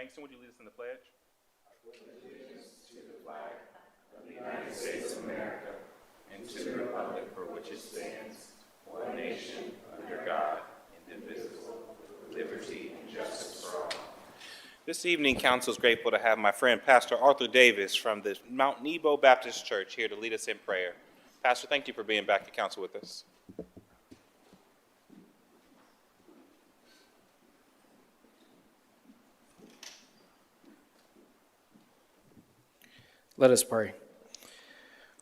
Bankston, would you lead us in the pledge? United States of America, and to the republic for which it stands, one nation, under God, indivisible, with liberty and justice for all. This evening, council is grateful to have my friend Pastor Arthur Davis from the Mount Nebo Baptist Church here to lead us in prayer. Pastor, thank you for being back at council with us. Let us pray.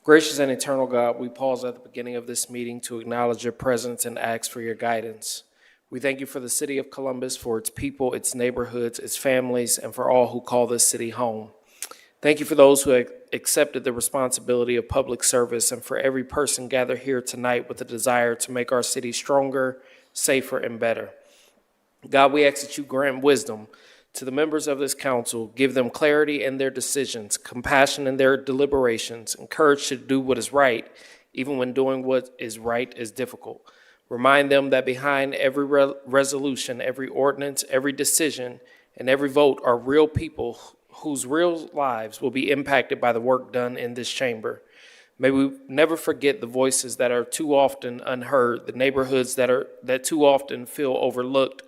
Gracious and eternal God, we pause at the beginning of this meeting to acknowledge your presence and ask for your guidance. We thank you for the city of Columbus, for its people, its neighborhoods, its families, and for all who call this city home. Thank you for those who have accepted the responsibility of public service and for every person gathered here tonight with a desire to make our city stronger, safer, and better. God, we ask that you grant wisdom to the members of this council, give them clarity in their decisions, compassion in their deliberations, and courage to do what is right, even when doing what is right is difficult. Remind them that behind every resolution, every ordinance, every decision, and every vote are real people whose real lives will be impacted by the work done in this chamber. May we never forget the voices that are too often unheard, the neighborhoods that too often feel overlooked,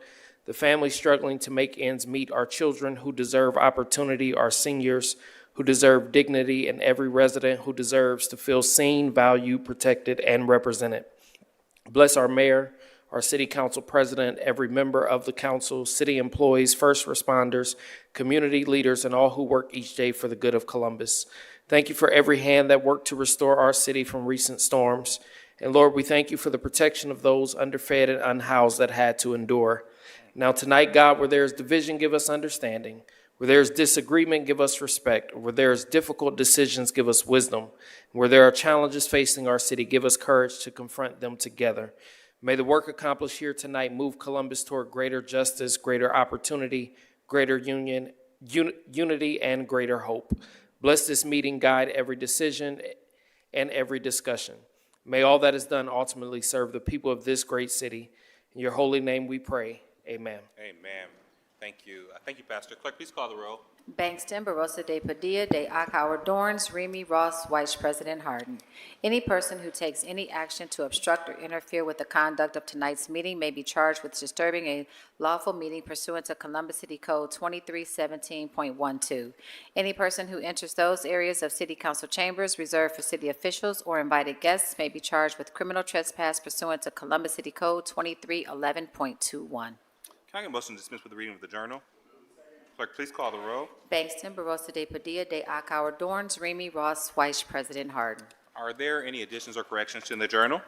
the families struggling to make ends meet, our children who deserve opportunity, our seniors who deserve dignity, and every resident who deserves to feel seen, valued, protected, and represented. Bless our mayor, our city council president, every member of the council, city employees, first responders, community leaders, and all who work each day for the good of Columbus. Thank you for every hand that worked to restore our city from recent storms. And Lord, we thank you for the protection of those underfed and unhoused that had to endure. Now tonight, God, where there is division, give us understanding. Where there is disagreement, give us respect. Where there is difficult decisions, give us wisdom. Where there are challenges facing our city, give us courage to confront them together. May the work accomplished here tonight move Columbus toward greater justice, greater opportunity, greater unity, and greater hope. Bless this meeting, guide every decision and every discussion. May all that is done ultimately serve the people of this great city. In your holy name we pray. Amen. Amen. Thank you. Thank you, Pastor. Clerk, please call the roll. Bankston, Barossa de Padilla, de Akauer, Dorns, Remy, Ross, Vice President Harden. Any person who takes any action to obstruct or interfere with the conduct of tonight's meeting may be charged with disturbing a lawful meeting pursuant to Columbus City Code 2317.12. Any person who enters those areas of city council chambers reserved for city officials or invited guests may be charged with criminal trespass pursuant to Columbus City Code 2311.21. Can I get a motion to dismiss with the reading of the journal? Clerk, please call the roll. Bankston, Barossa de Padilla, de Akauer, Dorns, Remy, Ross, Vice President Harden. Are there any additions or corrections to the journal?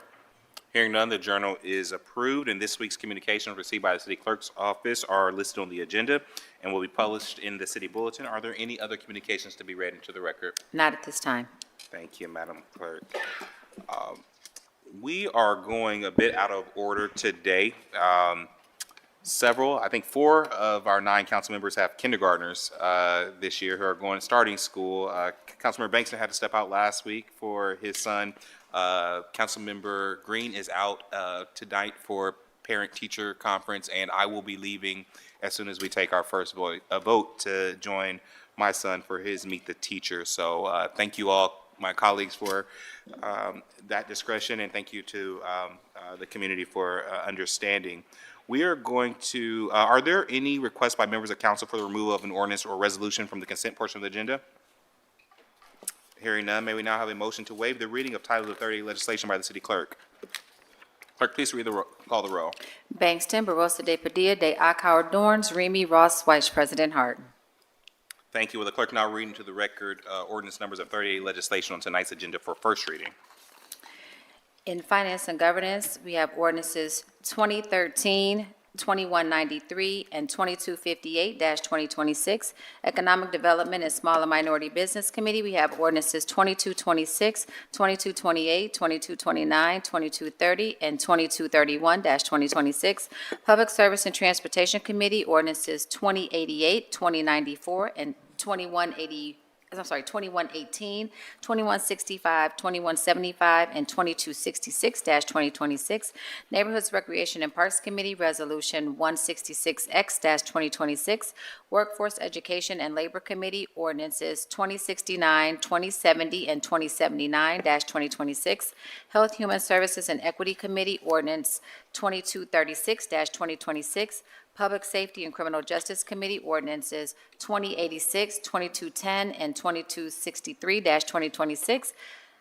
Hearing none, the journal is approved, and this week's communications received by the city clerk's office are listed on the agenda and will be published in the city bulletin. Are there any other communications to be read into the record? Not at this time. Thank you, Madam Clerk. We are going a bit out of order today. I think 4 of our 9 council members have kindergartners this year who are starting school. Councilmember Bankston had to step out last week for his son. Councilmember Green is out tonight for parent-teacher conference, and I will be leaving as soon as we take our first vote to join my son for his Meet the Teacher. So thank you all, my colleagues, for that discretion, and thank you to the community for understanding. We are going to, are there any requests by members of council for the removal of an ordinance or resolution from the consent portion of the agenda? Hearing none, may we now have a motion to waive the reading of title of 30 legislation by the city clerk? Clerk, please call the roll. Bankston, Barossa de Padilla, de Akauer, Dorns, Remy, Ross, Vice President Harden. Thank you. Will the clerk now read into the record ordinance numbers of 38 legislation on tonight's agenda for first reading? In Finance and Governance, we have ordinances 2013, 2193, and 2258-2026. Economic Development and Small and Minority Business Committee, we have ordinances 2226, 2228, 2229, 2230, and 2231-2026. Public Service and Transportation Committee, ordinances 2088, 2094, and 2180. 2118, 2165, 2175, and 2266-2026. Neighborhoods, Recreation, and Parks Committee, Resolution 166X-2026. Workforce, Education, and Labor Committee, ordinances 2069, 2070, and 2079-2026. Health, Human Services, and Equity Committee, ordinance 2236-2026. Public Safety and Criminal Justice Committee, ordinances 2086, 2210, and 2263-2026.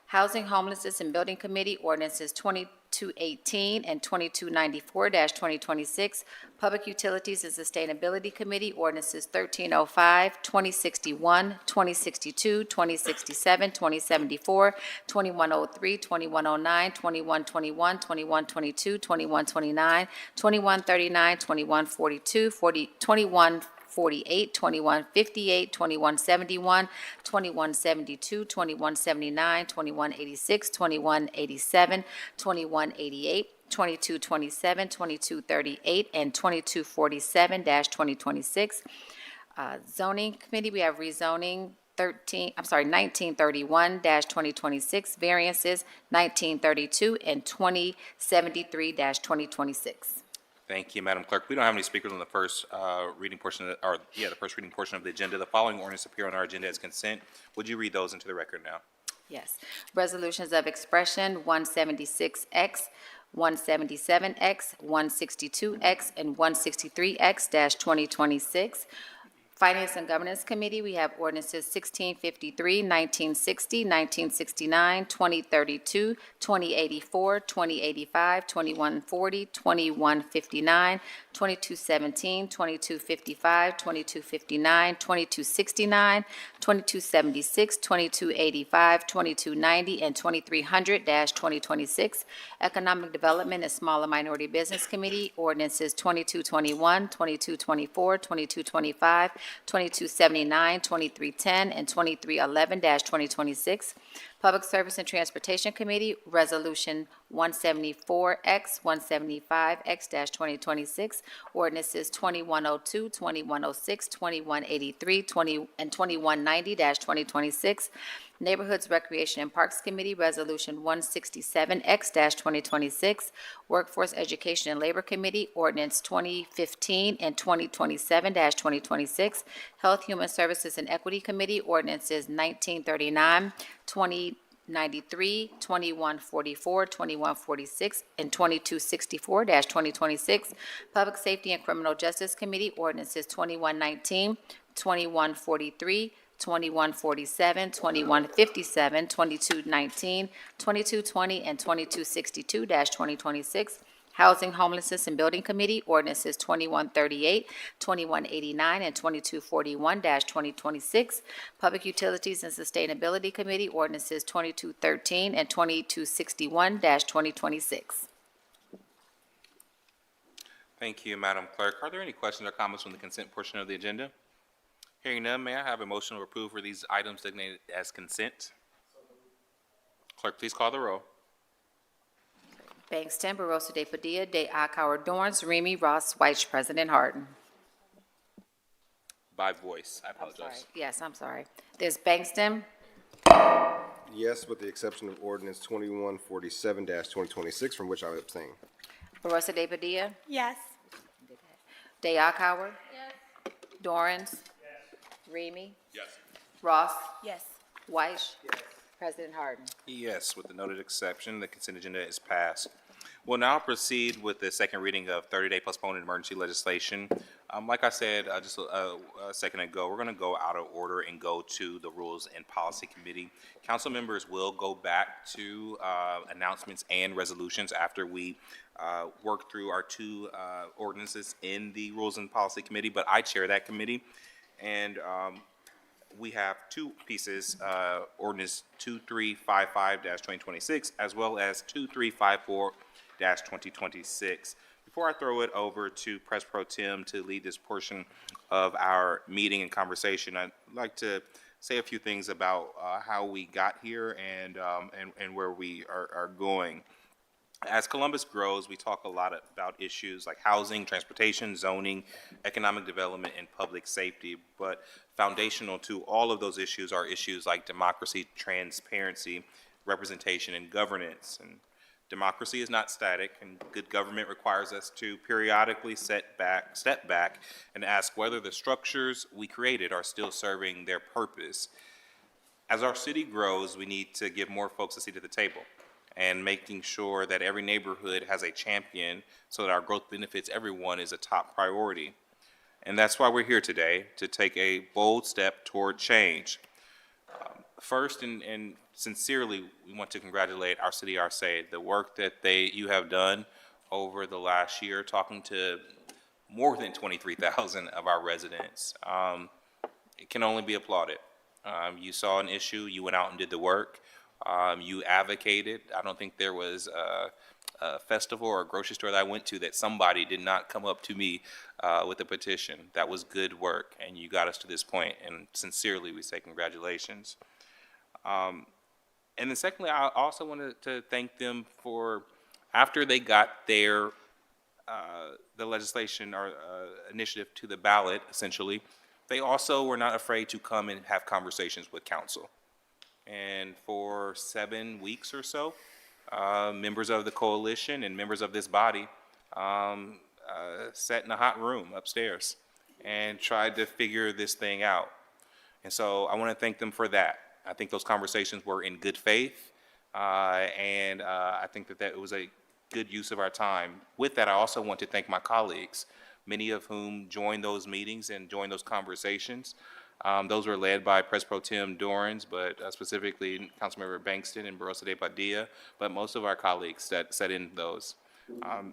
Housing, Homelessness, and Building Committee, ordinances 2218 and 2294-2026. Public Utilities and Sustainability Committee, ordinances 1305, 2061, 2062, 2067, 2074, 2103, 2109, 2121, 2122, 2129, 2139, 2142, 2148, 2158, 2171, 2172, 2179, 2186, 2187, 2188, 2227, 2238, and 2247-2026. Zoning Committee, we have rezoning 1931-2026, variances 1932 and 2073-2026. Thank you, Madam Clerk. We don't have any speakers on the first reading portion, the first reading portion of the agenda. The following ordinance appear on our agenda as consent. Would you read those into the record now? Yes. Resolutions of expression, 176X, 177X, 162X, and 163X-2026. Finance and Governance Committee, we have ordinances 1653, 1960, 1969, 2032, 2084, 2085, 2140, 2159, 2217, 2255, 2259, 2269, 2276, 2285, 2290, and 2300-2026. Economic Development and Smaller Minority Business Committee, ordinances 2221, 2224, 2225, 2279, 2310, and 2311-2026. Public Service and Transportation Committee, Resolution 174X, 175X-2026, ordinances 2102, 2106, 2183, and 2190-2026. Neighborhoods, Recreation, and Parks Committee, Resolution 167X-2026. Workforce, Education, and Labor Committee, Ordinance 2015 and 2027-2026. Health, Human Services, and Equity Committee, Ordinances 1939, 2093, 2144, 2146, and 2264-2026. Public Safety and Criminal Justice Committee, Ordinances 2119, 2143, 2147, 2157, 2219, 2220, and 2262-2026. Housing, Homelessness, and Building Committee, ordinances 2138, 2189, and 2241-2026. Public Utilities and Sustainability Committee, ordinances 2213 and 2261-2026. Thank you, Madam Clerk. Are there any questions or comments from the consent portion of the agenda? Hearing none, may I have a motion to approve for these items designated as consent? Clerk, please call the roll. Bangston, Barosa de Padilla, de Akauer, Dorns, Remy, Ross, White, President Harden. By voice, I apologize. Yes, I'm sorry. There's Bangston, Yes, with the exception of ordinance 2147-2026, from which I abstain. Barosa de Padilla, Yes. de Akauer. Yes. Dorans. Yes. Remy. Yes. Ross. Yes. White. Yes. President Harden. Yes, with the noted exception, the consent agenda is passed. We'll now proceed with the second reading of 30-day postponed emergency legislation. Like I said just a second ago, we're going to go out of order and go to the Rules and Policy Committee. Council members will go back to announcements and resolutions after we work through our two ordinances in the Rules and Policy Committee, but I chair that committee. And we have two pieces, ordinance 2355-2026, as well as 2354-2026. Before I throw it over to Pres Pro Tem to lead this portion of our meeting and conversation, I'd like to say a few things about how we got here and where we are going. As Columbus grows, we talk a lot about issues like housing, transportation, zoning, economic development, and public safety. But foundational to all of those issues are issues like democracy, transparency, representation, and governance. And democracy is not static, and good government requires us to periodically step back, and ask whether the structures we created are still serving their purpose. As our city grows, we need to give more folks a seat at the table, and making sure that every neighborhood has a champion so that our growth benefits everyone is a top priority. And that's why we're here today, to take a bold step toward change. First and sincerely, we want to congratulate our city RSA. The work that you have done over the last year, talking to more than 23,000 of our residents, it can only be applauded. You saw an issue, you went out and did the work. You advocated. I don't think there was a festival or a grocery store that I went to that somebody did not come up to me with a petition. That was good work, and you got us to this point, and sincerely, we say congratulations. And then secondly, I also wanted to thank them for, after they got their, the legislation or initiative to the ballot, essentially, they also were not afraid to come and have conversations with council. And for 7 weeks or so, members of the coalition and members of this body sat in a hot room upstairs and tried to figure this thing out. And so I want to thank them for that. I think those conversations were in good faith, and I think that it was a good use of our time. With that, I also want to thank my colleagues, many of whom joined those meetings and joined those conversations. Those were led by Pres Pro Tem Dorans, but specifically Councilmember Bankston and Barosa de Padilla, but most of our colleagues sat in those.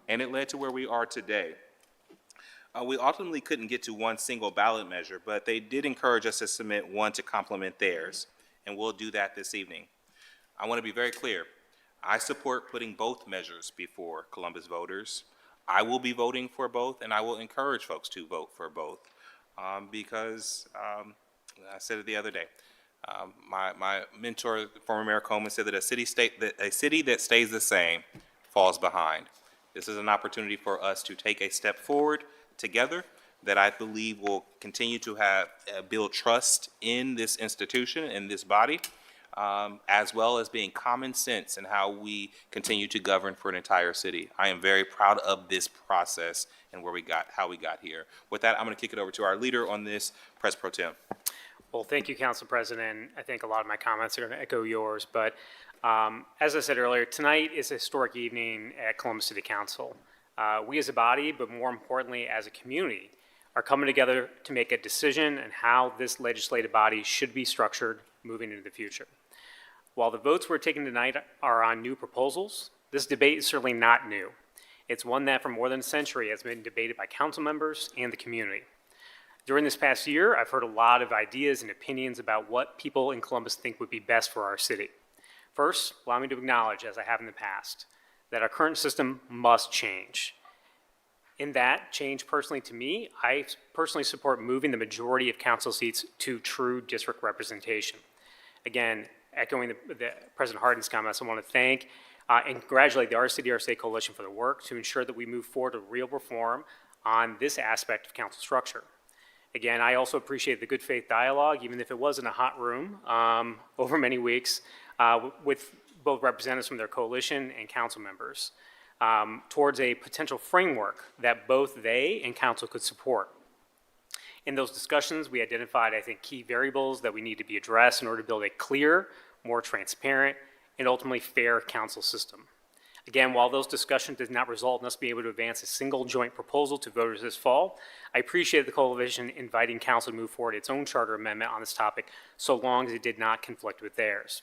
And it led to where we are today. We ultimately couldn't get to one single ballot measure, but they did encourage us to submit one to complement theirs, and we'll do that this evening. I want to be very clear. I support putting both measures before Columbus voters. I will be voting for both, and I will encourage folks to vote for both. Because I said it the other day. My mentor, former Mayor Coleman, said that a city that stays the same falls behind. This is an opportunity for us to take a step forward together that I believe will continue to build trust in this institution, in this body, as well as being common sense in how we continue to govern for an entire city. I am very proud of this process and how we got here. With that, I'm going to kick it over to our leader on this, Pres Pro Tem. Well, thank you, Council President. I think a lot of my comments are going to echo yours, but as I said earlier, tonight is a historic evening at Columbus City Council. We as a body, but more importantly as a community, are coming together to make a decision on how this legislative body should be structured moving into the future. While the votes we're taking tonight are on new proposals, this debate is certainly not new. It's one that for more than a century has been debated by council members and the community. During this past year, I've heard a lot of ideas and opinions about what people in Columbus think would be best for our city. First, allow me to acknowledge, as I have in the past, that our current system must change. In that change, personally to me, I personally support moving the majority of council seats to true district representation. Again, echoing the President Hardin's comments, I want to thank and congratulate the RCD-RSA Coalition for the work to ensure that we move forward with real reform on this aspect of council structure. Again, I also appreciate the good faith dialogue, even if it was in a hot room over many weeks, with both representatives from their coalition and council members, towards a potential framework that both they and council could support. In those discussions, we identified, I think, key variables that we need to be addressed in order to build a clear, more transparent, and ultimately fair council system. Again, while those discussions did not result in us being able to advance a single joint proposal to voters this fall, I appreciate the coalition inviting council to move forward its own charter amendment on this topic, so long as it did not conflict with theirs.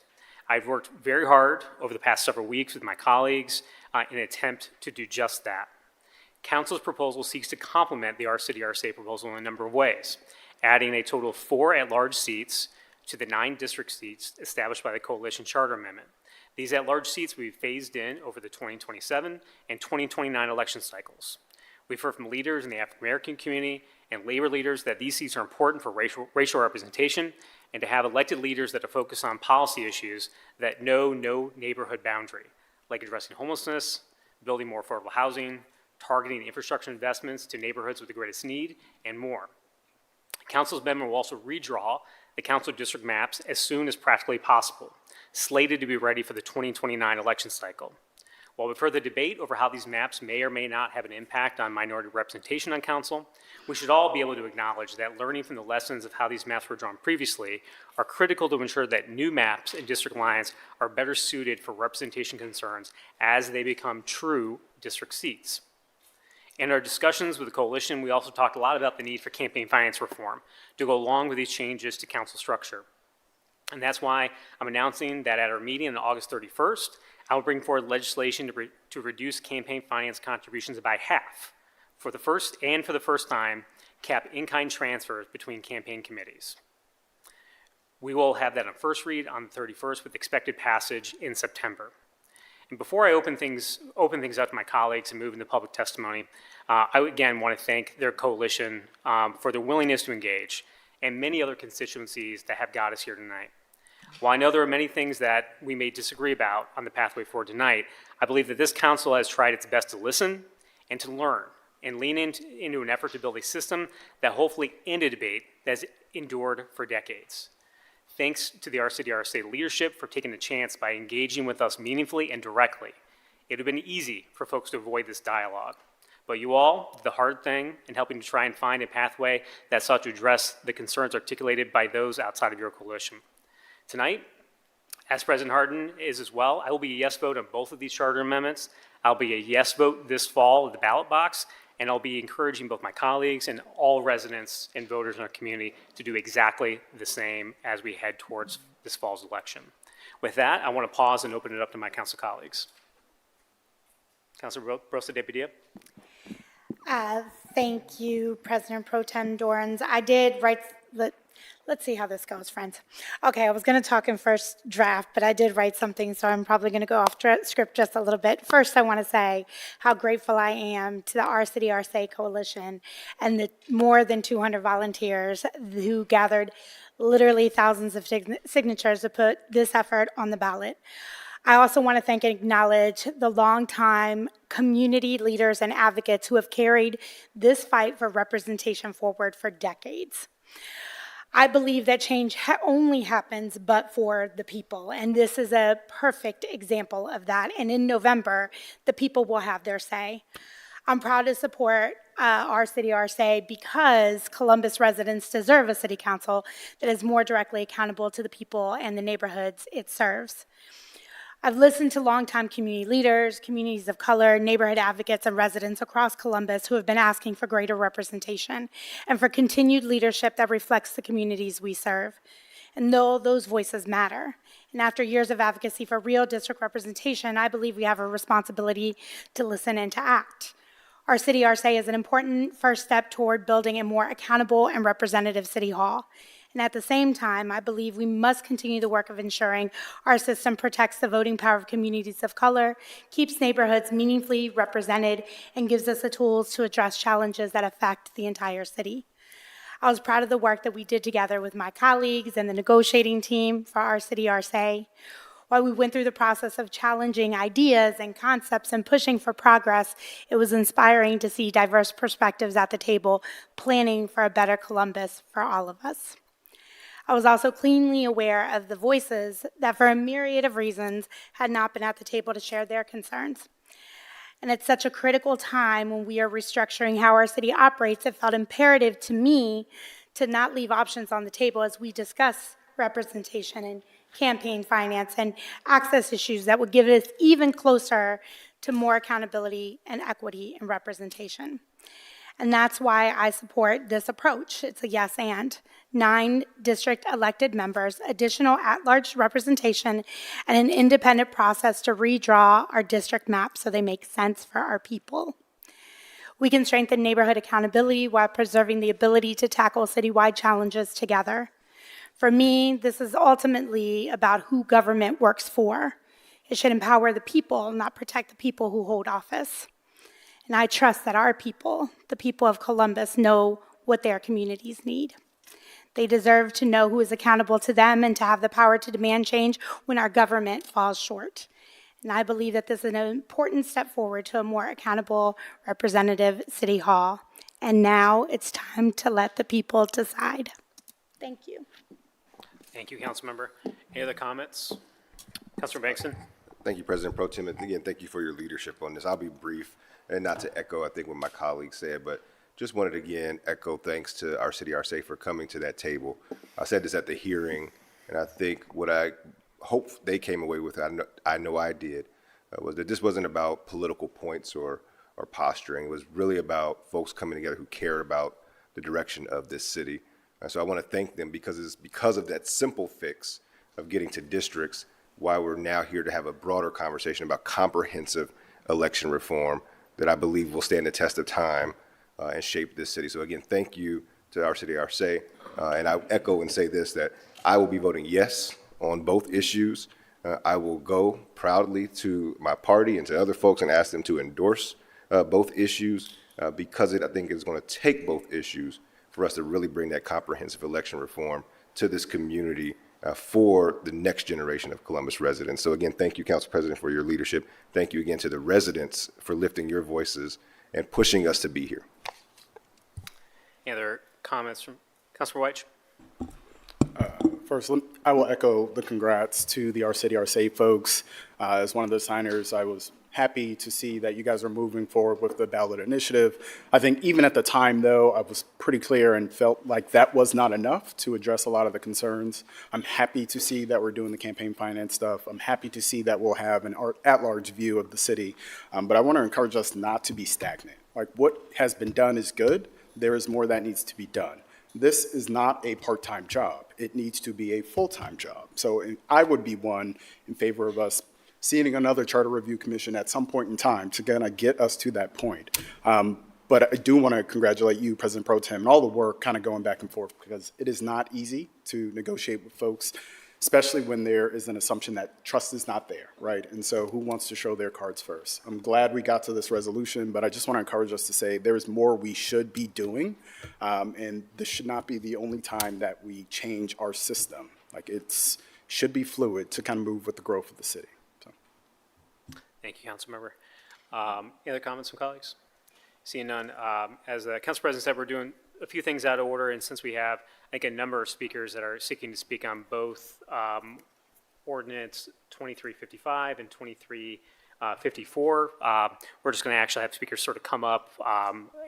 I've worked very hard over the past several weeks with my colleagues in an attempt to do just that. Council's proposal seeks to complement the RCD-RSA proposal in a number of ways, adding a total of 4 at-large seats to the 9 district seats established by the coalition charter amendment. These at-large seats will be phased in over the 2027 and 2029 election cycles. We've heard from leaders in the African-American community and labor leaders that these seats are important for racial representation and to have elected leaders that are focused on policy issues that know no neighborhood boundary, like addressing homelessness, building more affordable housing, targeting infrastructure investments to neighborhoods with the greatest need, and more. Council's amendment will also redraw the council district maps as soon as practically possible, slated to be ready for the 2029 election cycle. While we further debate over how these maps may or may not have an impact on minority representation on council, we should all be able to acknowledge that learning from the lessons of how these maps were drawn previously are critical to ensure that new maps and district lines are better suited for representation concerns as they become true district seats. In our discussions with the coalition, we also talked a lot about the need for campaign finance reform to go along with these changes to council structure. And that's why I'm announcing that at our meeting on August 31st, I will bring forward legislation to reduce campaign finance contributions by half. For the first time, cap in-kind transfers between campaign committees. We will have that on first read on the 31st with expected passage in September. And before I open things up to my colleagues and move into public testimony, I again want to thank their coalition for their willingness to engage and many other constituencies that have got us here tonight. While I know there are many things that we may disagree about on the pathway forward tonight, I believe that this council has tried its best to listen and to learn and lean into an effort to build a system that hopefully end a debate that has endured for decades. Thanks to the RCDRSA leadership for taking the chance by engaging with us meaningfully and directly. It would have been easy for folks to avoid this dialogue, but you all did the hard thing in helping to try and find a pathway that sought to address the concerns articulated by those outside of your coalition. Tonight, as President Hardin is as well, I will be a yes vote on both of these charter amendments. I'll be a yes vote this fall at the ballot box, and I'll be encouraging both my colleagues and all residents and voters in our community to do exactly the same as we head towards this fall's election. With that, I want to pause and open it up to my council colleagues. Councilor Rosa de Padilla. Thank you, President Pro Tem Dorans. I did write let's see how this goes, friends. Okay, I was going to talk in first draft, but I did write something, so I'm probably going to go off script just a little bit. First, I want to say how grateful I am to the Our City, Our Say Coalition and the more than 200 volunteers who gathered literally thousands of signatures to put this effort on the ballot. I also want to thank and acknowledge the longtime community leaders and advocates who have carried this fight for representation forward for decades. I believe that change only happens but for the people, and this is a perfect example of that. And in November, the people will have their say. I'm proud to support Our City, Our Say because Columbus residents deserve a city council that is more directly accountable to the people and the neighborhoods it serves. I've listened to longtime community leaders, communities of color, neighborhood advocates, and residents across Columbus who have been asking for greater representation and for continued leadership that reflects the communities we serve. And though those voices matter, and after years of advocacy for real district representation, I believe we have a responsibility to listen and to act. Our City, Our Say is an important first step toward building a more accountable and representative City Hall. And at the same time, I believe we must continue the work of ensuring our system protects the voting power of communities of color, keeps neighborhoods meaningfully represented, and gives us the tools to address challenges that affect the entire city. I was proud of the work that we did together with my colleagues and the negotiating team for Our City, Our Say. While we went through the process of challenging ideas and concepts and pushing for progress, it was inspiring to see diverse perspectives at the table, planning for a better Columbus for all of us. I was also keenly aware of the voices that, for a myriad of reasons, had not been at the table to share their concerns. And at such a critical time when we are restructuring how our city operates, it felt imperative to me to not leave options on the table as we discuss representation and campaign finance and access issues that would give us even closer to more accountability and equity and representation. And that's why I support this approach. It's a yes and. 9 district elected members, additional at-large representation, and an independent process to redraw our district maps so they make sense for our people. We can strengthen neighborhood accountability while preserving the ability to tackle citywide challenges together. For me, this is ultimately about who government works for. It should empower the people, not protect the people who hold office. And I trust that our people, the people of Columbus, know what their communities need. They deserve to know who is accountable to them and to have the power to demand change when our government falls short. And I believe that this is an important step forward to a more accountable representative City Hall. And now it's time to let the people decide. Thank you. Thank you, Councilmember. Any other comments? Councilor Bangston? Thank you, President Pro Tem, and again, thank you for your leadership on this. I'll be brief, and not to echo, I think, what my colleagues said, but just wanted to again echo thanks to our city, our state, for coming to that table. I said this at the hearing, and I think what I hope they came away with, I know I did, was that this wasn't about political points or posturing. It was really about folks coming together who cared about the direction of this city. So I want to thank them because it's because of that simple fix of getting to districts why we're now here to have a broader conversation about comprehensive election reform that I believe will stand the test of time and shape this city. So again, thank you to our city, our say, and I echo and say this, that I will be voting yes on both issues. I will go proudly to my party and to other folks and ask them to endorse both issues because I think it's going to take both issues for us to really bring that comprehensive election reform to this community for the next generation of Columbus residents. So again, thank you, Council President, for your leadership. Thank you again to the residents for lifting your voices and pushing us to be here. Any other comments from Councilor White? First, I will echo the congrats to the Our City, Our Say folks. As one of the signers, I was happy to see that you guys are moving forward with the ballot initiative. I think even at the time, though, I was pretty clear and felt like that was not enough to address a lot of the concerns. I'm happy to see that we're doing the campaign finance stuff. I'm happy to see that we'll have an at-large view of the city. But I want to encourage us not to be stagnant. Like, what has been done is good. There is more that needs to be done. This is not a part-time job. It needs to be a full-time job. So I would be one in favor of us seeing another charter review commission at some point in time to kind of get us to that point. But I do want to congratulate you, President Pro Tem, and all the work kind of going back and forth, because it is not easy to negotiate with folks, especially when there is an assumption that trust is not there, right? And so who wants to show their cards first? I'm glad we got to this resolution, but I just want to encourage us to say there is more we should be doing, and this should not be the only time that we change our system. Like, it's should be fluid to kind of move with the growth of the city. So. Thank you, Councilmember. Any other comments from colleagues? Seeing none, as the Council President said, we're doing a few things out of order, and since we have, I think, a number of speakers that are seeking to speak on both ordinance 2355 and 2354, we're just going to actually have speakers sort of come up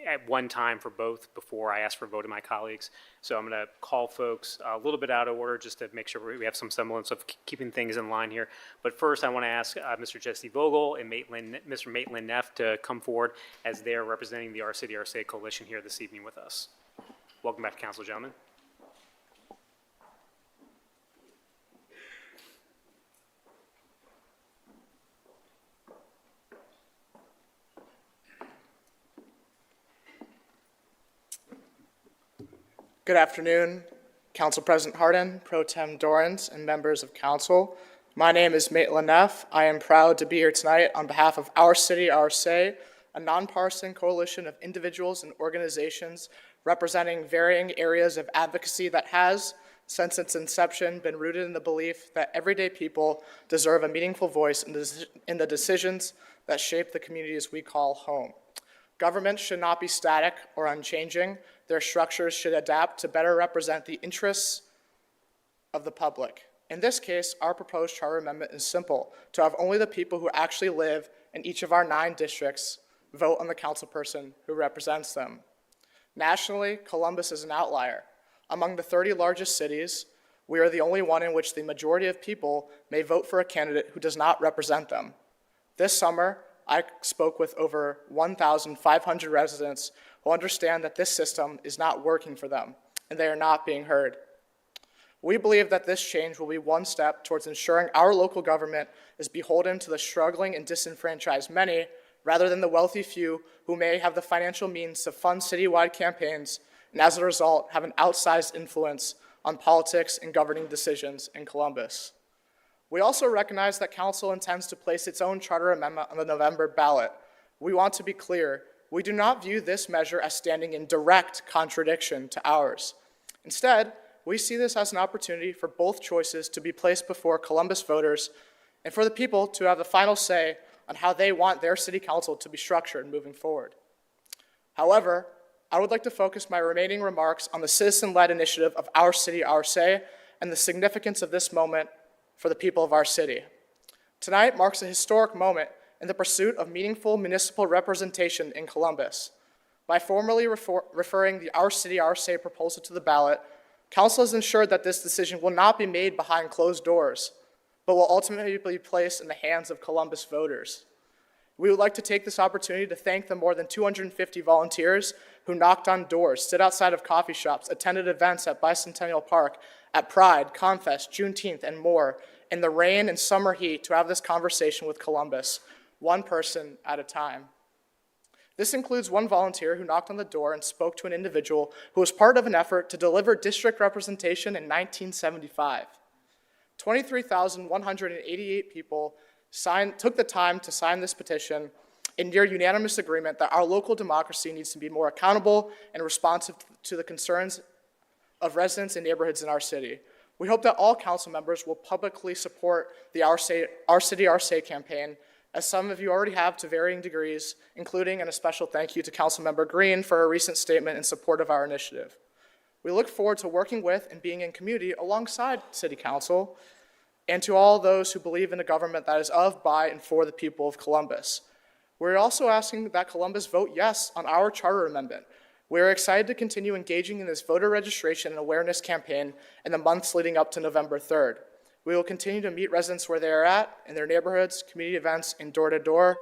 at one time for both before I ask for a vote of my colleagues. So I'm going to call folks a little bit out of order just to make sure we have some semblance of keeping things in line here. But first, I want to ask Mr. Jesse Vogel and Mr. Maitland Neff to come forward as they're representing the Our City, Our Say coalition here this evening with us. Welcome back to council, gentlemen. Good afternoon, Council President Hardin, Pro Tem Dorans, and members of council. My name is Maitland Neff. I am proud to be here tonight on behalf of Our City, Our Say, a nonpartisan coalition of individuals and organizations representing varying areas of advocacy that has, since its inception, been rooted in the belief that everyday people deserve a meaningful voice in the decisions that shape the communities we call home. Governments should not be static or unchanging. Their structures should adapt to better represent the interests of the public. In this case, our proposed charter amendment is simple: to have only the people who actually live in each of our 9 districts vote on the councilperson who represents them. Nationally, Columbus is an outlier. Among the 30 largest cities, we are the only one in which the majority of people may vote for a candidate who does not represent them. This summer, I spoke with over 1,500 residents who understand that this system is not working for them, and they are not being heard. We believe that this change will be one step towards ensuring our local government is beholden to the struggling and disenfranchised many, rather than the wealthy few who may have the financial means to fund citywide campaigns and as a result have an outsized influence on politics and governing decisions in Columbus. We also recognize that council intends to place its own charter amendment on the November ballot. We want to be clear: we do not view this measure as standing in direct contradiction to ours. Instead, we see this as an opportunity for both choices to be placed before Columbus voters and for the people to have the final say on how they want their city council to be structured moving forward. However, I would like to focus my remaining remarks on the citizen-led initiative of Our City, Our Say, and the significance of this moment for the people of our city. Tonight marks a historic moment in the pursuit of meaningful municipal representation in Columbus. By formally referring the Our City, Our Say proposal to the ballot, Council has ensured that this decision will not be made behind closed doors, but will ultimately be placed in the hands of Columbus voters. We would like to take this opportunity to thank the more than 250 volunteers who knocked on doors, stood outside of coffee shops, attended events at Bicentennial Park, at Pride, Confest, Juneteenth, and more, in the rain and summer heat to have this conversation with Columbus, one person at a time. This includes one volunteer who knocked on the door and spoke to an individual who was part of an effort to deliver district representation in 1975. 23,188 people took the time to sign this petition in near unanimous agreement that our local democracy needs to be more accountable and responsive to the concerns of residents and neighborhoods in our city. We hope that all council members will publicly support the Our City, Our Say campaign, as some of you already have to varying degrees, including and a special thank you to Councilmember Green for a recent statement in support of our initiative. We look forward to working with and being in community alongside City Council and to all those who believe in a government that is of, by, and for the people of Columbus. We're also asking that Columbus vote yes on our charter amendment. We're excited to continue engaging in this voter registration and awareness campaign in the months leading up to November 3rd. We will continue to meet residents where they are at, in their neighborhoods, community events, and door to door.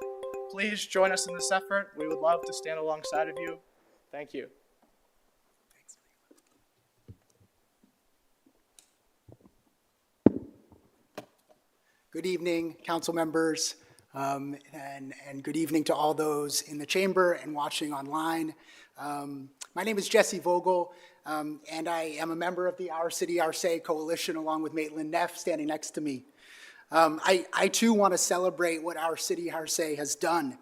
Please join us in this effort. We would love to stand alongside of you. Thank you. Good evening, council members, and good evening to all those in the chamber and watching online. My name is Jesse Vogel, and I am a member of the Our City, Our Say coalition, along with Maitland Neff standing next to me. I too want to celebrate what Our City, Our Say has done,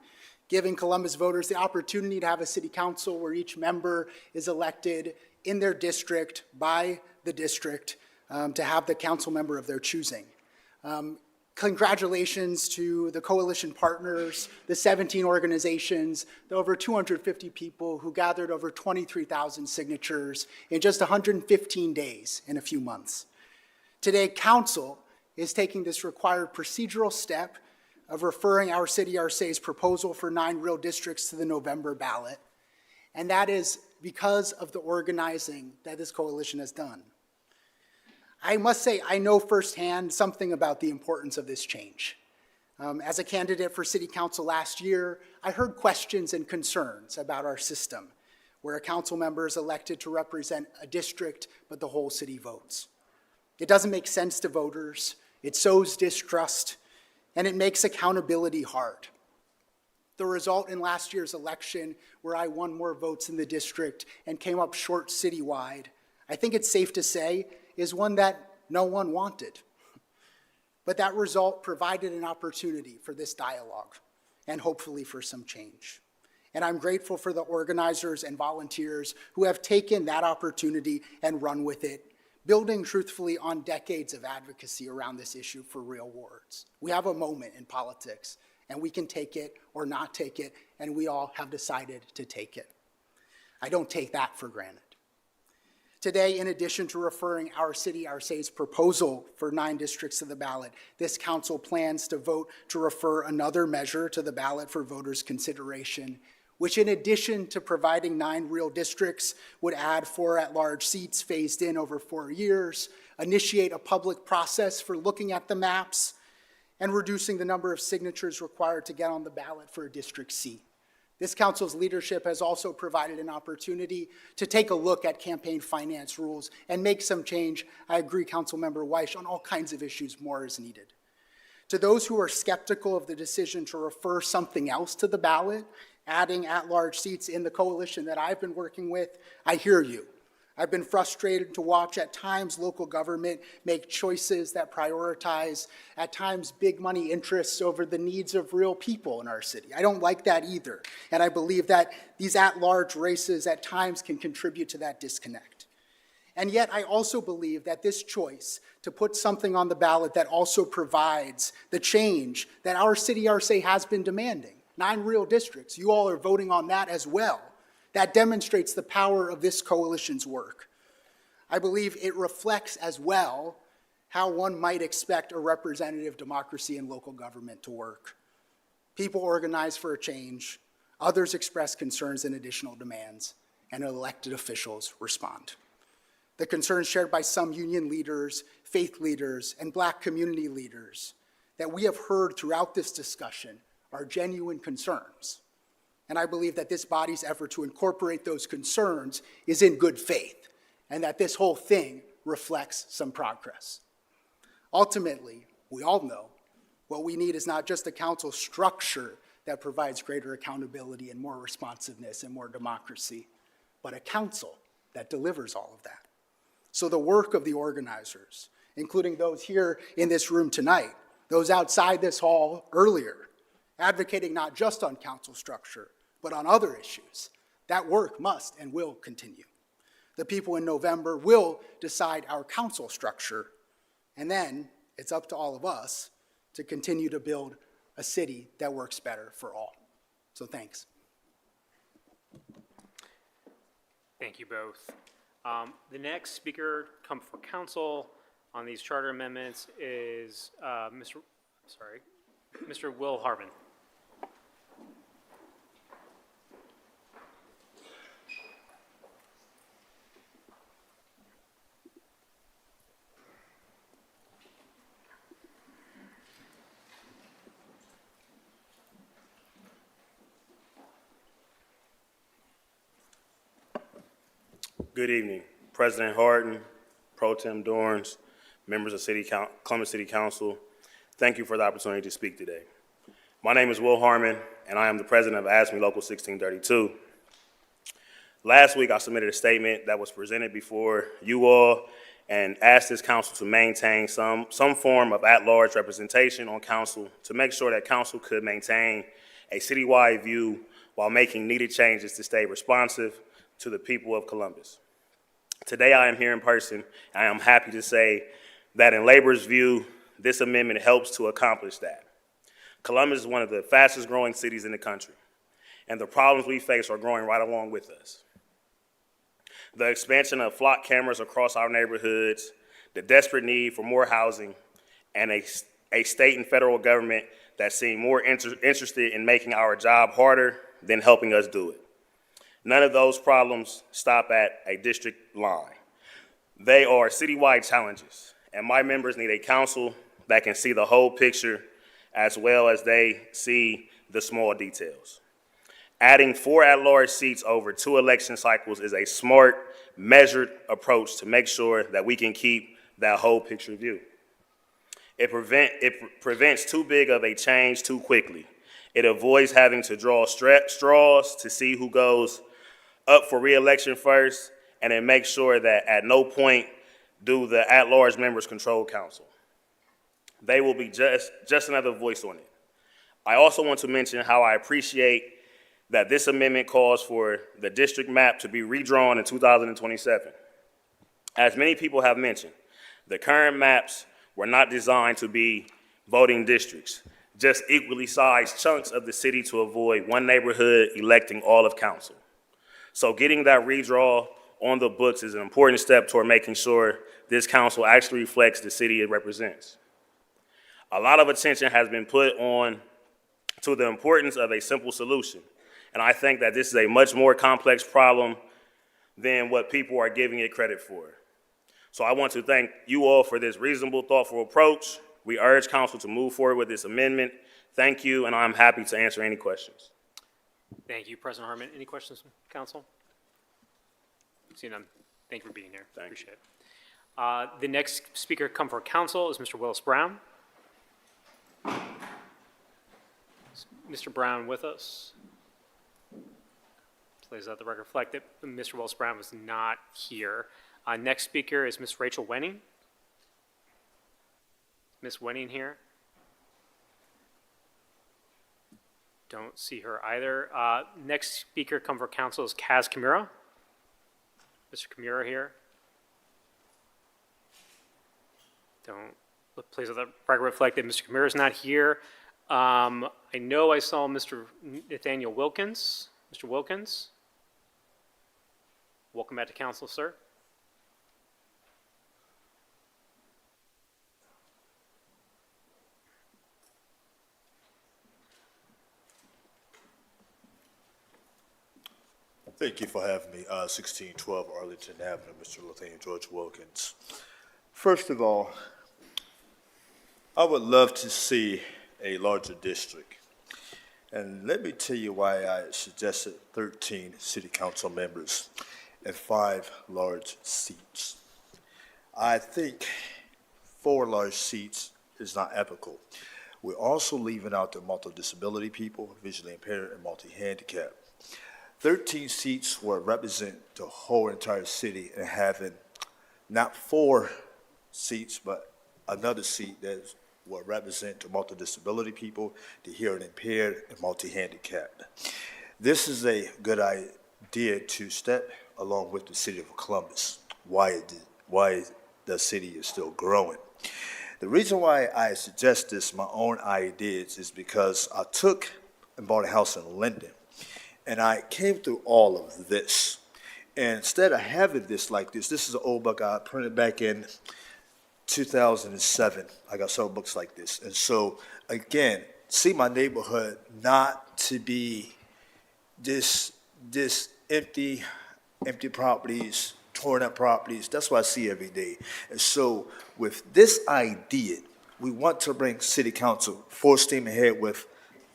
giving Columbus voters the opportunity to have a city council where each member is elected in their district by the district to have the council member of their choosing. Congratulations to the coalition partners, the 17 organizations, the over 250 people who gathered over 23,000 signatures in just 115 days in a few months. Today, Council is taking this required procedural step of referring Our City, Our Say's proposal for 9 real districts to the November ballot, and that is because of the organizing that this coalition has done. I must say, I know firsthand something about the importance of this change. As a candidate for city council last year, I heard questions and concerns about our system, where a council member is elected to represent a district, but the whole city votes. It doesn't make sense to voters, it sows distrust, and it makes accountability hard. The result in last year's election, where I won more votes in the district and came up short citywide, I think it's safe to say, is one that no one wanted. But that result provided an opportunity for this dialogue and hopefully for some change. And I'm grateful for the organizers and volunteers who have taken that opportunity and run with it, building truthfully on decades of advocacy around this issue for real wards. We have a moment in politics, and we can take it or not take it, and we all have decided to take it. I don't take that for granted. Today, in addition to referring Our City, Our Say's proposal for 9 districts to the ballot, this council plans to vote to refer another measure to the ballot for voters' consideration, which in addition to providing 9 real districts, would add 4 at-large seats phased in over 4 years, initiate a public process for looking at the maps, and reducing the number of signatures required to get on the ballot for a district seat. This council's leadership has also provided an opportunity to take a look at campaign finance rules and make some change. I agree, Councilmember Weish, on all kinds of issues more is needed. To those who are skeptical of the decision to refer something else to the ballot, adding at-large seats in the coalition that I've been working with, I hear you. I've been frustrated to watch at times local government make choices that prioritize at times big money interests over the needs of real people in our city. I don't like that either. And I believe that these at-large races at times can contribute to that disconnect. And yet I also believe that this choice to put something on the ballot that also provides the change that our city, RSA has been demanding, 9 real districts, you all are voting on that as well. That demonstrates the power of this coalition's work. I believe it reflects as well how one might expect a representative democracy in local government to work. People organize for a change, others express concerns and additional demands, and elected officials respond. The concerns shared by some union leaders, faith leaders, and Black community leaders that we have heard throughout this discussion are genuine concerns. And I believe that this body's effort to incorporate those concerns is in good faith, and that this whole thing reflects some progress. Ultimately, we all know what we need is not just a council structure that provides greater accountability and more responsiveness and more democracy, but a council that delivers all of that. So the work of the organizers, including those here in this room tonight, those outside this hall earlier, advocating not just on council structure, but on other issues, that work must and will continue. The people in November will decide our council structure, and then it's up to all of us to continue to build a city that works better for all. So thanks. Thank you both. The next speaker come for council on these charter amendments is Mr. Will Harmon. Good evening, President Harden, Pro Tem Dorns, members of Columbus City Council. Thank you for the opportunity to speak today. My name is Will Harmon, and I am the president of ASME Local 1632. Last week, I submitted a statement that was presented before you all and asked this council to maintain some form of at-large representation on council to make sure that council could maintain a citywide view while making needed changes to stay responsive to the people of Columbus. Today I am here in person, and I am happy to say that in Labor's view, this amendment helps to accomplish that. Columbus is one of the fastest growing cities in the country, and the problems we face are growing right along with us. The expansion of flock cameras across our neighborhoods, the desperate need for more housing, and a state and federal government that seem more interested in making our job harder than helping us do it. None of those problems stop at a district line. They are citywide challenges, and my members need a council that can see the whole picture as well as they see the small details. Adding 4 at-large seats over 2 election cycles is a smart, measured approach to make sure that we can keep that whole picture view. It prevents too big of a change too quickly. It avoids having to draw straws to see who goes up for re-election first, and it makes sure that at no point do the at-large members control council. They will be just another voice on it. I also want to mention how I appreciate that this amendment calls for the district map to be redrawn in 2027. As many people have mentioned, the current maps were not designed to be voting districts, just equally sized chunks of the city to avoid one neighborhood electing all of council. So getting that redraw on the books is an important step toward making sure this council actually reflects the city it represents. A lot of attention has been put on to the importance of a simple solution, and I think that this is a much more complex problem than what people are giving it credit for. So I want to thank you all for this reasonable, thoughtful approach. We urge council to move forward with this amendment. Thank you, and I'm happy to answer any questions. Thank you, President Harmon. Any questions from council? Seeing none, thank you for being here. Appreciate it. The next speaker come for council is Mr. Willis Brown. Is Mr. Brown with us? Please let the record reflect that Mr. Willis Brown was not here. Next speaker is Ms. Rachel Wenning. Ms. Wenning here? Don't see her either. Next speaker come for council is Kaz Kimura. Mr. Kimura here? Please let the record reflect that Mr. Kamara is not here. I know I saw Mr. Nathaniel Wilkins. Mr. Wilkins? Welcome back to council, sir. Thank you for having me. 1612 Arlington Avenue, Mr. Nathaniel George Wilkins. First of all, I would love to see a larger district. And let me tell you why I suggested 13 city council members and 5 large seats. I think 4 large seats is not ethical. We're also leaving out the multi-disability people, visually impaired, and multi-handicapped. 13 seats will represent the whole entire city, and having not 4 seats, but another seat that will represent the multi-disability people, the hearing impaired, and multi-handicapped. This is a good idea to step along with the city of Columbus, why the city is still growing. The reason why I suggest this, my own ideas, is because I took and bought a house in Linden. And I came through all of this. And instead of having this like this is an old book I printed back in 2007. I got several books like this. And so, again, see my neighborhood not to be this empty properties, torn up properties. That's what I see every day. And so with this idea, we want to bring city council full steam ahead with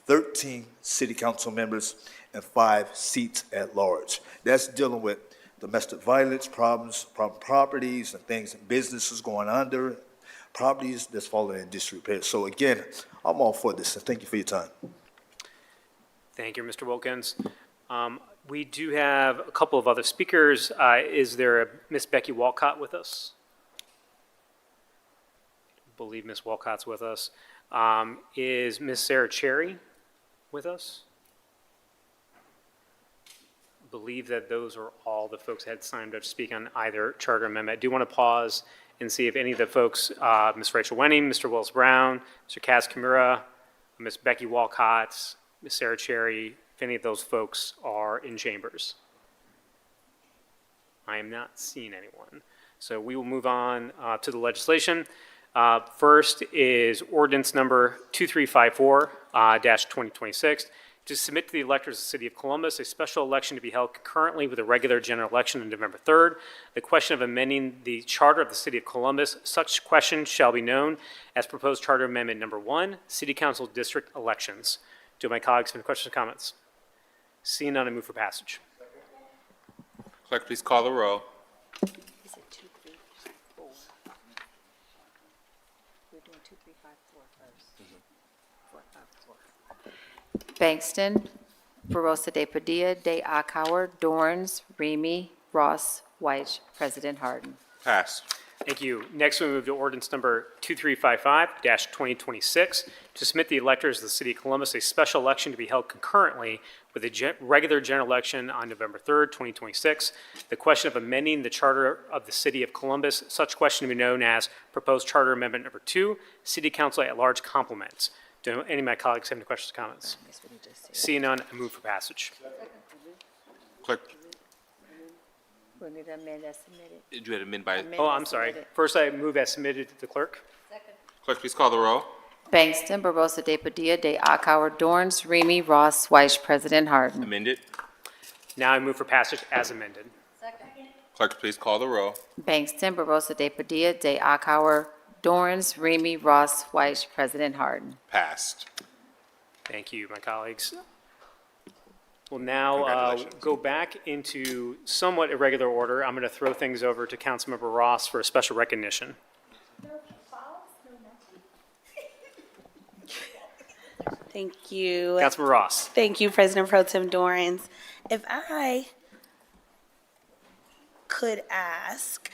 13 city council members and 5 seats at large. That's dealing with domestic violence problems, properties and things, and businesses going under, properties that's falling in disrepair. So again, I'm all for this, and thank you for your time. Thank you, Mr. Wilkins. We do have a couple of other speakers. Is there a Miss Becky Walcott with us? I believe Miss Walcott's with us. Is Miss Sarah Cherry with us? I believe that those are all the folks that had signed up to speak on either charter amendment. I do want to pause and see if any of the folks, Ms. Rachel Wenning, Mr. Willis Brown, Mr. Kaz Kimura, Ms. Becky Walcott, Ms. Sarah Cherry, if any of those folks are in chambers. I am not seeing anyone. So we will move on to the legislation. First is ordinance number 2354-2026. To submit to the electors of the City of Columbus a special election to be held concurrently with a regular general election on November 3rd. The question of amending the charter of the City of Columbus, such question shall be known as proposed charter amendment number 1, City Council District Elections. Do my colleagues have any questions or comments? Seeing none, I move for passage. Clerk, please call the roll. Is it 2, 3, 4? We're doing 2, 3, 5, 4 first. 4, 5, 4. Bankston, Barosa de Padilla, De Akauer, Dorns, Remy, Ross, White, President Harden. Passed. Thank you. Next, we move to ordinance number 2355-2026 to submit the electors of the City of Columbus a special election to be held concurrently with a regular general election on November 3rd, 2026. The question of amending the charter of the City of Columbus, such question to be known as proposed charter amendment number 2, City Council at Large complements. Do any of my colleagues have any questions or comments? Seeing none, I move for passage. Clerk, We need to amend as submitted. did you have to amend by, Amend Oh, as I'm sorry. submitted. First, I move as submitted to the clerk. clerk, please call the roll. Bankston, Barosa de Padilla, De Akauer, Dorns, Remy, Ross, White, President Harden. Amended. Now I move for passage as amended. Clerk, please call the roll. Bankston, Barosa de Padilla, De Akauer, Dorns, Remy, Ross, White, President Harden. Passed. Thank you, my colleagues. We'll now Congratulations. go back into somewhat irregular order. I'm going to throw things over to Councilmember Ross for a special recognition. Thank you. Councilmember Ross. Thank you, President Pro Tem Dorans. If I could ask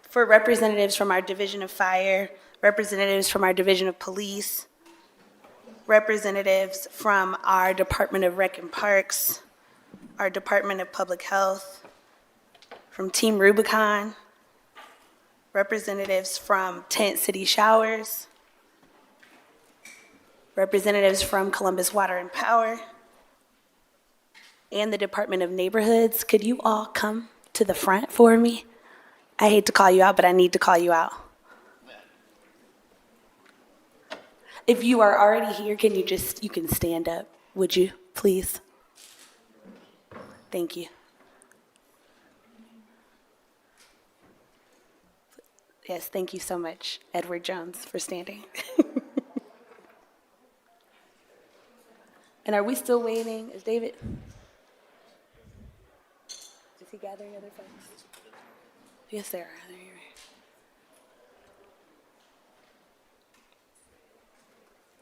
for representatives from our Division of Fire, representatives from our Division of Police, representatives from our Department of Rec and Parks, our Department of Public Health, from Team Rubicon, representatives from Tent City Showers, representatives from Columbus Water and Power, and the Department of Neighborhoods. Could you all come to the front for me? I hate to call you out, but I need to call you out. If you are already here, you can stand up, would you, please? Thank you. Yes, thank you so much, Edward Jones, for standing. And are we still waiting? Is David? Is he gathering other folks? Yes, there are. There you are.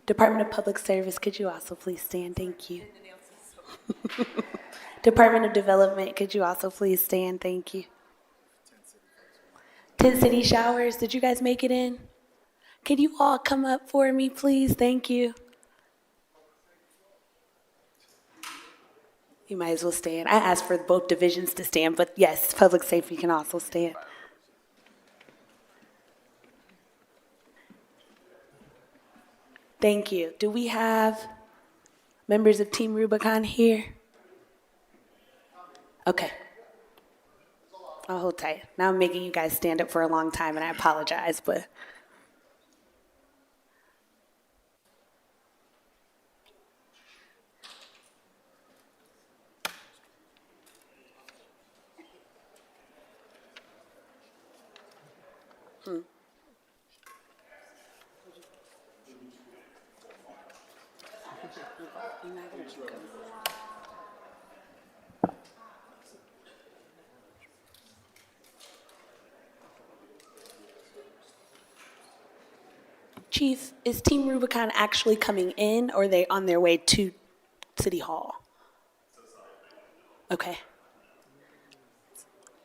Department of Public Service, could you also please stand? Thank you. Department of Development, could you also please stand? Thank you. Tent City Showers, did you guys make it in? Could you all come up for me, please? Thank you. You might as well stand. I asked for both divisions to stand, but yes, Public Safety can also stand. Thank you. Do we have members of Team Rubicon here? Okay. I'll hold tight. Now I'm making you guys stand up for a long time, and I apologize, but... Chief, is Team Rubicon actually coming in, or are they on their way to City Hall? Okay.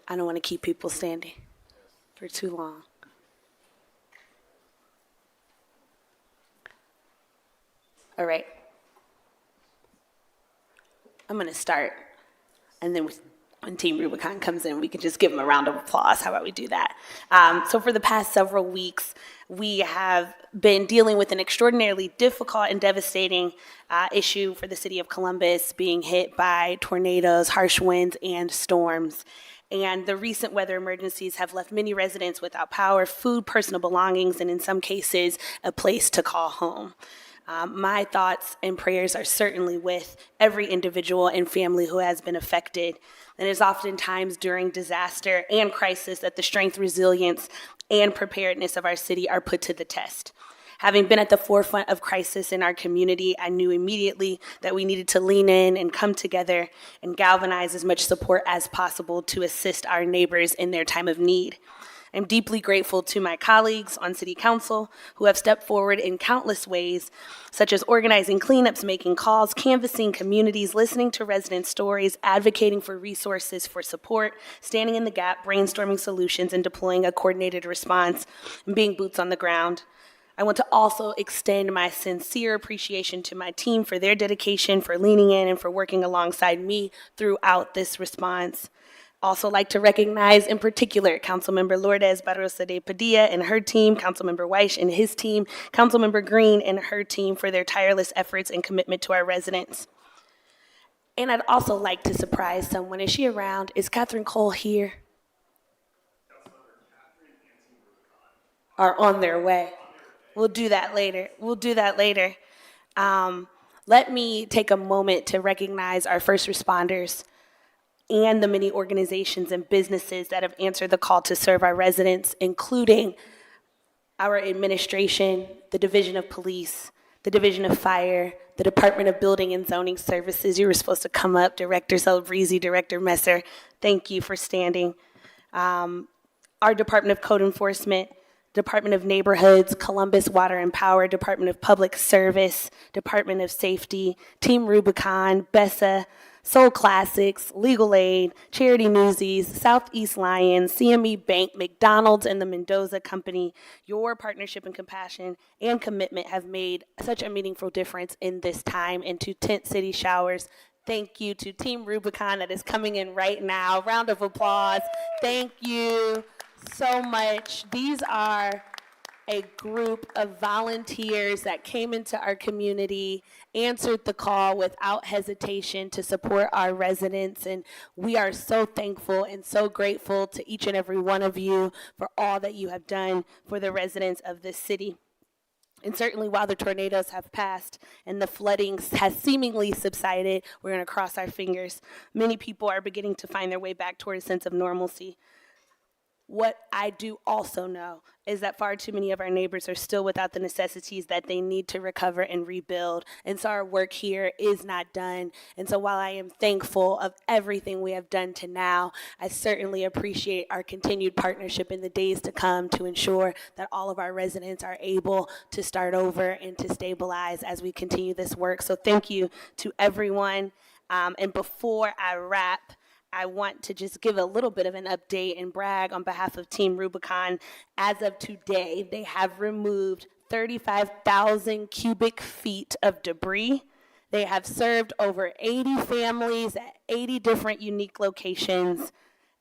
I don't want to keep people standing for too long. All right. I'm going to start, and then when Team Rubicon comes in, we can just give them a round of applause. How about we do that? So for the past several weeks, we have been dealing with an extraordinarily difficult and devastating issue for the city of Columbus, being hit by tornadoes, harsh winds, and storms. And the recent weather emergencies have left many residents without power, food, personal belongings, and in some cases, a place to call home. My thoughts and prayers are certainly with every individual and family who has been affected. And it's oftentimes during disaster and crisis that the strength, resilience, and preparedness of our city are put to the test. Having been at the forefront of crisis in our community, I knew immediately that we needed to lean in and come together and galvanize as much support as possible to assist our neighbors in their time of need. I'm deeply grateful to my colleagues on City Council who have stepped forward in countless ways, such as organizing cleanups, making calls, canvassing communities, listening to resident stories, advocating for resources for support, standing in the gap, brainstorming solutions, and deploying a coordinated response, and being boots on the ground. I want to also extend my sincere appreciation to my team for their dedication, for leaning in, and for working alongside me throughout this response. Also like to recognize in particular Councilmember Lourdes Barroso de Padilla and her team, Councilmember Weish and his team, Councilmember Green and her team for their tireless efforts and commitment to our residents. And I'd also like to surprise someone. Is she around? Is Catherine Cole here? Are on their way. We'll do that later. Let me take a moment to recognize our first responders and the many organizations and businesses that have answered the call to serve our residents, including our administration, the Division of Police, the Division of Fire, the Department of Building and Zoning Services. You were supposed to come up, Director Celebrezzi, Director Messer. Thank you for standing. Our Department of Code Enforcement, Department of Neighborhoods, Columbus Water and Power, Department of Public Service, Department of Safety, Team Rubicon, BESA, Soul Classics, Legal Aid, Charity Newsies, Southeast Lions, CME Bank, McDonald's, and the Mendoza Company. Your partnership and compassion and commitment have made such a meaningful difference in this time. And to Tent City Showers, thank you. To Team Rubicon that is coming in right now. Round of applause. Thank you so much. These are a group of volunteers that came into our community, answered the call without hesitation to support our residents, and we are so thankful and so grateful to each and every one of you for all that you have done for the residents of this city. And certainly while the tornadoes have passed and the flooding has seemingly subsided, we're going to cross our fingers. Many people are beginning to find their way back toward a sense of normalcy. What I do also know is that far too many of our neighbors are still without the necessities that they need to recover and rebuild. And so our work here is not done. And so while I am thankful of everything we have done to now, I certainly appreciate our continued partnership in the days to come to ensure that all of our residents are able to start over and to stabilize as we continue this work. So thank you to everyone. And before I wrap, I want to just give a little bit of an update and brag on behalf of Team Rubicon. As of today, they have removed 35,000 cubic feet of debris. They have served over 80 families at 80 different unique locations,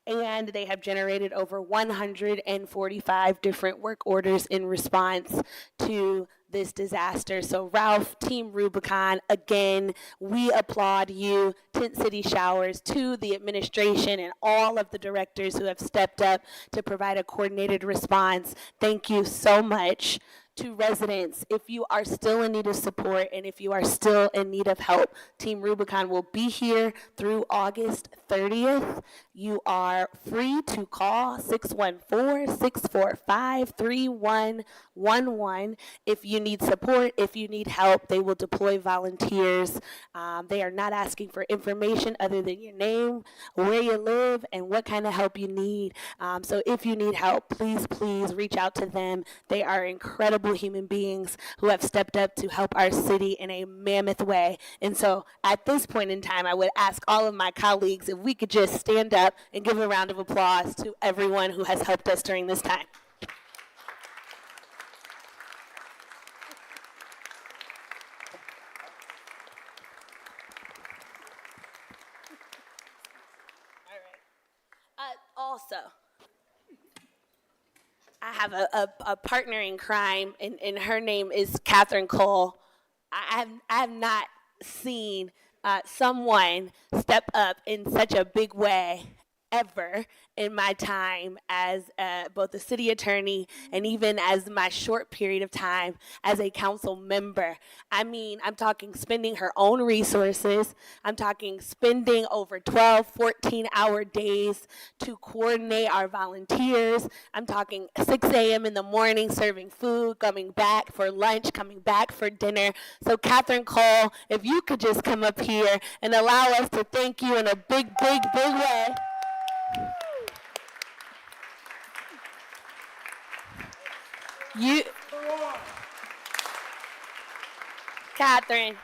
and they have generated over 145 different work orders in response to this disaster. So Ralph, Team Rubicon, again, we applaud you. Tent City Showers, to the administration and all of the directors who have stepped up to provide a coordinated response. Thank you so much. To residents, if you are still in need of support and if you are still in need of help, Team Rubicon will be here through August 30th. You are free to call 614-645-3111. If you need support, if you need help, they will deploy volunteers. They are not asking for information other than your name, where you live, and what kind of help you need. So if you need help, please reach out to them. They are incredible human beings who have stepped up to help our city in a mammoth way. And so at this point in time, I would ask all of my colleagues if we could just stand up and give a round of applause to everyone who has helped us during this time. Also, I have a partner in crime, and her name is Catherine Cole. I have not seen someone step up in such a big way ever in my time as both a city attorney and even as my short period of time as a council member. I mean, I'm talking spending her own resources. I'm talking spending over 12, 14-hour days to coordinate our volunteers. I'm talking 6 a.m. in the morning serving food, coming back for lunch, coming back for dinner. So Catherine Cole, if you could just come up here and allow us to thank you in a big, big, big way. Catherine,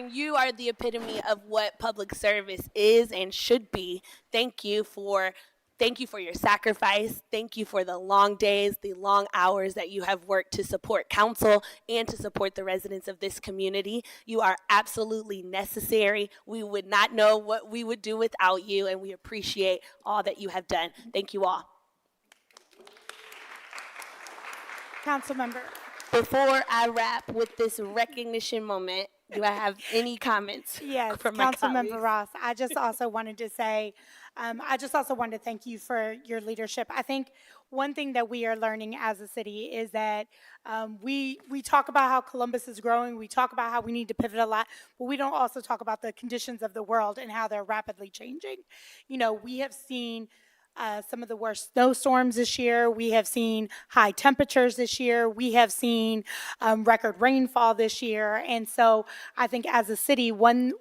you are the epitome of what public service is and should be. Thank you for your sacrifice. Thank you for the long days, the long hours that you have worked to support council and to support the residents of this community. You are absolutely necessary. We would not know what we would do without you, and we appreciate all that you have done. Thank you all. Councilmember. Before I wrap with this recognition moment, do I have any comments? Yes, from my colleagues? Councilmember Ross, I just also wanted to say, thank you for your leadership. I think one thing that we are learning as a city is that we talk about how Columbus is growing, we talk about how we need to pivot a lot, but we don't also talk about the conditions of the world and how they're rapidly changing. You know, we have seen some of the worst snowstorms this year. We have seen high temperatures this year. We have seen record rainfall this year. And so I think as a city, one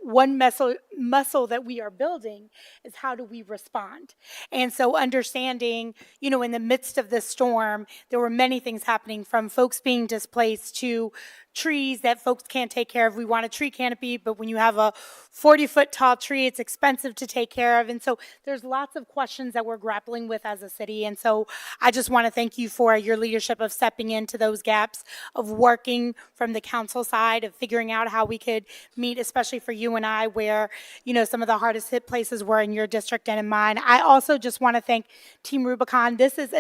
muscle that we are building is how do we respond? And so understanding, you know, in the midst of this storm, there were many things happening, from folks being displaced to trees that folks can't take care of. We want a tree canopy, but when you have a 40-foot tall tree, it's expensive to take care of. And so there's lots of questions that we're grappling with as a city. And so I just want to thank you for your leadership of stepping into those gaps, of working from the council side, of figuring out how we could meet, especially for you and I, where, some of the hardest hit places were in your district and in mine. I also just want to thank Team Rubicon. This is,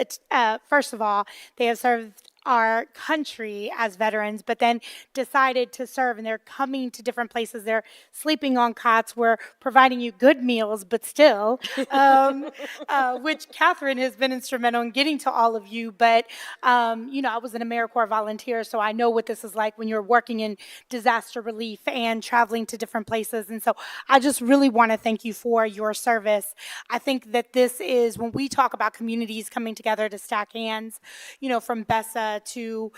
first of all, they have served our country as veterans, but then decided to serve, and they're coming to different places. They're sleeping on cots. We're providing you good meals, but still, which Catherine has been instrumental in getting to all of you. But, I was an AmeriCorps volunteer, so I know what this is like when you're working in disaster relief and traveling to different places. And so I just really want to thank you for your service. I think that this is, when we talk about communities coming together to stack hands, from BESA to,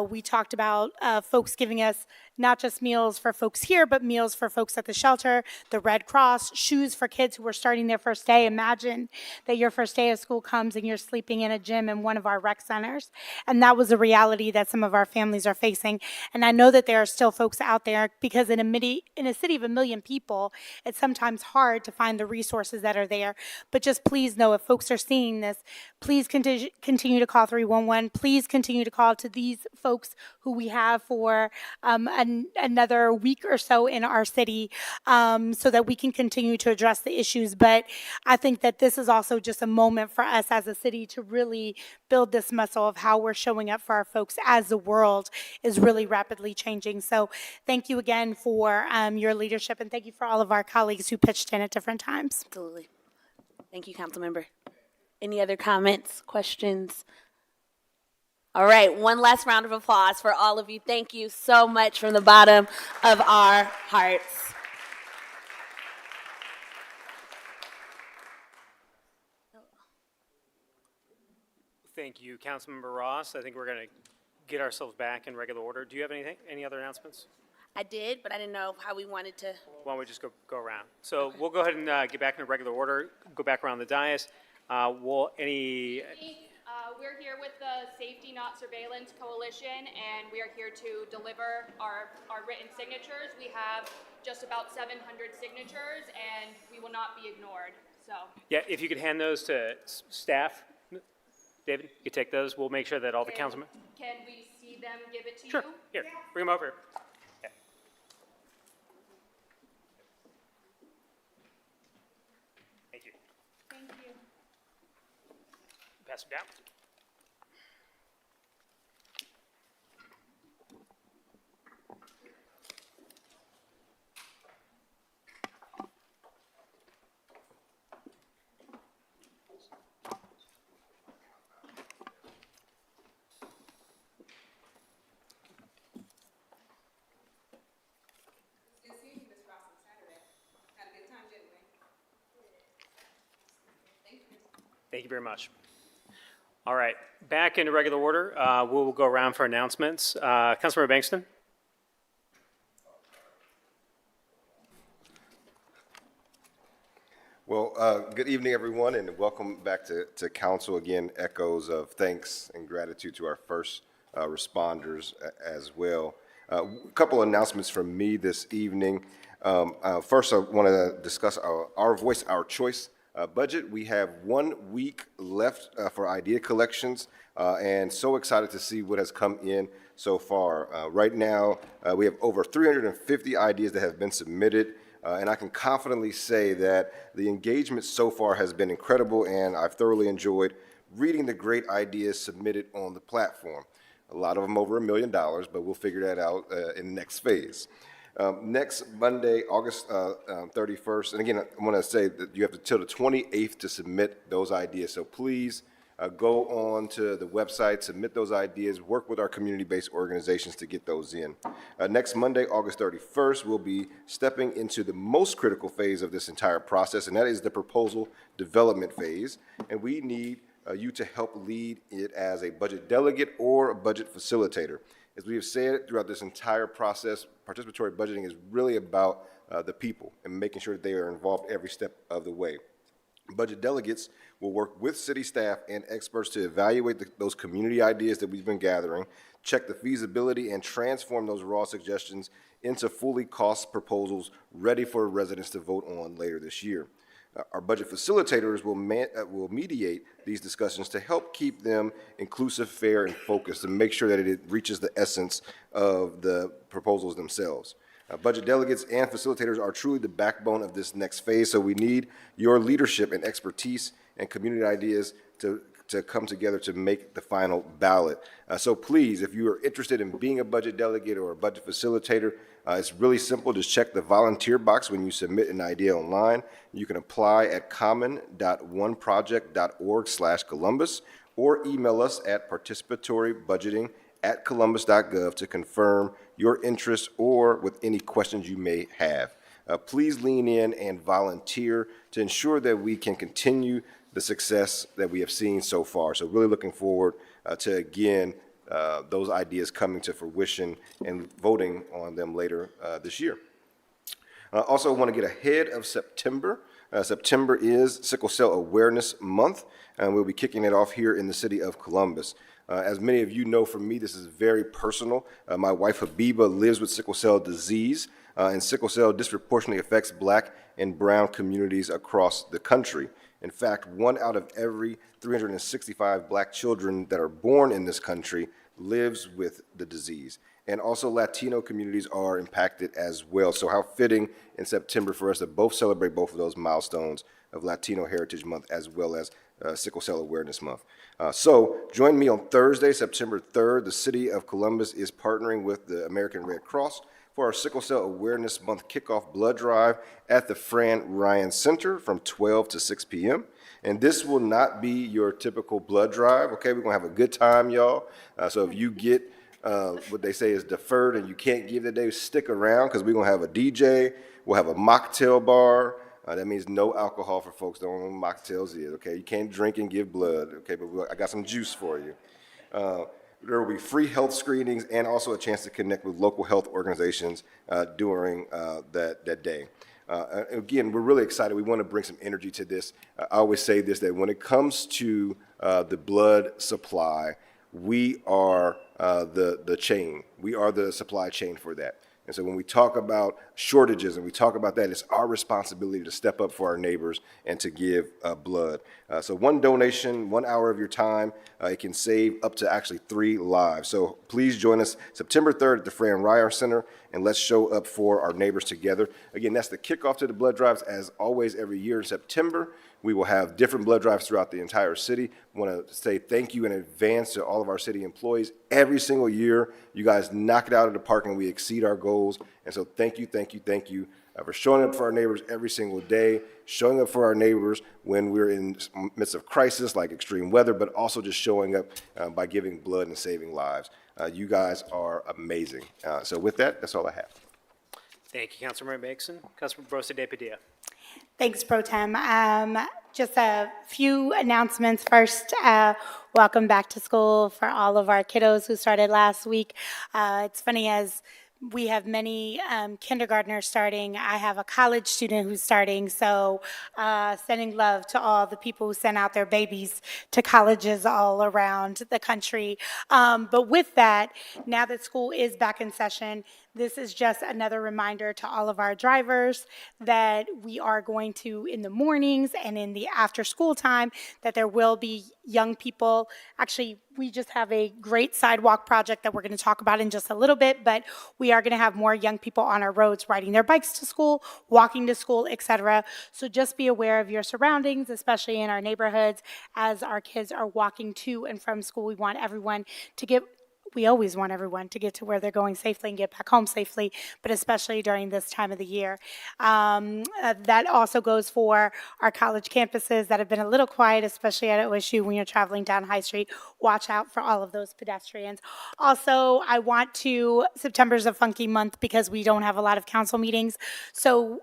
we talked about folks giving us not just meals for folks here, but meals for folks at the shelter, the Red Cross, shoes for kids who are starting their first day. Imagine that your first day of school comes and you're sleeping in a gym in one of our rec centers. And that was a reality that some of our families are facing. And I know that there are still folks out there, because in a city of 1 million people, it's sometimes hard to find the resources that are there. But just please know, if folks are seeing this, please continue to call 311. Please continue to call to these folks who we have for another week or so in our city, so that we can continue to address the issues. But I think that this is also just a moment for us as a city to really build this muscle of how we're showing up for our folks as the world is really rapidly changing. So thank you again for your leadership, and thank you for all of our colleagues who pitched in at different times. Absolutely. Thank you, Councilmember. Any other comments, questions? All right, one last round of applause for all of you. Thank you so much from the bottom of our hearts. Thank you, Councilmember Ross. I think we're going to get ourselves back in regular order. Do you have any other announcements? I did, but I didn't know how we wanted to. Why don't we just go around? So we'll go ahead and get back into regular order, go back around the dais. We're here with the Safety Not Surveillance Coalition, and we are here to deliver our written signatures. We have just about 700 signatures, and we will not be ignored. So. Yeah, if you could hand those to staff, David, you take those. We'll make sure that all the councilmen. Can we see them give it to Sure. you? Here, bring them over here. Yeah. Thank you. Thank you. Pass them down. Thank you very much. All right, back into regular order. We'll go around for announcements. Councilmember Bankston. Well, good evening, everyone, and welcome back to council. Again, echoes of thanks and gratitude to our first responders as well. A couple announcements from me this evening. First, I want to discuss our Voice, Our Choice budget. We have 1 week left for idea collections, and so excited to see what has come in so far. Right now, we have over 350 ideas that have been submitted, and I can confidently say that the engagement so far has been incredible, and I've thoroughly enjoyed reading the great ideas submitted on the platform. A lot of them over $1 million, but we'll figure that out in the next phase. Next Monday, August 31st, and again, I want to say that you have till the 28th to submit those ideas. So please go on to the website, submit those ideas, work with our community-based organizations to get those in. Next Monday, August 31st, we'll be stepping into the most critical phase of this entire process, and that is the proposal development phase. And we need you to help lead it as a budget delegate or a budget facilitator. As we have said throughout this entire process, participatory budgeting is really about the people and making sure that they are involved every step of the way. Budget delegates will work with city staff and experts to evaluate those community ideas that we've been gathering, check the feasibility, and transform those raw suggestions into fully cost proposals ready for residents to vote on later this year. Our budget facilitators will mediate these discussions to help keep them inclusive, fair, and focused, and make sure that it reaches the essence of the proposals themselves. Budget delegates and facilitators are truly the backbone of this next phase, so we need your leadership and expertise and community ideas to come together to make the final ballot. So please, if you are interested in being a budget delegate or a budget facilitator, it's really simple. Just check the volunteer box when you submit an idea online. You can apply at common.oneproject.org/Columbus or email us at participatorybudgeting@columbus.gov to confirm your interest or with any questions you may have. Please lean in and volunteer to ensure that we can continue the success that we have seen so far. So really looking forward to, again, those ideas coming to fruition and voting on them later this year. Also want to get ahead of September. September is Sickle Cell Awareness Month, and we'll be kicking it off here in the city of Columbus. As many of you know from me, this is very personal. My wife Habiba lives with sickle cell disease, and sickle cell disproportionately affects Black and brown communities across the country. In fact, 1 out of every 365 Black children that are born in this country lives with the disease. And also Latino communities are impacted as well. So how fitting in September for us to both celebrate both of those milestones of Latino Heritage Month as well as Sickle Cell Awareness Month. So join me on Thursday, September 3rd. The city of Columbus is partnering with the American Red Cross for our Sickle Cell Awareness Month kickoff blood drive at the Fran Ryan Center from 12 to 6 p.m. And this will not be your typical blood drive, okay? We're gonna have a good time, y'all. So if you get what they say is deferred and you can't give that day, stick around because we're gonna have a DJ, we'll have a mocktail bar. That means no alcohol for folks that don't know what mocktails is, okay? You can't drink and give blood, okay? But I got some juice for you. There will be free health screenings and also a chance to connect with local health organizations during that day. Again, we're really excited. We want to bring some energy to this. I always say this, that when it comes to the blood supply, we are the chain. We are the supply chain for that. And so when we talk about shortages and we talk about that, it's our responsibility to step up for our neighbors and to give blood. So one donation, 1 hour of your time, it can save up to actually 3 lives. So please join us September 3rd at the Fran Ryan Center, and let's show up for our neighbors together. Again, that's the kickoff to the blood drives. As always, every year in September, we will have different blood drives throughout the entire city. I want to say thank you in advance to all of our city employees. Every single year, you guys knock it out of the park and we exceed our goals. And so thank you for showing up for our neighbors every single day, showing up for our neighbors when we're in the midst of crisis like extreme weather, but also just showing up by giving blood and saving lives. You guys are amazing. So with that, that's all I have. Thank you, Councilmember Bakeson. Councilmember Rosa De Padilla. Thanks, Pro Tem. Just a few announcements. First, welcome back to school for all of our kiddos who started last week. It's funny, as we have many kindergartners starting. I have a college student who's starting, so sending love to all the people who send out their babies to colleges all around the country. But with that, now that school is back in session, this is just another reminder to all of our drivers that we are going to, in the mornings and in the after-school time, that there will be young people. Actually, we just have a great sidewalk project that we're going to talk about in just a little bit, but we are going to have more young people on our roads riding their bikes to school, walking to school, etc. So just be aware of your surroundings, especially in our neighborhoods, as our kids are walking to and from school. We always want everyone to get to where they're going safely and get back home safely, but especially during this time of the year. That also goes for our college campuses that have been a little quiet, especially at OSU when you're traveling down High Street. Watch out for all of those pedestrians. Also, September's a funky month because we don't have a lot of council meetings. So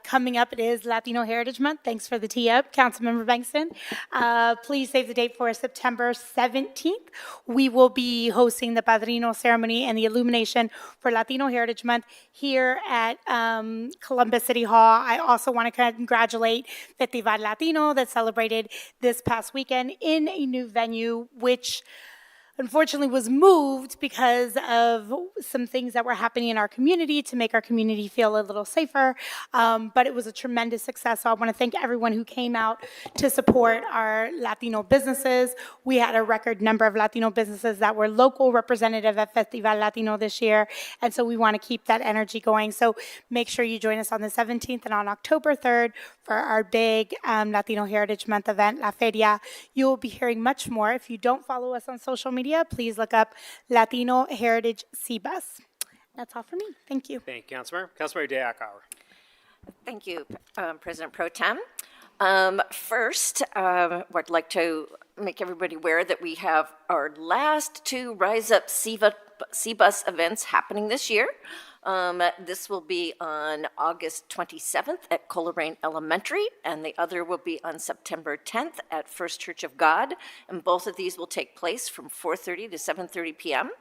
coming up, it is Latino Heritage Month. Thanks for the tee up, Councilmember Bankston. Please save the date for September 17th. We will be hosting the Padrino ceremony and the illumination for Latino Heritage Month here at Columbus City Hall. I also want to congratulate Festival Latino that celebrated this past weekend in a new venue, which unfortunately was moved because of some things that were happening in our community to make our community feel a little safer. But it was a tremendous success. So I want to thank everyone who came out to support our Latino businesses. We had a record number of Latino businesses that were local representative at Festival Latino this year. And so we want to keep that energy going. So make sure you join us on the 17th and on October 3rd for our big Latino Heritage Month event, La Feria. You will be hearing much more. If you don't follow us on social media, please look up Latino Heritage CBUS. That's all for me. Thank you. Thank you, Councilmember. Councilmember Diak-Auer. Thank you, President Pro Tem. First, I'd like to make everybody aware that we have our last two Rise Up CBUS events happening this year. This will be on August 27th at Coleraine Elementary, and the other will be on September 10th at First Church of God, and both of these will take place from 4:30 to 7:30 p.m.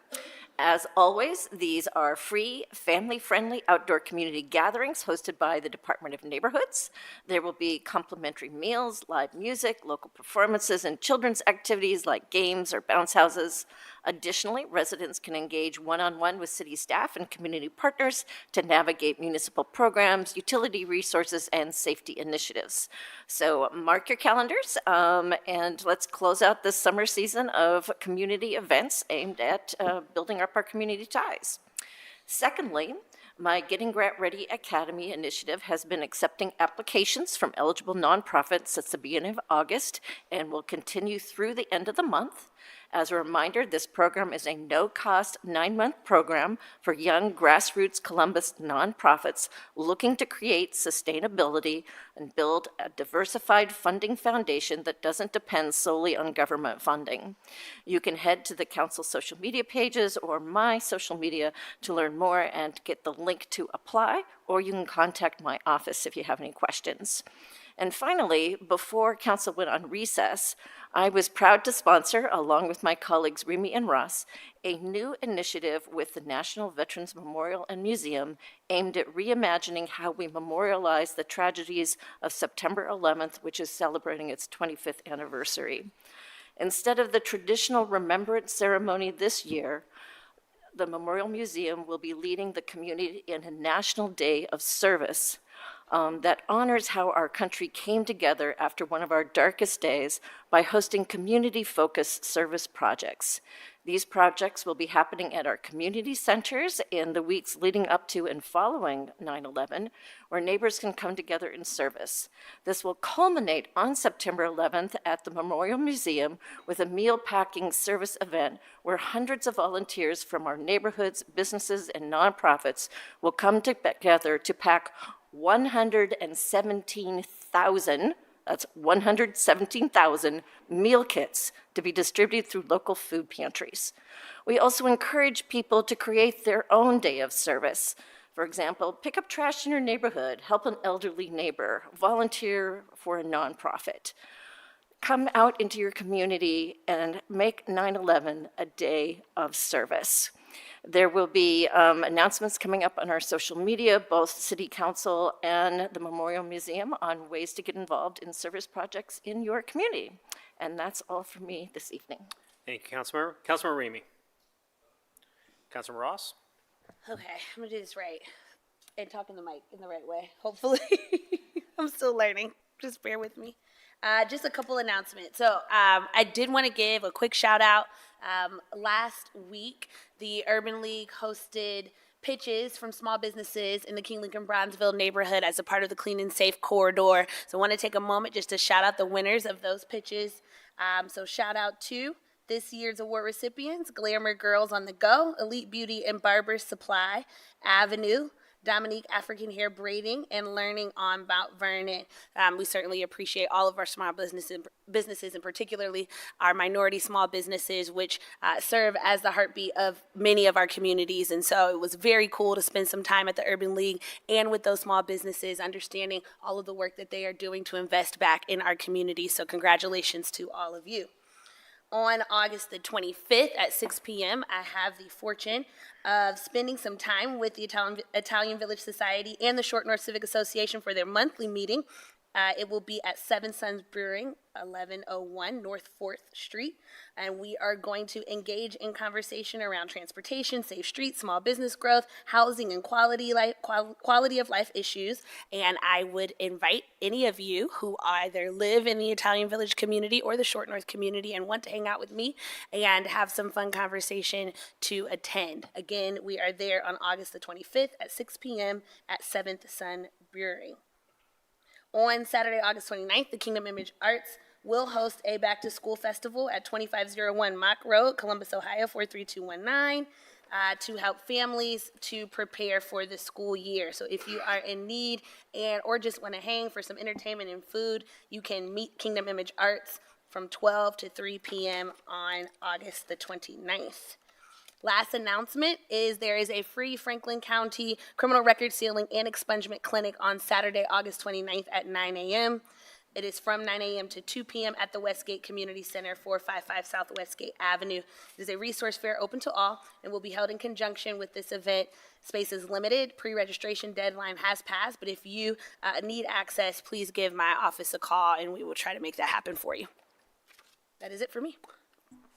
As always, these are free, family-friendly outdoor community gatherings hosted by the Department of Neighborhoods. There will be complimentary meals, live music, local performances, and children's activities like games or bounce houses. Additionally, residents can engage one-on-one with city staff and community partners to navigate municipal programs, utility resources, and safety initiatives. So mark your calendars, and let's close out this summer season of community events aimed at building up our community ties. Secondly, my Getting Grant Ready Academy initiative has been accepting applications from eligible nonprofits since the beginning of August and will continue through the end of the month. As a reminder, this program is a no-cost 9-month program for young grassroots Columbus nonprofits looking to create sustainability and build a diversified funding foundation that doesn't depend solely on government funding. You can head to the council social media pages or my social media to learn more and get the link to apply, or you can contact my office if you have any questions. And finally, before council went on recess, I was proud to sponsor, along with my colleagues Remy and Ross, a new initiative with the National Veterans Memorial and Museum aimed at reimagining how we memorialize the tragedies of September 11th, which is celebrating its 25th anniversary. Instead of the traditional remembrance ceremony this year, the Memorial Museum will be leading the community in a National Day of Service that honors how our country came together after one of our darkest days by hosting community-focused service projects. These projects will be happening at our community centers in the weeks leading up to and following 9/11, where neighbors can come together in service. This will culminate on September 11th at the Memorial Museum with a meal packing service event where hundreds of volunteers from our neighborhoods, businesses, and nonprofits will come together to pack 117,000, that's 117,000 meal kits to be distributed through local food pantries. We also encourage people to create their own day of service. For example, pick up trash in your neighborhood, help an elderly neighbor, volunteer for a nonprofit. Come out into your community and make 9/11 a day of service. There will be announcements coming up on our social media, both City Council and the Memorial Museum, on ways to get involved in service projects in your community. And that's all for me this evening. Thank you, Councilmember. Councilmember Remy. Councilmember Ross. Okay, I'm gonna do this right and talk in the mic in the right way, hopefully. I'm still learning, just bear with me. Just a couple announcements. So I did want to give a quick shout out. Last week, the Urban League hosted pitches from small businesses in the King Lincoln Bronzeville neighborhood as a part of the Clean and Safe Corridor. So I want to take a moment just to shout out the winners of those pitches. So shout out to this year's award recipients: Glamour Girls on the Go, Elite Beauty and Barber Supply, Avenue, Dominique African Hair Braiding, and Learning on Mount Vernon. We certainly appreciate all of our small businesses, and particularly our minority small businesses, which serve as the heartbeat of many of our communities. And so it was very cool to spend some time at the Urban League and with those small businesses, understanding all of the work that they are doing to invest back in our community. So congratulations to all of you. On August the 25th at 6 p.m., I have the fortune of spending some time with the Italian Village Society and the Short North Civic Association for their monthly meeting. It will be at Seven Sons Brewing, 1101 North 4th Street. And we are going to engage in conversation around transportation, safe streets, small business growth, housing, and quality of life issues. And I would invite any of you who either live in the Italian Village community or the Short North community and want to hang out with me and have some fun conversation to attend. Again, we are there on August the 25th at 6 p.m. at Seventh Son Brewing. On Saturday, August 29th, the Kingdom Image Arts will host a back-to-school festival at 2501 Mock Road, Columbus, Ohio, 43219, to help families to prepare for the school year. So if you are in need or just want to hang for some entertainment and food, you can meet Kingdom Image Arts from 12 to 3 p.m. on August the 29th. Last announcement is there is a free Franklin County criminal record sealing and expungement clinic on Saturday, August 29th at 9 a.m. It is from 9 a.m. to 2 p.m. at the Westgate Community Center, 455 South Westgate Avenue. It is a resource fair open to all and will be held in conjunction with this event. Space is limited. Pre-registration deadline has passed, but if you need access, please give my office a call and we will try to make that happen for you. That is it for me.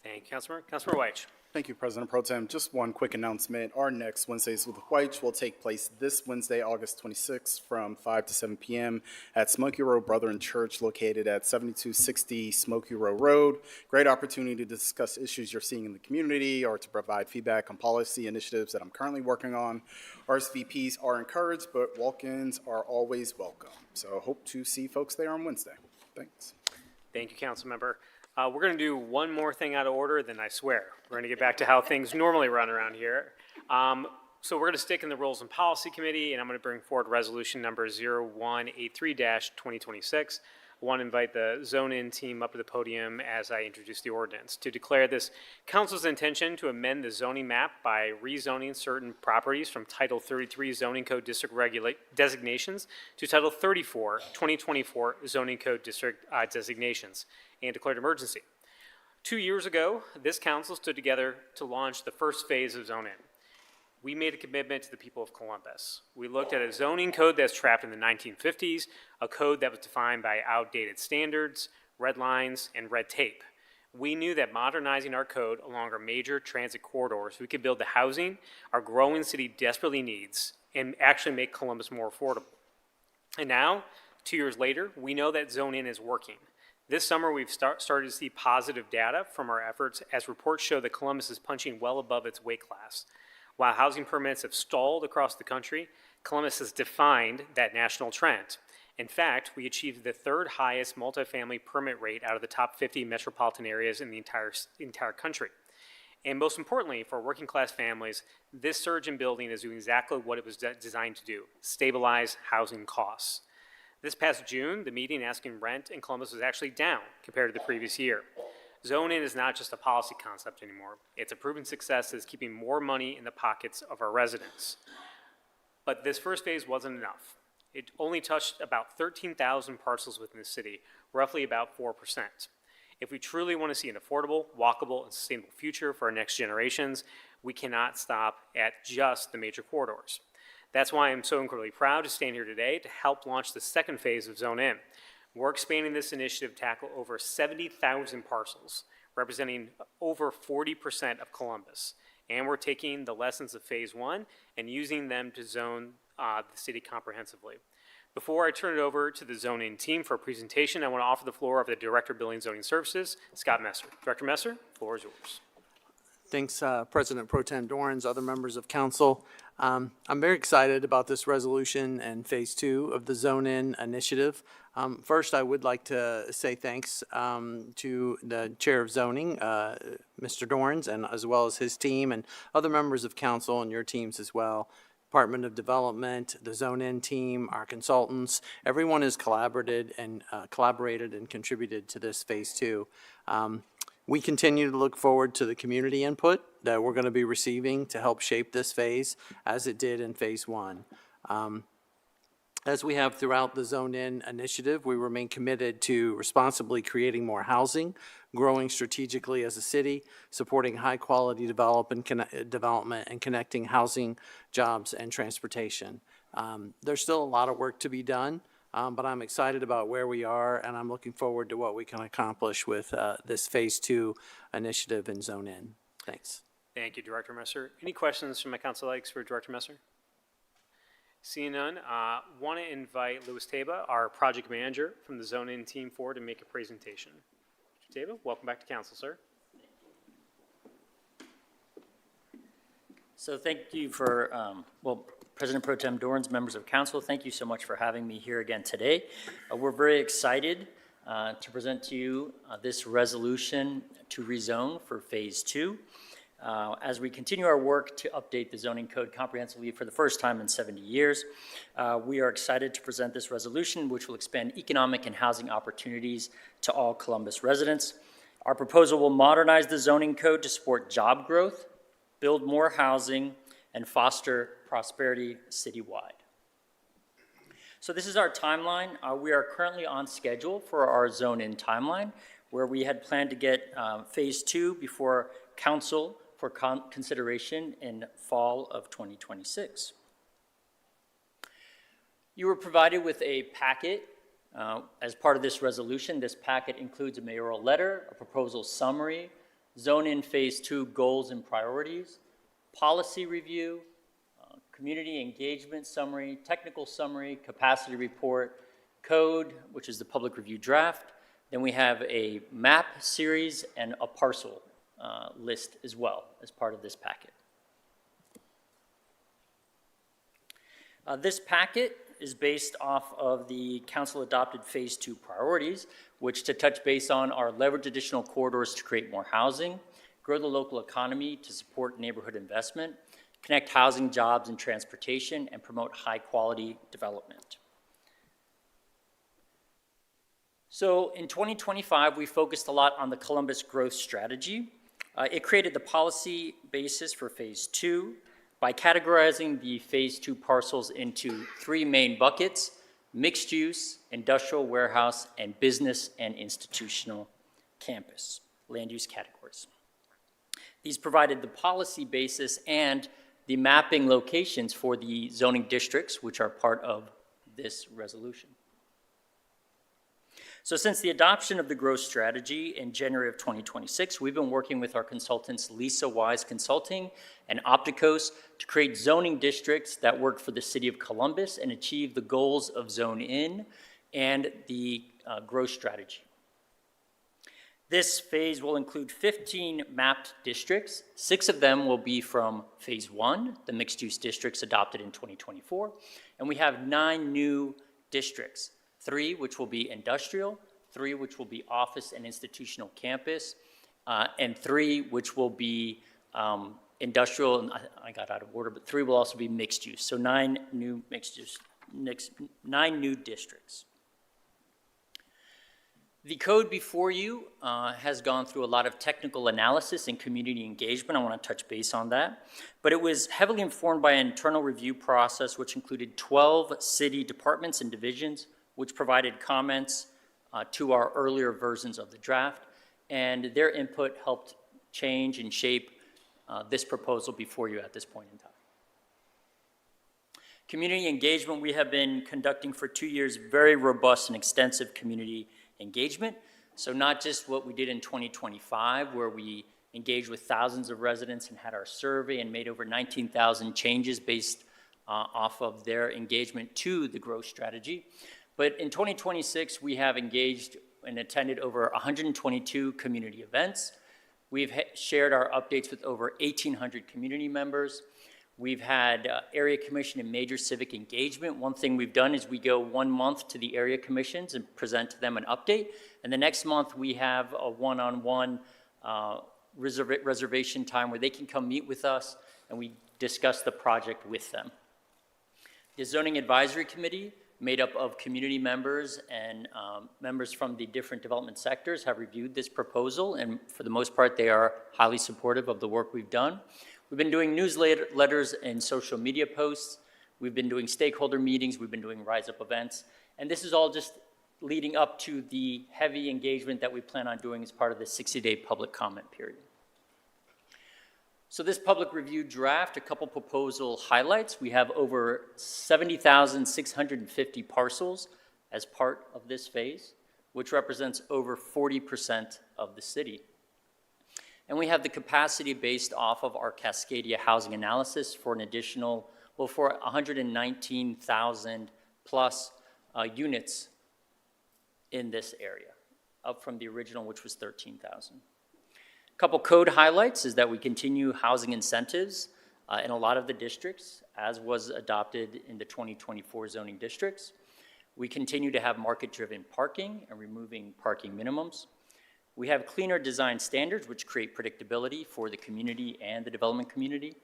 Thank you, Councilmember. Councilmember White. Thank you, President Pro Tem. Just one quick announcement. Our next Wednesdays with the Whites will take place this Wednesday, August 26th from 5 to 7 p.m. at Smoky Row Brethren Church located at 7260 Smoky Row Road. Great opportunity to discuss issues you're seeing in the community or to provide feedback on policy initiatives that I'm currently working on. RSVPs are encouraged, but walk-ins are always welcome. So hope to see folks there on Wednesday. Thanks. Thank you, Councilmember. We're going to do one more thing out of order, then I swear we're going to get back to how things normally run around here. So we're going to stick in the Rules and Policy Committee, and I'm going to bring forward resolution number 0183-2026. I want to invite the zone-in team up to the podium as I introduce the ordinance to declare this council's intention to amend the zoning map by rezoning certain properties from Title 33 Zoning Code District designations to Title 34 2024 Zoning Code District designations and declared emergency. 2 years ago, this council stood together to launch the first phase of zone-in. We made a commitment to the people of Columbus. We looked at a zoning code that's trapped in the 1950s, a code that was defined by outdated standards, red lines, and red tape. We knew that modernizing our code along our major transit corridors, we could build the housing our growing city desperately needs and actually make Columbus more affordable. And now, 2 years later, we know that zone-in is working. This summer, we've started to see positive data from our efforts as reports show that Columbus is punching well above its weight class. While housing permits have stalled across the country, Columbus has defined that national trend. In fact, we achieved the third highest multifamily permit rate out of the top 50 metropolitan areas in the entire country. And most importantly, for working class families, this surge in building is doing exactly what it was designed to do, stabilize housing costs. This past June, the median asking rent in Columbus was actually down compared to the previous year. Zone-in is not just a policy concept anymore. It's a proven success that is keeping more money in the pockets of our residents. But this first phase wasn't enough. It only touched about 13,000 parcels within the city, roughly about 4%. If we truly want to see an affordable, walkable, and sustainable future for our next generations, we cannot stop at just the major corridors. That's why I'm so incredibly proud to stand here today to help launch the second phase of Zone-in. We're expanding this initiative to tackle over 70,000 parcels, representing over 40% of Columbus. And we're taking the lessons of Phase 1 and using them to zone the city comprehensively. Before I turn it over to the Zone-in team for a presentation, I want to offer the floor of the Director of Building and Zoning Services, Scott Messer. Director Messer, the floor is yours. Thanks, President Pro Tem Dorans, other members of council. I'm very excited about this resolution and Phase 2 of the Zone-in initiative. First, I would like to say thanks to the Chair of Zoning, Mr. Dorans, and as well as his team and other members of council and your teams as well. Department of Development, the Zone-in team, our consultants, everyone has collaborated and contributed to this Phase 2. We continue to look forward to the community input that we're going to be receiving to help shape this phase as it did in Phase 1. As we have throughout the Zone-in initiative, we remain committed to responsibly creating more housing, growing strategically as a city, supporting high-quality development and connecting housing, jobs, and transportation. There's still a lot of work to be done, but I'm excited about where we are, and I'm looking forward to what we can accomplish with this Phase 2 initiative in Zone N. Thanks. Thank you, Director Messer. Any questions from my council colleagues for Director Messer? Seeing none, want to invite Louis Taba, our project manager from the Zone In team forward to make a presentation. Mr. Taba, welcome back to council, sir. So thank you for, President Pro Tem Dorans, members of council, thank you so much for having me here again today. We're very excited to present to you this resolution to rezone for Phase 2. As we continue our work to update the zoning code comprehensively for the first time in 70 years, we are excited to present this resolution, which will expand economic and housing opportunities to all Columbus residents. Our proposal will modernize the zoning code to support job growth, build more housing, and foster prosperity citywide. So this is our timeline. We are currently on schedule for our Zone In timeline, where we had planned to get Phase 2 before council for consideration in fall of 2026. You were provided with a packet as part of this resolution. This packet includes a mayoral letter, a proposal summary, Zone In Phase 2 goals and priorities, policy review, community engagement summary, technical summary, capacity report, code, which is the public review draft. Then we have a map series and a parcel list as well as part of this packet. This packet is based off of the council-adopted Phase 2 priorities, which, to touch base on, are leverage additional corridors to create more housing, grow the local economy to support neighborhood investment, connect housing, jobs, and transportation, and promote high-quality development. So in 2025, we focused a lot on the Columbus growth strategy. It created the policy basis for Phase 2 by categorizing the Phase 2 parcels into 3 main buckets: mixed use, industrial warehouse, and business and institutional campus, land use categories. These provided the policy basis and the mapping locations for the zoning districts, which are part of this resolution. So since the adoption of the growth strategy in January of 2026, we've been working with our consultants Lisa Wise Consulting and Opticos to create zoning districts that work for the city of Columbus and achieve the goals of Zone In and the growth strategy. This phase will include 15 mapped districts. 6 of them will be from Phase 1, the mixed-use districts adopted in 2024, and we have 9 new districts. 3 which will be industrial, 3 which will be office and institutional campus, and 3 which will be industrial, and I got out of order, but 3 will also be mixed use. So 9 new mixed use, 9 new districts. The code before you has gone through a lot of technical analysis and community engagement. I want to touch base on that. But it was heavily informed by an internal review process, which included 12 city departments and divisions, which provided comments to our earlier versions of the draft, and their input helped change and shape this proposal before you at this point in time. Community engagement, we have been conducting for 2 years very robust and extensive community engagement. So not just what we did in 2025, where we engaged with thousands of residents and had our survey and made over 19,000 changes based off of their engagement to the growth strategy. But in 2026, we have engaged and attended over 122 community events. We've shared our updates with over 1,800 community members. We've had area commission and major civic engagement. One thing we've done is we go 1 month to the area commissions and present to them an update. And the next month, we have a one-on-one reservation time where they can come meet with us and we discuss the project with them. The Zoning Advisory Committee, made up of community members and members from the different development sectors, have reviewed this proposal, and for the most part, they are highly supportive of the work we've done. We've been doing newsletters and social media posts. We've been doing stakeholder meetings. We've been doing Rise Up events. And this is all just leading up to the heavy engagement that we plan on doing as part of the 60-day public comment period. So this public review draft, a couple proposal highlights. We have over 70,650 parcels as part of this phase, which represents over 40% of the city. And we have the capacity based off of our Cascadia housing analysis for an additional, well, for 119,000 plus units in this area, up from the original, which was 13,000. A couple code highlights is that we continue housing incentives in a lot of the districts, as was adopted in the 2024 zoning districts. We continue to have market-driven parking and removing parking minimums. We have cleaner design standards, which create predictability for the community and the development community.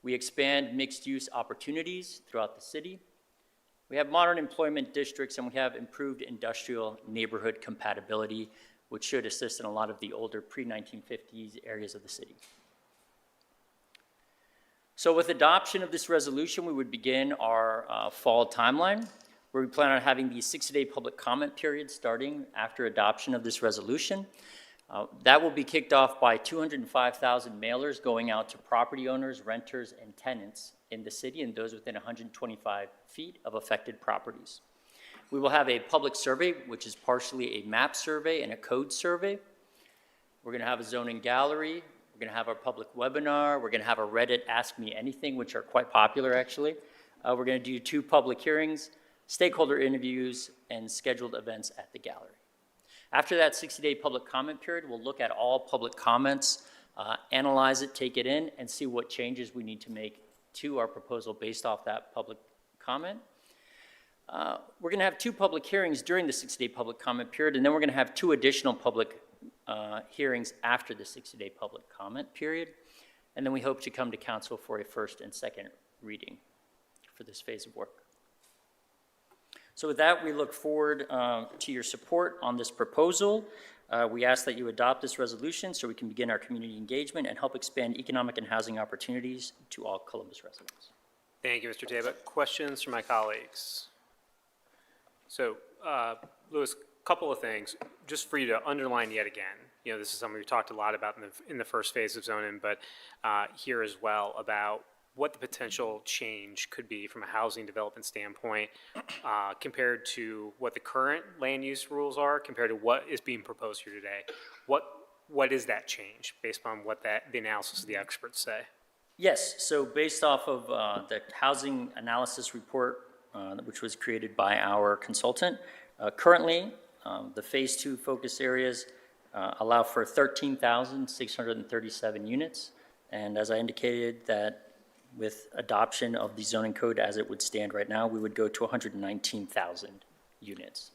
We expand mixed-use opportunities throughout the city. We have modern employment districts, and we have improved industrial neighborhood compatibility, which should assist in a lot of the older pre-1950s areas of the city. So with adoption of this resolution, we would begin our fall timeline, where we plan on having the 60-day public comment period starting after adoption of this resolution. That will be kicked off by 205,000 mailers going out to property owners, renters, and tenants in the city and those within 125 feet of affected properties. We will have a public survey, which is partially a map survey and a code survey. We're going to have a zoning gallery. We're going to have our public webinar. We're going to have a Reddit Ask Me Anything, which are quite popular, actually. We're going to do 2 public hearings, stakeholder interviews, and scheduled events at the gallery. After that 60-day public comment period, we'll look at all public comments, analyze it, take it in, and see what changes we need to make to our proposal based off that public comment. We're going to have 2 public hearings during the 60-day public comment period, and then we're going to have 2 additional public hearings after the 60-day public comment period. And then we hope to come to council for a first and second reading for this phase of work. So with that, we look forward to your support on this proposal. We ask that you adopt this resolution so we can begin our community engagement and help expand economic and housing opportunities to all Columbus residents. Thank you, Mr. Taba. Questions from my colleagues? So, Louis, a couple of things, just for you to underline yet again. You know, this is something we talked a lot about in the first phase of zoning, but here as well about what the potential change could be from a housing development standpoint compared to what the current land use rules are, compared to what is being proposed here today. What is that change based on what the analysis of the experts say? Yes, so based off of the housing analysis report, which was created by our consultant, currently the phase 2 focus areas allow for 13,637 units. And as I indicated, that with adoption of the zoning code as it would stand right now, we would go to 119,000 units.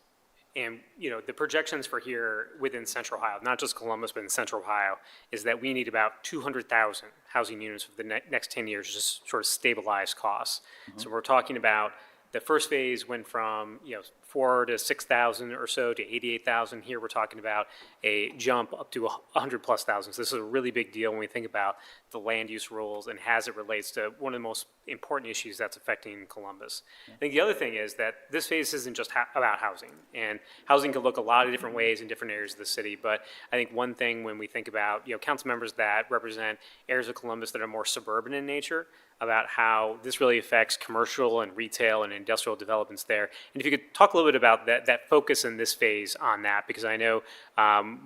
And, you know, the projections for here within Central Ohio, not just Columbus, but in Central Ohio, is that we need about 200,000 housing units for the next 10 years, just sort of stabilize costs. Mm-hmm. So we're talking about the first phase went from, 4 to 6,000 or so to 88,000. Here we're talking about a jump up to 100+ thousand. So this is a really big deal when we think about the land use rules and as it relates to one of the most important issues that's affecting Columbus. I think the other thing is that this phase isn't just about housing, and housing can look a lot of different ways in different areas of the city. But I think one thing when we think about council members that represent areas of Columbus that are more suburban in nature, about how this really affects commercial and retail and industrial developments there. And if you could talk a little bit about that focus in this phase on that, because I know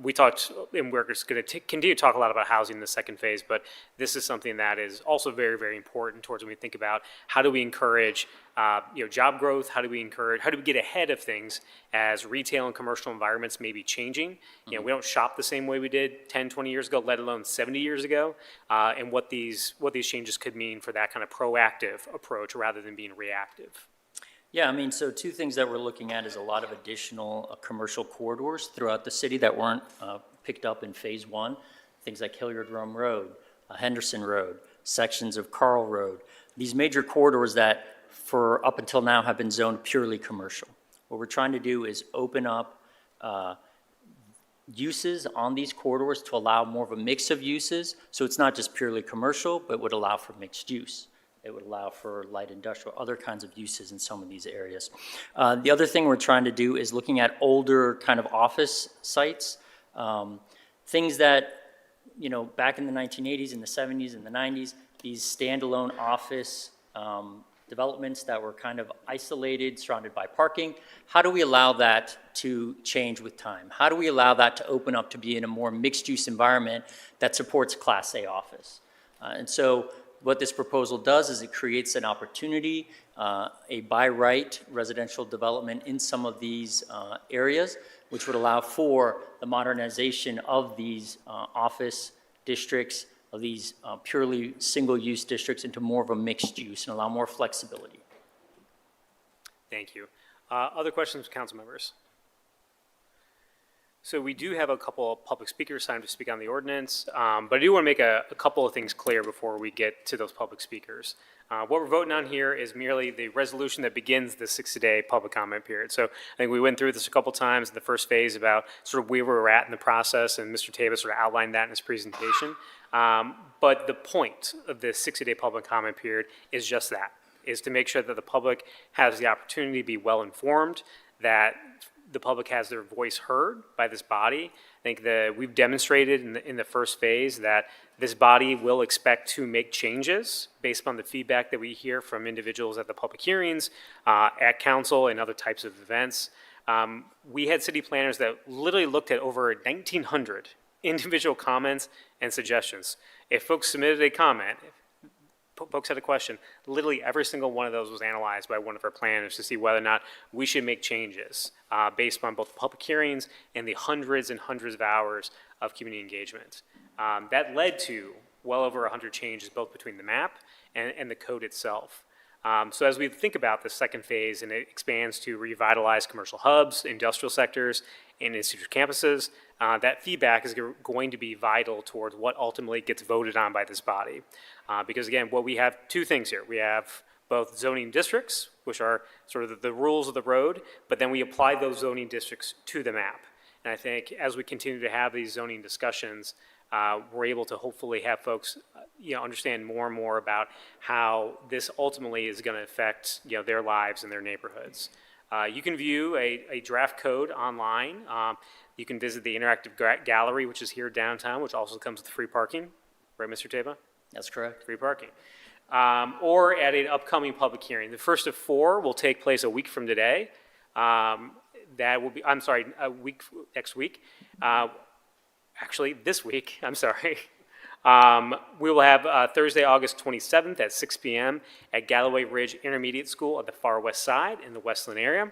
we talked, and we're just going to continue to talk a lot about housing in the second phase, but this is something that is also very, very important towards when we think about how do we encourage job growth, how do we get ahead of things as retail and commercial environments may be changing. We don't shop the same way we did 10, 20 years ago, let alone 70 years ago, and what these changes could mean for that kind of proactive approach rather than being reactive. Yeah, I mean, so 2 things that we're looking at is a lot of additional commercial corridors throughout the city that weren't picked up in phase 1. Things like Hilliard Rome Road, Henderson Road, sections of Carl Road. These major corridors that for up until now have been zoned purely commercial. What we're trying to do is open up uses on these corridors to allow more of a mix of uses. So it's not just purely commercial, but would allow for mixed use. It would allow for light industrial, other kinds of uses in some of these areas. The other thing we're trying to do is looking at older kind of office sites, things that, back in the 1980s and the 70s and the 90s, these standalone office developments that were kind of isolated, surrounded by parking. How do we allow that to change with time? How do we allow that to open up to be in a more mixed-use environment that supports Class A office? And so what this proposal does is it creates an opportunity, a by right residential development in some of these areas, which would allow for the modernization of these office districts, of these purely single-use districts into more of a mixed use and allow more flexibility. Thank you. Other questions from council members? So we do have a couple of public speakers signed to speak on the ordinance, but I do want to make a couple of things clear before we get to those public speakers. What we're voting on here is merely the resolution that begins the 60-day public comment period. So I think we went through this a couple times in the first phase about sort of where we're at in the process, and Mr. Teva sort of outlined that in his presentation. But the point of the 60-day public comment period is just that, is to make sure that the public has the opportunity to be well-informed, that the public has their voice heard by this body. I think that we've demonstrated in the first phase that this body will expect to make changes based upon the feedback that we hear from individuals at the public hearings, at council, and other types of events. We had city planners that literally looked at over 1,900 individual comments and suggestions. If folks submitted a comment, folks had a question, literally every single one of those was analyzed by one of our planners to see whether or not we should make changes based on both public hearings and the hundreds and hundreds of hours of community engagement. That led to well over 100 changes both between the map and the code itself. So as we think about the second phase and it expands to revitalize commercial hubs, industrial sectors, and institute campuses, that feedback is going to be vital towards what ultimately gets voted on by this body. Because again, what we have two things here. We have both zoning districts, which are sort of the rules of the road, but then we apply those zoning districts to the map. And I think as we continue to have these zoning discussions, we're able to hopefully have folks understand more and more about how this ultimately is going to affect their lives and their neighborhoods. You can view a draft code online. You can visit the interactive gallery, which is here downtown, which also comes with free parking. Right, Mr. Teva? That's correct. Free parking. Or at an upcoming public hearing. The first of 4 will take place a week from today. That will be, next week. Actually, this week, I'm sorry. We will have Thursday, August 27th at 6 p.m. at Galloway Ridge Intermediate School at the far west side in the Westland area,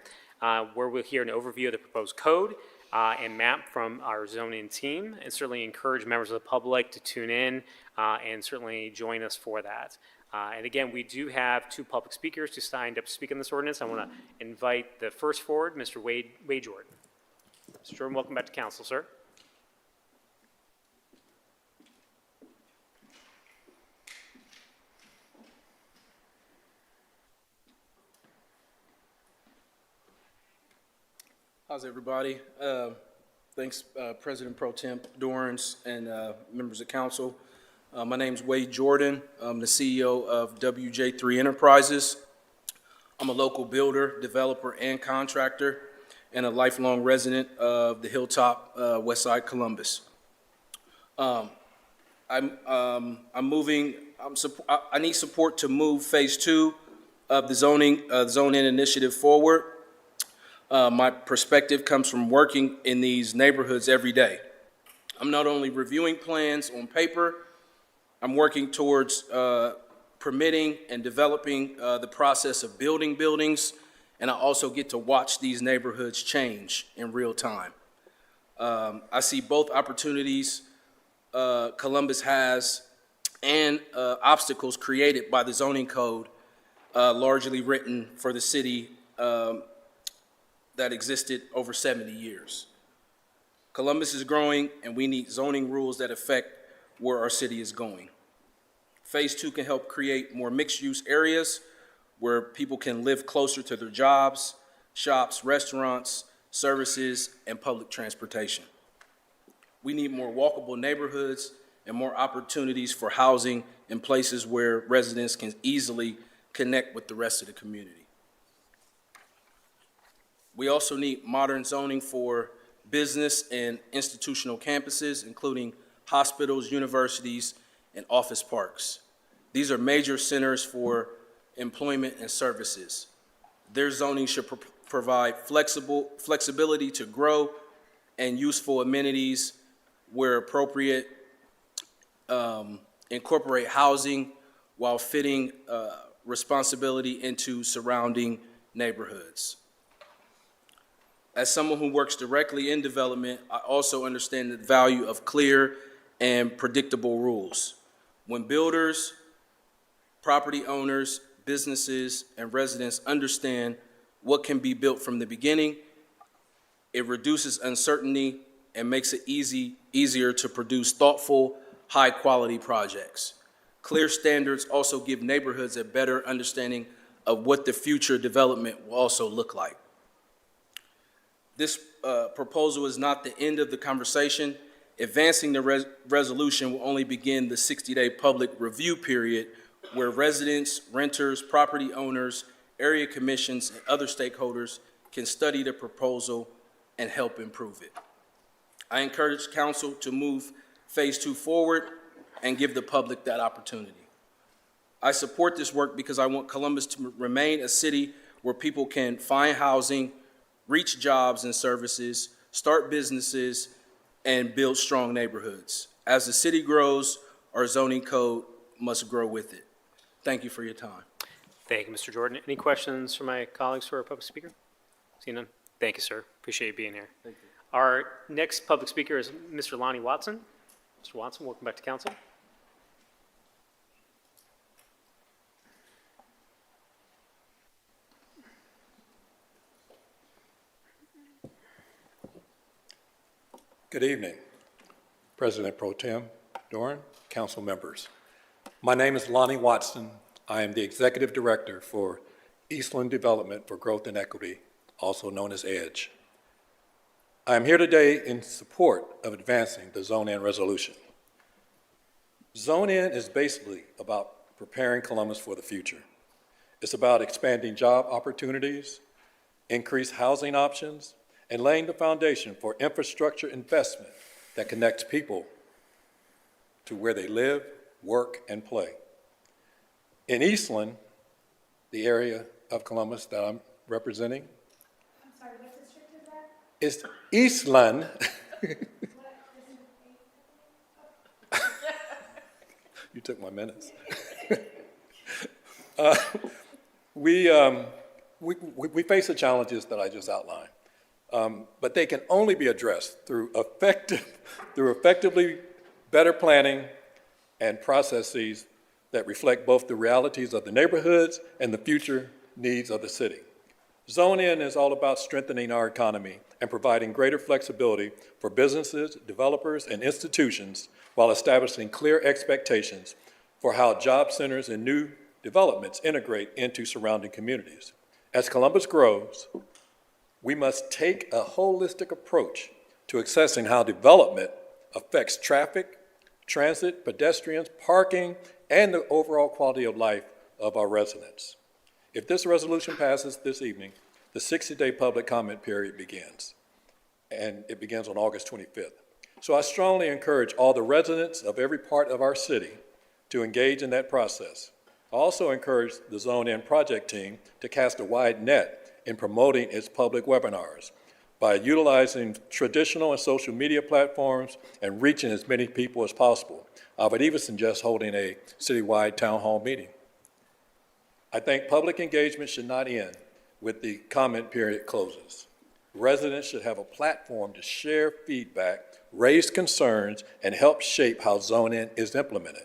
where we'll hear an overview of the proposed code and map from our zoning team, and certainly encourage members of the public to tune in and certainly join us for that. And again, we do have 2 public speakers who signed up to speak on this ordinance. I want to invite the first forward, Mr. Wade Jordan. Mr. Jordan, welcome back to council, sir. How's everybody? Thanks, President Pro Tem Dorrance and members of council. My name's Wade Jordan. I'm the CEO of WJ3 Enterprises. I'm a local builder, developer, and contractor, and a lifelong resident of the Hilltop, Westside, Columbus. I need support to move Phase 2 of the zoning initiative forward. My perspective comes from working in these neighborhoods every day. I'm not only reviewing plans on paper, I'm working towards permitting and developing the process of building buildings, and I also get to watch these neighborhoods change in real time. I see both opportunities Columbus has and obstacles created by the zoning code largely written for the city that existed over 70 years. Columbus is growing, and we need zoning rules that affect where our city is going. Phase 2 can help create more mixed-use areas where people can live closer to their jobs, shops, restaurants, services, and public transportation. We need more walkable neighborhoods and more opportunities for housing in places where residents can easily connect with the rest of the community. We also need modern zoning for business and institutional campuses, including hospitals, universities, and office parks. These are major centers for employment, and services. Their zoning should provide flexibility to grow and useful amenities where appropriate, incorporate housing while fitting responsibility into surrounding neighborhoods. As someone who works directly in development, I also understand the value of clear and predictable rules. When builders, property owners, businesses, and residents understand what can be built from the beginning, it reduces uncertainty and makes it easier to produce thoughtful, high-quality projects. Clear standards also give neighborhoods a better understanding of what the future development will also look like. This proposal is not the end of the conversation. Advancing the resolution will only begin the 60-day public review period where residents, renters, property owners, area commissions, and other stakeholders can study the proposal and help improve it. I encourage council to move Phase 2 forward and give the public that opportunity. I support this work because I want Columbus to remain a city where people can find housing, reach jobs and services, start businesses, and build strong neighborhoods. As the city grows, our zoning code must grow with it. Thank you for your time. Thank you, Mr. Jordan. Any questions from my colleagues for our public speaker? See none? Thank you, sir. Appreciate you being here. Thank you. Our next public speaker is Mr. Lonnie Watson. Mr. Watson, welcome back to council. Good evening, President Pro Tem Doran, council members. My name is Lonnie Watson. I am the Executive Director for Eastland Development for Growth and Equity, also known as EDGE. I am here today in support of advancing the Zone In resolution. Zone In is basically about preparing Columbus for the future. It's about expanding job opportunities, increased housing options, and laying the foundation for infrastructure investment that connects people to where they live, work, and play. In Eastland, the area of Columbus that I'm representing, I'm sorry, what district is that? is Eastland. You took my minutes. We face the challenges that I just outlined. But they can only be addressed through effectively better planning and processes that reflect both the realities of the neighborhoods and the future needs of the city. Zone In is all about strengthening our economy and providing greater flexibility for businesses, developers, and institutions while establishing clear expectations for how job centers and new developments integrate into surrounding communities. As Columbus grows, we must take a holistic approach to assessing how development affects traffic, transit, pedestrians, parking, and the overall quality of life of our residents. If this resolution passes this evening, the 60-day public comment period begins, and it begins on August 25th. So I strongly encourage all the residents of every part of our city to engage in that process. I also encourage the Zone In project team to cast a wide net in promoting its public webinars by utilizing traditional and social media platforms and reaching as many people as possible. I would even suggest holding a citywide town hall meeting. I think public engagement should not end with the comment period closes. Residents should have a platform to share feedback, raise concerns, and help shape how Zone In is implemented.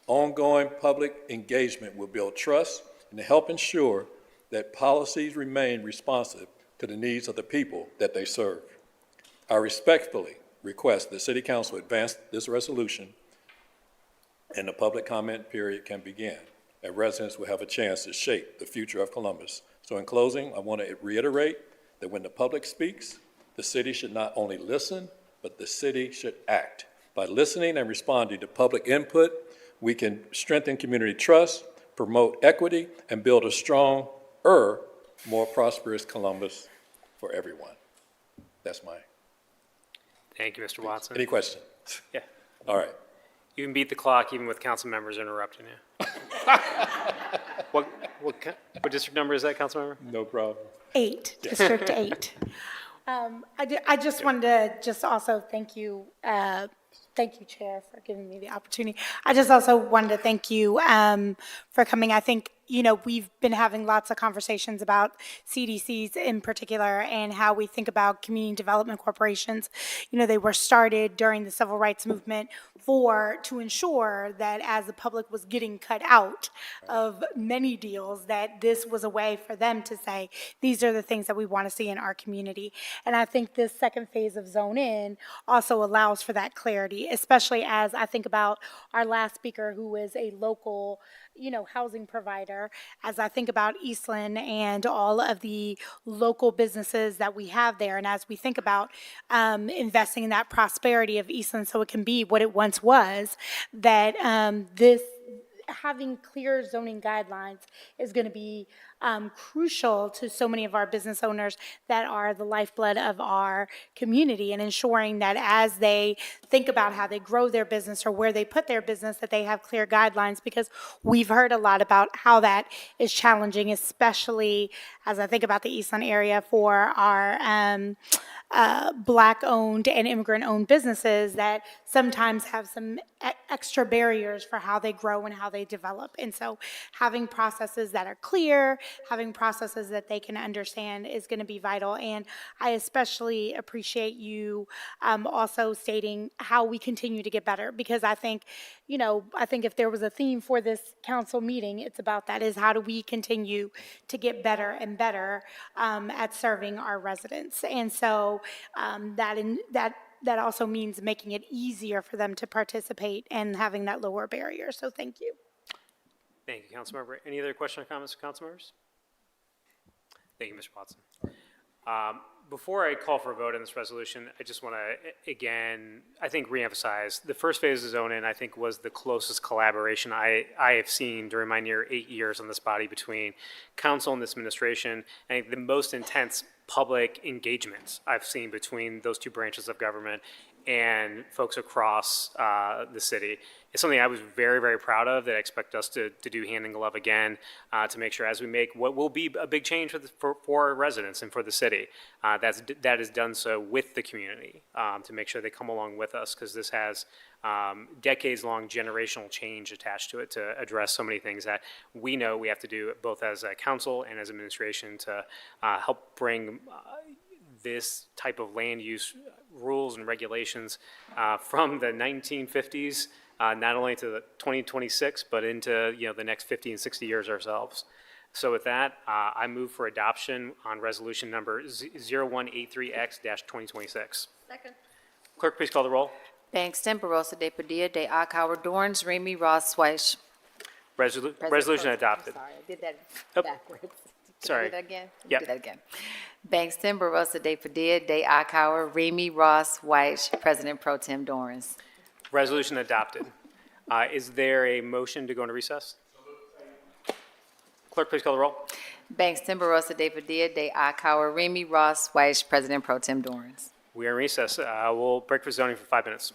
Ongoing public engagement will build trust and help ensure that policies remain responsive to the needs of the people that they serve. I respectfully request the City Council advance this resolution and the public comment period can begin, and residents will have a chance to shape the future of Columbus. So in closing, I want to reiterate that when the public speaks, the city should not only listen, but the city should act. By listening and responding to public input, we can strengthen community trust, promote equity, and build a stronger, more prosperous Columbus for everyone. That's mine. Thank you, Mr. Watson. Any questions? Yeah. All right. You can beat the clock even with council members interrupting you. What What district number is that, Councilmember? No problem. 8, District 8. I just wanted to just also thank you, Chair, for giving me the opportunity. I just also wanted to thank you for coming. I think, we've been having lots of conversations about CDCs in particular and how we think about community development corporations. They were started during the civil rights movement to ensure that as the public was getting cut out of many deals, that this was a way for them to say, these are the things that we want to see in our community. And I think this second phase of Zone In also allows for that clarity, especially as I think about our last speaker, who is a local housing provider, as I think about Eastland and all of the local businesses that we have there, and as we think about investing in that prosperity of Eastland so it can be what it once was, that having clear zoning guidelines is going to be crucial to so many of our business owners that are the lifeblood of our community, and ensuring that as they think about how they grow their business or where they put their business, that they have clear guidelines, because we've heard a lot about how that is challenging, especially as I think about the Eastland area for our Black-owned and immigrant-owned businesses that sometimes have some extra barriers for how they grow and how they develop. And so having processes that are clear, having processes that they can understand is going to be vital. And I especially appreciate you also stating how we continue to get better, because I think if there was a theme for this council meeting, it's about that, is how do we continue to get better and better at serving our residents. And so that also means making it easier for them to participate and having that lower barrier. So thank you. Thank you, Councilmember. Any other questions or comments from council members? Thank you, Mr. Watson. Before I call for a vote on this resolution, I just want to, again, I think reemphasize, the first phase of Zone In, I think, was the closest collaboration I have seen during my near 8 years on this body between council and this administration. I think the most intense public engagements I've seen between those two branches of government and folks across the city. It's something I was very, very proud of, that I expect us to do hand in glove again, to make sure as we make what will be a big change for our residents and for the city, that is done so with the community, to make sure they come along with us, because this has decades-long generational change attached to it to address so many things that we know we have to do both as a council and as administration to help bring this type of land use rules and regulations from the 1950s, not only to the 2026, but into the next 50 and 60 years ourselves. So with that, I move for adoption on resolution number 0183X-2026. Second. Clerk, please call the roll. Bangston, Barosa de Padilla, de Akauer, Dorns, Remy, Ross, Weiss. Resolution adopted. Sorry, I did that Oh, backwards. Can I sorry. do that again? Yep. Do that again. Bangston, Barosa de Padilla, de Akauer, Remy, Ross, Weiss, President Pro Tem Dorans. Resolution adopted. Is there a motion to go into recess? Clerk, please call the roll. Bangston, Barosa de Padilla, de Akauer, Remy, Ross, Weiss, President Pro Tem Dorans. We are in recess. We'll break for zoning for 5 minutes.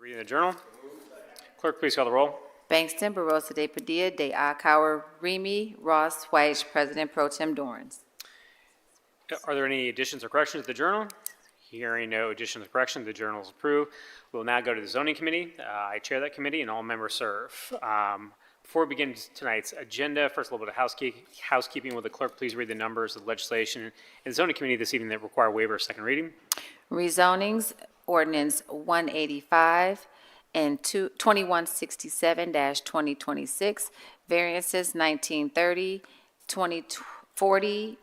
Reading the journal. Clerk, please call the roll. Bangston, Barosa de Padilla, de Akauer, Remy, Ross, White, President Pro Tem Dorans. Are there any additions or corrections to the journal? Hearing no additions or corrections, the journal is approved. We'll now go to the zoning committee. I chair that committee and all members serve. Before we begin tonight's agenda, first a little bit of housekeeping. Will the clerk please read the numbers of the legislation in the zoning committee this evening that require waiver of second reading? Rezonings, ordinance 185 and 2167-2026, variances 1930, 2240,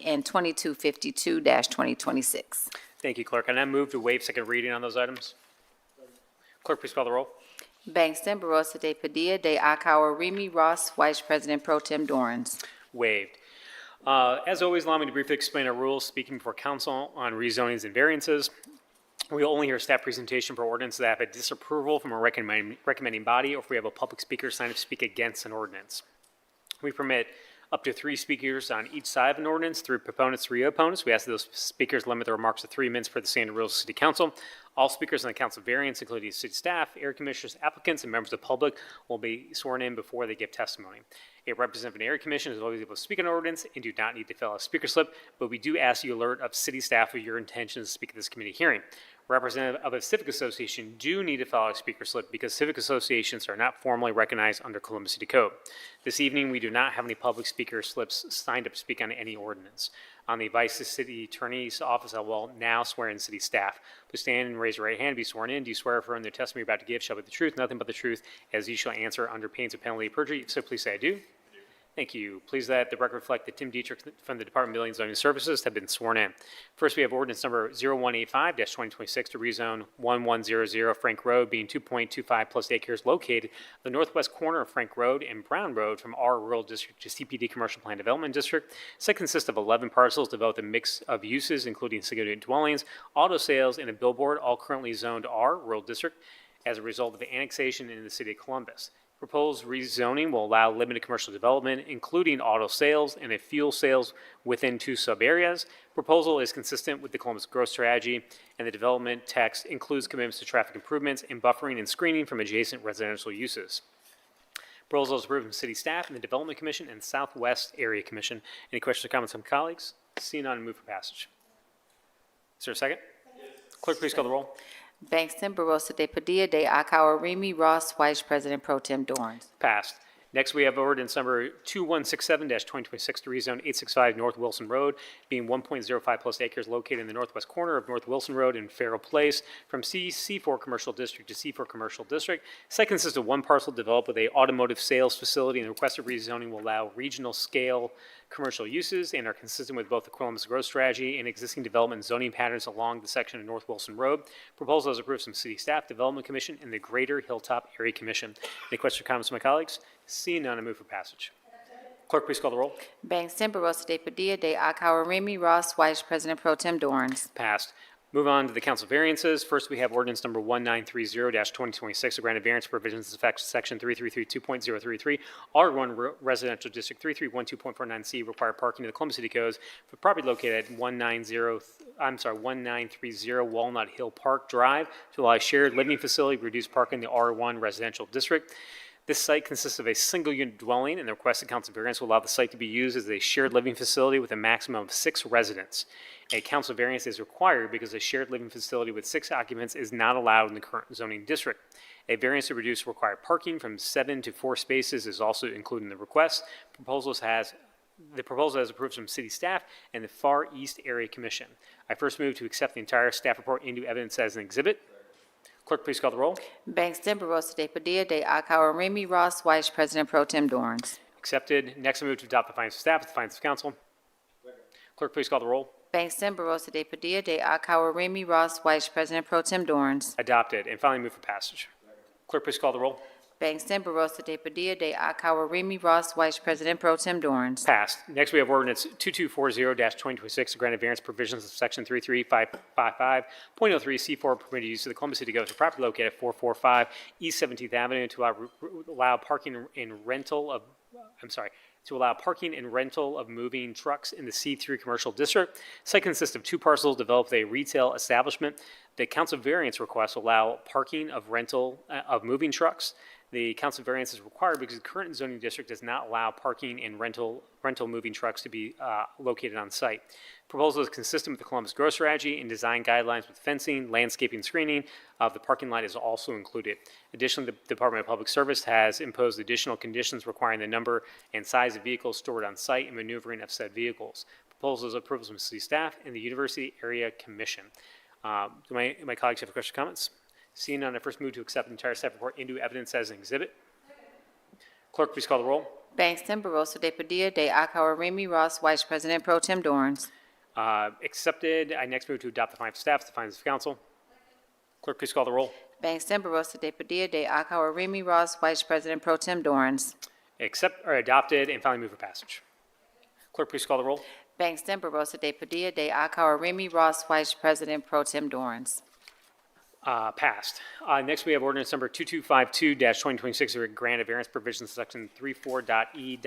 and 2252-2026. Thank you, clerk. And I move to waive second reading on those items. Clerk, please call the roll. Bangston, Barosa de Padilla, de Akauer, Remy, Ross, Vice President Pro Tem Dorans. Waived. As always, allow me to briefly explain our rules speaking before council on rezonings and variances. We will only hear staff presentation for ordinances that have a disapproval from a recommending body, or if we have a public speaker sign up to speak against an ordinance. We permit up to 3 speakers on each side of an ordinance, 3 proponents, 3 opponents. We ask that those speakers limit their remarks to 3 minutes per the standard rules of City Council. All speakers on the council variance, including city staff, area commissioners, applicants, and members of the public, will be sworn in before they give testimony. A representative of an area commission is always able to speak on an ordinance and do not need to fill out a speaker slip, but we do ask you alert of city staff of your intentions to speak at this committee hearing. Representative of a civic association do need to fill out a speaker slip because civic associations are not formally recognized under Columbus City Code. This evening, we do not have any public speaker slips signed up to speak on any ordinance. On the advice of the city attorney's office, I will now swear in city staff. Please stand and raise your right hand to be sworn in. Do you swear affirm the testimony you're about to give shall be the truth, nothing but the truth, as you shall answer under pains of penalty of perjury? If so, please say I do. Thank you. Please let the record reflect that Tim Dietrich from the Department of Building and Zoning Services have been sworn in. First, we have ordinance number 0185-2026 to rezone 1100 Frank Road, being 2.25 plus acres located the northwest corner of Frank Road and Brown Road from R Rural District to CPD Commercial Plan Development District. Site consists of 11 parcels developed a mix of uses, including single-unit dwellings, auto sales, and a billboard, all currently zoned R Rural District as a result of the annexation in the city of Columbus. Proposed rezoning will allow limited commercial development, including auto sales and fuel sales within 2 sub-areas. Proposal is consistent with the Columbus growth strategy, and the development text includes commitments to traffic improvements and buffering and screening from adjacent residential uses. Proposal is approved from City staff and the Development Commission and Southwest Area Commission. Any questions or comments from colleagues? Seeing none, move for passage. Is there a second? Clerk, please call the roll. Bangston, Barosa de Padilla, de Akauer, Remy, Ross, Vice President Pro Tem Dorans. Passed. Next, we have ordinance number 2167-2026 to rezone 865 North Wilson Road, being 1.05 plus acres located in the northwest corner of North Wilson Road and Farrell Place from C4 Commercial District to C4 Commercial District. Site consists of 1 parcel developed with a automotive sales facility, and the requested rezoning will allow regional scale commercial uses and are consistent with both the Columbus growth strategy and existing development and zoning patterns along the section of North Wilson Road. Proposal is approved from City Staff, Development Commission, and the Greater Hilltop Area Commission. Any questions or comments from my colleagues? Seeing none, I move for passage. Clerk, please call the roll. Bangston, Barosa de Padilla, de Akauer, Remy, Ross, Vice President Pro Tem Dorans. Passed. Move on to the council variances. First, we have ordinance number 1930-2026, a grant of variance provisions that affect section 3332.033, R1 Residential District 3312.49C, require parking in the Columbus City Codes for property located at 1930 Walnut Hill Park Drive to allow shared living facility, reduce parking in the R1 Residential District. This site consists of a single-unit dwelling, and the requested council variance will allow the site to be used as a shared living facility with a maximum of 6 residents. A council variance is required because a shared living facility with 6 occupants is not allowed in the current zoning district. A variance to reduce required parking from 7 to 4 spaces is also included in the request. The proposal has approved from city staff and the Far East Area Commission. I first move to accept the entire staff report into evidence as an exhibit. Clerk, please call the roll. Bangston, Barosa de Padilla, de Akauer, Remy, Ross, Vice President Pro Tem Dorans. Accepted. Next, I move to adopt the findings of staff with the findings of council. Clerk, please call the roll. Bangston, Barosa de Padilla, de Akauer, Remy, Ross, Vice President Pro Tem Dorans. Adopted. And finally, move for passage. Clerk, please call the roll. Bangston, Barosa de Padilla, de Akauer, Remy, Ross, Vice President Pro Tem Dorans. Passed. Next, we have ordinance 2240-2026, to grant a variance provisions of section 33555.03 C4 permitted use of the Columbus City Codes for property located at 445 East 17th Avenue to allow parking and rental of moving trucks in the C3 Commercial District. Site consists of 2 parcels developed with a retail establishment. The council variance requests allow parking of rental of moving trucks. The council variance is required because the current zoning district does not allow parking and rental moving trucks to be located on site. Proposal is consistent with the Columbus growth strategy and design guidelines with fencing, landscaping, screening of the parking lot is also included. Additionally, the Department of Public Service has imposed additional conditions requiring the number and size of vehicles stored on site and maneuvering of said vehicles. Proposal is approved from city staff and the University Area Commission. Do my colleagues have questions or comments? Seeing none, I first move to accept the entire staff report into evidence as an exhibit. Clerk, please call the roll. Bangston, Barosa de Padilla, de Akauer, Remy Ross, Vice President Pro Tem Dorans. Accepted. I next move to adopt the findings of staff, the findings of council. Clerk, please call the roll. Bangston, Barosa de Padilla, de Akauer, Remy Ross, Vice President Pro Tem Dorans. Adopted and finally move for passage. Clerk, please call the roll. Bangston, Barosa de Padilla, de Akauer, Remy Ross, Vice President Pro Tem Dorans. Passed. Next, we have ordinance number 2252-2026, a grant of variance provisions, section 34E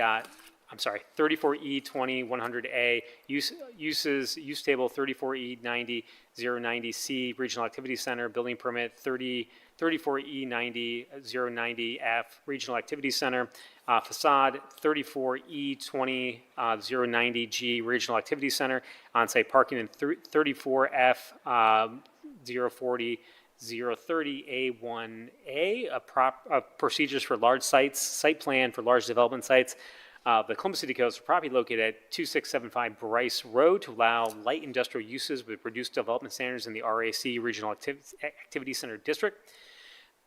20-100A, use table 34E 90-090C, Regional Activity Center, building permit 34E 90-090F, Regional Activity Center, facade 34E 20-090G, Regional Activity Center, on-site parking in 34F 040 030A1A, procedures for large sites, site plan for large development sites. The Columbus City Codes for property located at 2675 Bryce Road to allow light industrial uses with reduced development standards in the RAC Regional Activity Center District.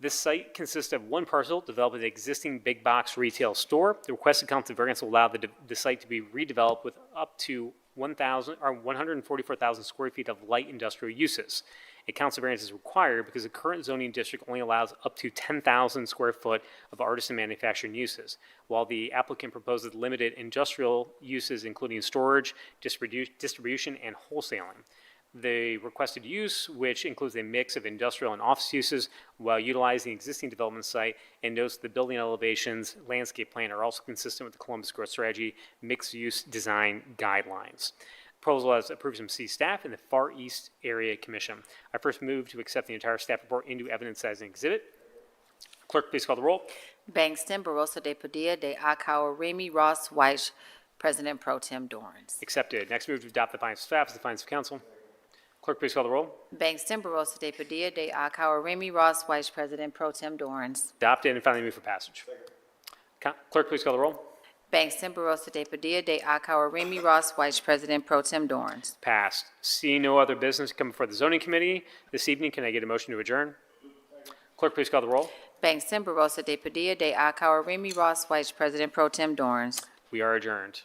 This site consists of one parcel developed with an existing big box retail store. The requested council variance will allow the site to be redeveloped with up to 144,000 square feet of light industrial uses. A council variance is required because the current zoning district only allows up to 10,000 square foot of artisan manufacturing uses, while the applicant proposes limited industrial uses including storage, distribution, and wholesaling. The requested use, which includes a mix of industrial and office uses while utilizing the existing development site, and notes the building elevations, landscape plan are also consistent with the Columbus Growth Strategy mixed-use design guidelines. Proposal as approved from city staff and the Far East Area Commission. I first move to accept the entire staff report into evidence as an exhibit. Clerk, please call the roll. Bangston, Barosa de Padilla, de Akauer, Remy Ross, Vice President Pro Tem Dorans. Accepted. Next move to adopt the findings of staff as the findings of council. Clerk, please call the roll. Bangston, Barosa de Padilla, de Akauer, Remy Ross, Vice President Pro Tem Dorans. Adopted and finally move for passage. Clerk, please call the roll. Bangston, Barosa de Padilla, de Akauer, Remy Ross, Vice President Pro Tem Dorans. Passed. Seeing no other business come before the zoning committee this evening, can I get a motion to adjourn? Clerk, please call the roll. Bangston, Barosa de Padilla, de Akauer, Remy Ross, Vice President Pro Tem Dorans. We are adjourned.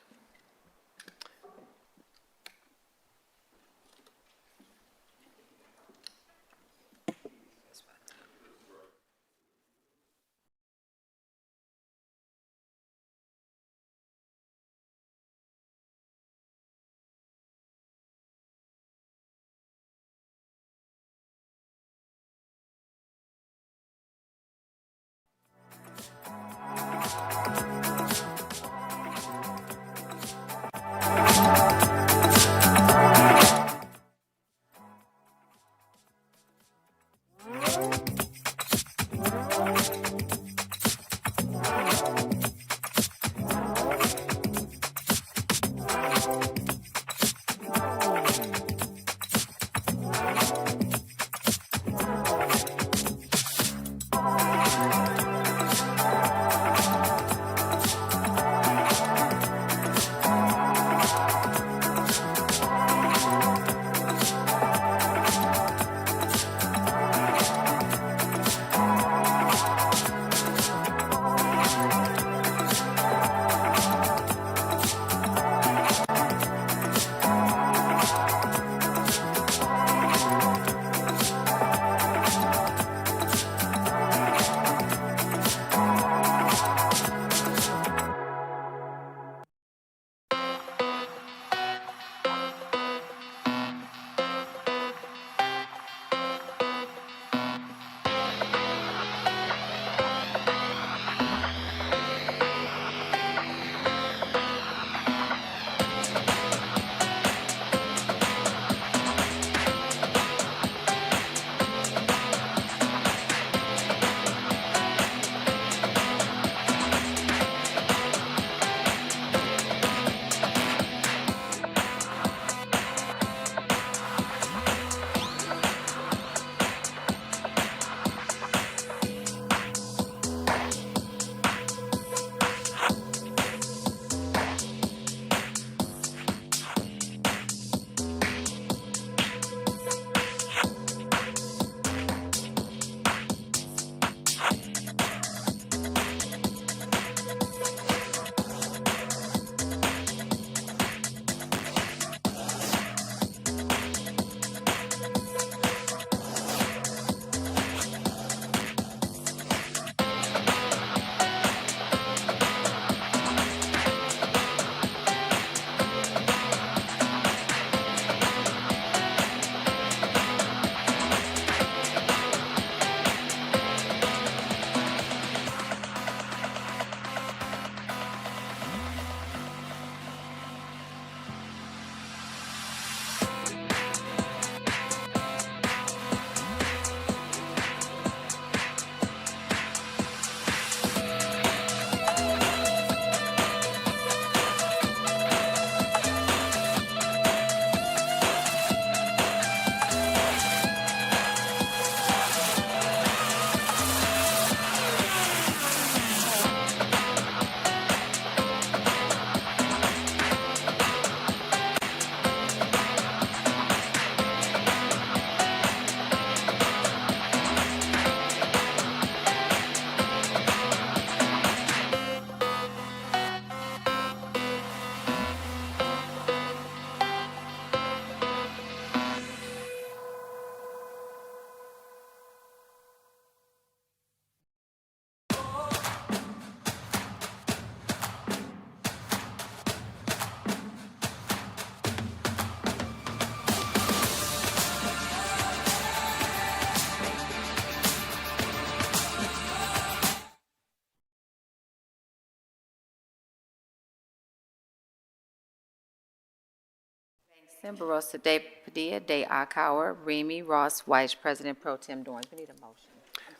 Bangston, Barosa de Padilla, de Akauer, Remy, Ross, Weiss, President Pro Tem Dorns. We need a motion.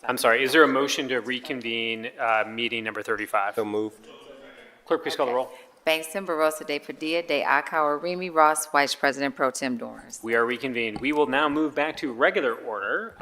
I'm sorry, is there a motion to reconvene meeting number 35? So moved. Clerk, please call the roll. Bangston, Barosa de Padilla, de Akauer, Remy, Ross, Weiss, President Pro Tem Dorns. We are reconvened. We will now move back to regular order,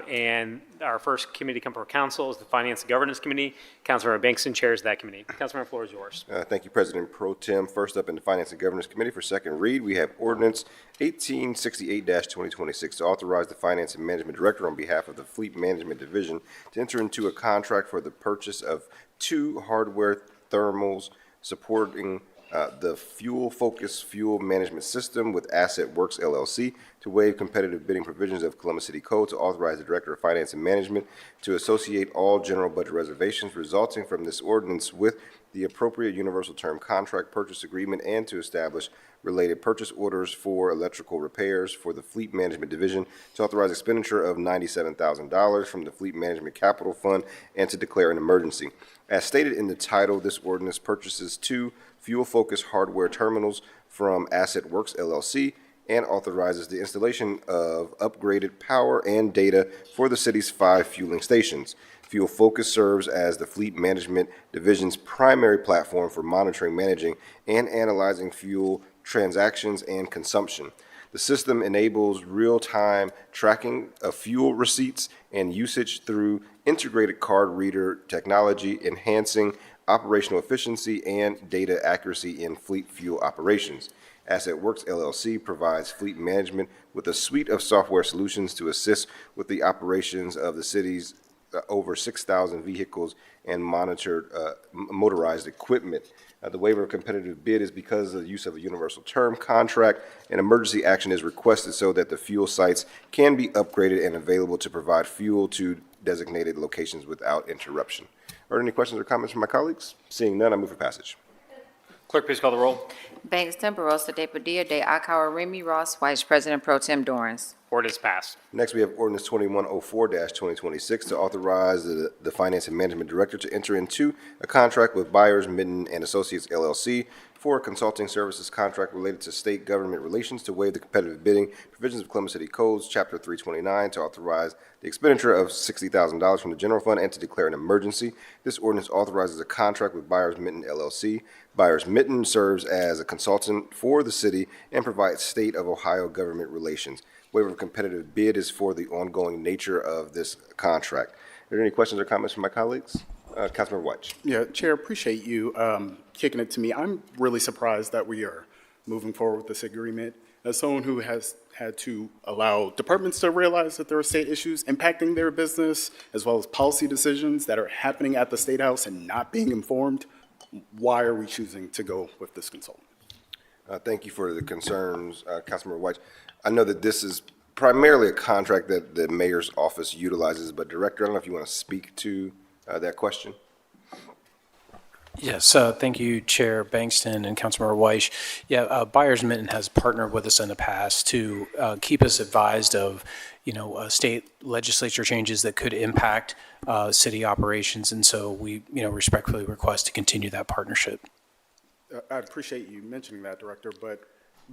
and our first committee come before council is the Finance and Governance Committee. Councilmember Bankston chairs that committee. Councilmember, the floor is yours. Thank you, President Pro Tem. First up in the Finance and Governance Committee for second read, we have ordinance 1868-2026 to authorize the Finance and Management Director on behalf of the Fleet Management Division to enter into a contract for the purchase of 2 hardware thermals supporting the Fuel Focus Fuel Management System with Asset Works LLC, to waive competitive bidding provisions of Columbus City Code, to authorize the Director of Finance and Management to associate all general budget reservations resulting from this ordinance with the appropriate universal term contract purchase agreement, and to establish related purchase orders for electrical repairs for the Fleet Management Division, to authorize expenditure of $97,000 from the Fleet Management Capital Fund, and to declare an emergency. As stated in the title, this ordinance purchases 2 fuel-focused hardware terminals from Asset Works LLC and authorizes the installation of upgraded power and data for the city's 5 fueling stations. Fuel Focus serves as the Fleet Management Division's primary platform for monitoring, managing, and analyzing fuel transactions and consumption. The system enables real-time tracking of fuel receipts and usage through integrated card reader technology, enhancing operational efficiency and data accuracy in fleet fuel operations. Asset Works LLC provides fleet management with a suite of software solutions to assist with the operations of the city's over 6,000 vehicles and motorized equipment. The waiver of competitive bid is because of the use of a universal term contract. An emergency action is requested so that the fuel sites can be upgraded and available to provide fuel to designated locations without interruption. Are there any questions or comments from my colleagues? Seeing none, I move for passage. Clerk, please call the roll. Bangston, Barosa de Padilla, de Akauer, Remy, Ross, Weiss, President Pro Tem Dorns. Ordinance passed. Next, we have ordinance 2104-2026 to authorize the Finance and Management Director to enter into a contract with Byers, Mitten and Associates LLC for a consulting services contract related to state government relations, to waive the competitive bidding provisions of Columbus City Codes, Chapter 329, to authorize the expenditure of $60,000 from the general fund, and to declare an emergency. This ordinance authorizes a contract with Byers, Mitten LLC. Byers, Mitten serves as a consultant for the city and provides state of Ohio government relations. Waiver of competitive bid is for the ongoing nature of this contract. Are there any questions or comments from my colleagues? Councilmember White. Yeah, Chair, appreciate you kicking it to me. I'm really surprised that we are moving forward with this agreement. As someone who has had to allow departments to realize that there are state issues impacting their business, as well as policy decisions that are happening at the State House and not being informed, why are we choosing to go with this consultant? Thank you for the concerns, Councilmember White. I know that this is primarily a contract that the mayor's office utilizes, but Director, I don't know if you want to speak to that question. Yes, thank you, Chair Bankston and Councilmember Weiss. Yeah, Byers Mitten has partnered with us in the past to keep us advised of, state legislature changes that could impact city operations, and so we, respectfully request to continue that partnership. I appreciate you mentioning that, Director, but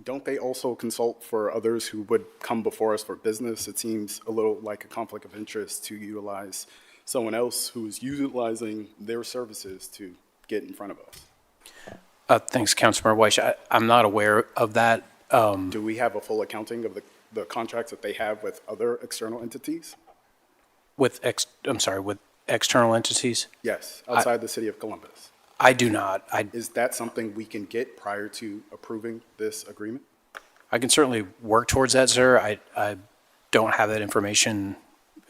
don't they also consult for others who would come before us for business? It seems a little like a conflict of interest to utilize someone else who's utilizing their services to get in front of us. Thanks, Councilmember Weiss. I'm not aware of that. Do we have a full accounting of the contracts that they have with other external entities? With external entities? Yes, outside the city of Columbus. I do not. Is that something we can get prior to approving this agreement? I can certainly work towards that, sir. I don't have that information.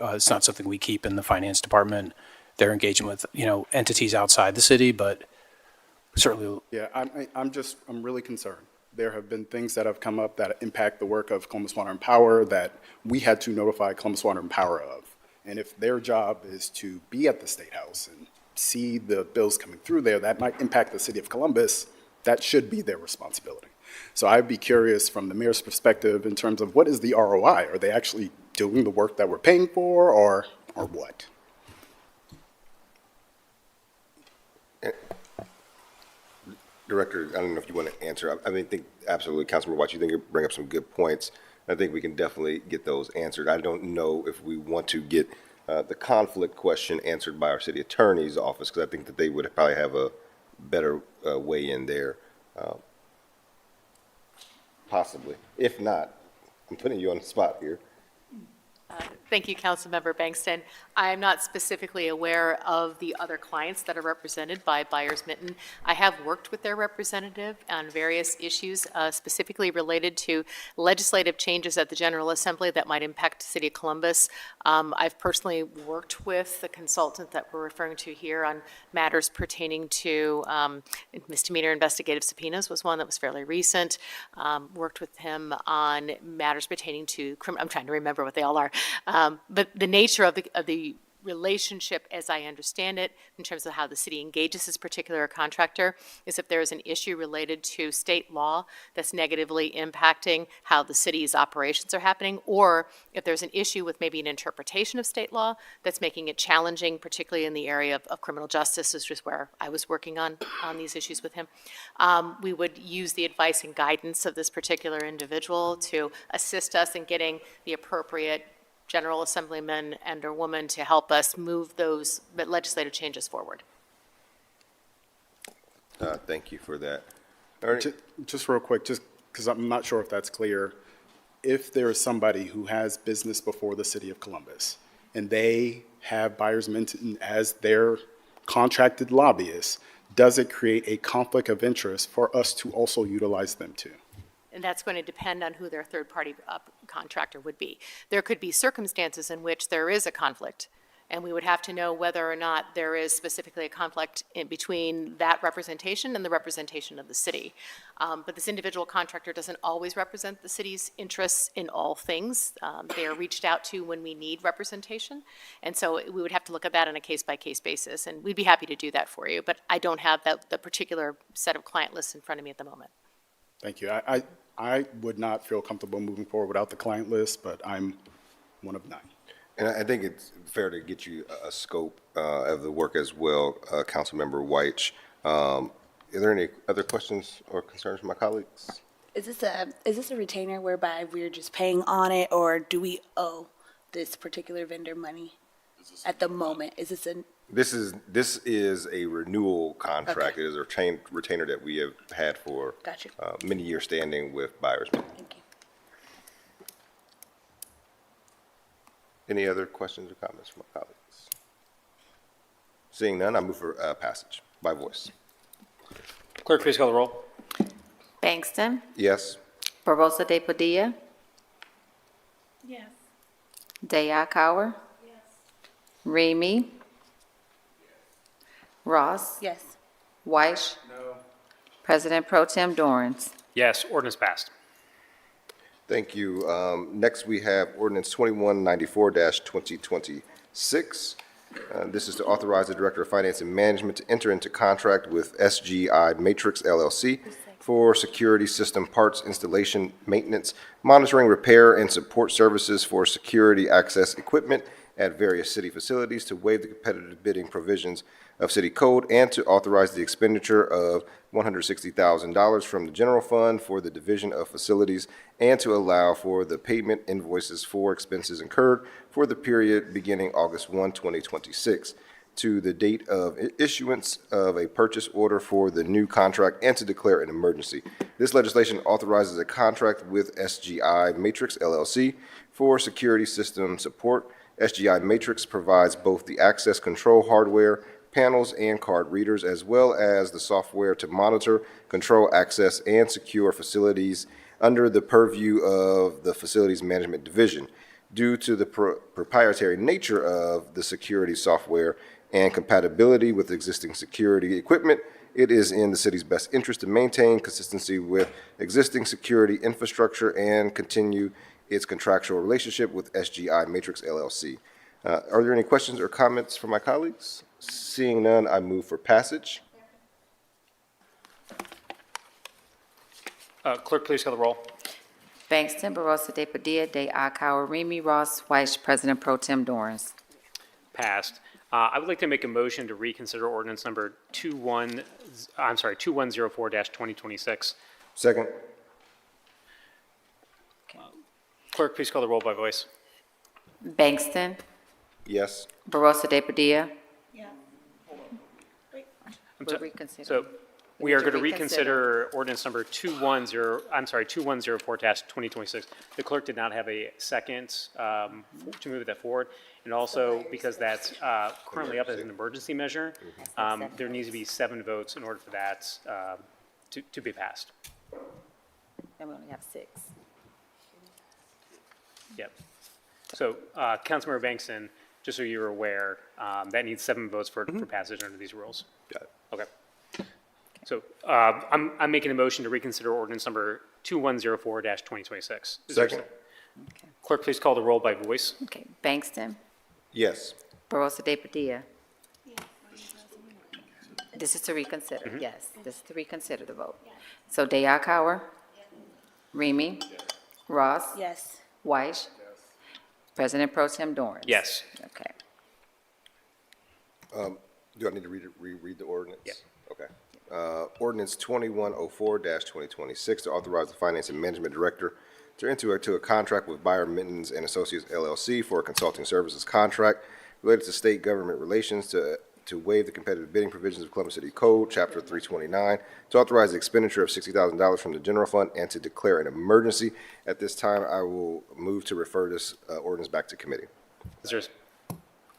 It's not something we keep in the finance department. They're engaging with, entities outside the city, but certainly. Yeah, I'm really concerned. There have been things that have come up that impact the work of Columbus Water and Power that we had to notify Columbus Water and Power of. And if their job is to be at the State House and see the bills coming through there, that might impact the city of Columbus. That should be their responsibility. So I'd be curious from the mayor's perspective in terms of what is the ROI? Are they actually doing the work that we're paying for, or what? Director, I don't know if you want to answer. I mean, I think absolutely, Councilmember White, you think you bring up some good points. I think we can definitely get those answered. I don't know if we want to get the conflict question answered by our city attorney's office, because I think that they would probably have a better way in there, possibly. If not, I'm putting you on the spot here. Thank you, Councilmember Bangston. I am not specifically aware of the other clients that are represented by Byers Minton. I have worked with their representative on various issues specifically related to legislative changes at the General Assembly that might impact the City of Columbus. I've personally worked with the consultant that we're referring to here on matters pertaining to misdemeanor investigative subpoenas was one that was fairly recent. Worked with him on matters pertaining to I'm trying to remember what they all are. But the nature of the relationship, as I understand it, in terms of how the city engages this particular contractor, is if there is an issue related to state law that's negatively impacting how the city's operations are happening, or if there's an issue with maybe an interpretation of state law that's making it challenging, particularly in the area of criminal justice, which is where I was working on these issues with him. We would use the advice and guidance of this particular individual to assist us in getting the appropriate General Assemblyman and or woman to help us move those legislative changes forward. Thank you for that. Just real quick, just because I'm not sure if that's clear, if there is somebody who has business before the City of Columbus and they have Byers Minton as their contracted lobbyist, does it create a conflict of interest for us to also utilize them too? And that's going to depend on who their third-party contractor would be. There could be circumstances in which there is a conflict, and we would have to know whether or not there is specifically a conflict in between that representation and the representation of the city. But this individual contractor doesn't always represent the city's interests in all things. They are reached out to when we need representation, and so we would have to look at that on a case-by-case basis, and we'd be happy to do that for you, but I don't have the particular set of client lists in front of me at the moment. Thank you. I would not feel comfortable moving forward without the client list, but I'm one of 9. And I think it's fair to get you a scope of the work as well, Councilmember White. Are there any other questions or concerns from my colleagues? Is this a retainer whereby we're just paying on it, or do we owe this particular vendor money at the moment? Is this a This is a renewal contract. Okay. It is a retainer that we have had for Got you. many years standing with Byers Minton. Thank you. Any other questions or comments from my colleagues? Seeing none, I move for passage by voice. Clerk, please call the roll. Bangston, Yes. Barosa de Padilla, Yes. Day Akauer, Remy, Ross, Yes. Weiss, President Pro Tem Dorans. Yes, ordinance passed. Thank you. Next, we have ordinance 2194-2026. This is to authorize the Director of Finance and Management to enter into contract with SGI Matrix LLC for security system parts installation, maintenance, monitoring, repair, and support services for security access equipment at various city facilities, to waive the competitive bidding provisions of city code, and to authorize the expenditure of $160,000 from the general fund for the division of facilities, and to allow for the payment invoices for expenses incurred for the period beginning August 1, 2026, to the date of issuance of a purchase order for the new contract, and to declare an emergency. This legislation authorizes a contract with SGI Matrix LLC for security system support. SGI Matrix provides both the access control hardware, panels, and card readers, as well as the software to monitor, control, access, and secure facilities under the purview of the Facilities Management Division. Due to the proprietary nature of the security software and compatibility with existing security equipment, it is in the city's best interest to maintain consistency with existing security infrastructure and continue its contractual relationship with SGI Matrix LLC. Are there any questions or comments from my colleagues? Seeing none, I move for passage. Clerk, please call the roll. Bangston, Barosa de Padilla, Day Akauer, Remy, Ross, Weiss, President Pro Tem Dorans. Passed. I would like to make a motion to reconsider ordinance number 2104-2026. Second. Clerk, please call the roll by voice. Bangston, Yes. Barosa de Padilla. I'm We're so- reconsidering. So we need are to going to reconsider. reconsider ordinance number 2104-2026. The clerk did not have a second to move that forward. And also, because that's currently up as an emergency measure, there needs to be 7 votes in order for that to be passed. And we only have 6. Yep. So, Councilmember Bangston, just so you're aware, that needs 7 votes for passage under these rules. Got it. Okay. So, I'm making a motion to reconsider ordinance number 2104-2026. Is there a Second. Clerk, please call the roll by voice. Okay, Bangston, Yes. Barosa de Padilla. This is to reconsider, Mm-hmm. yes, this is to reconsider the vote. So Dayakauer, Remy, Ross, Yes. Weiss, President Pro Tem Dorans. Yes. Okay. Do I need to reread the ordinance? Yeah. Okay. Ordinance 2104-2026 to authorize the Finance and Management Director to enter into a contract with Buyer Mittens and Associates LLC for a consulting services contract related to state government relations to waive the competitive bidding provisions of Columbus City Code, Chapter 329, to authorize the expenditure of $60,000 from the general fund and to declare an emergency. At this time, I will move to refer this ordinance back to committee. Is there,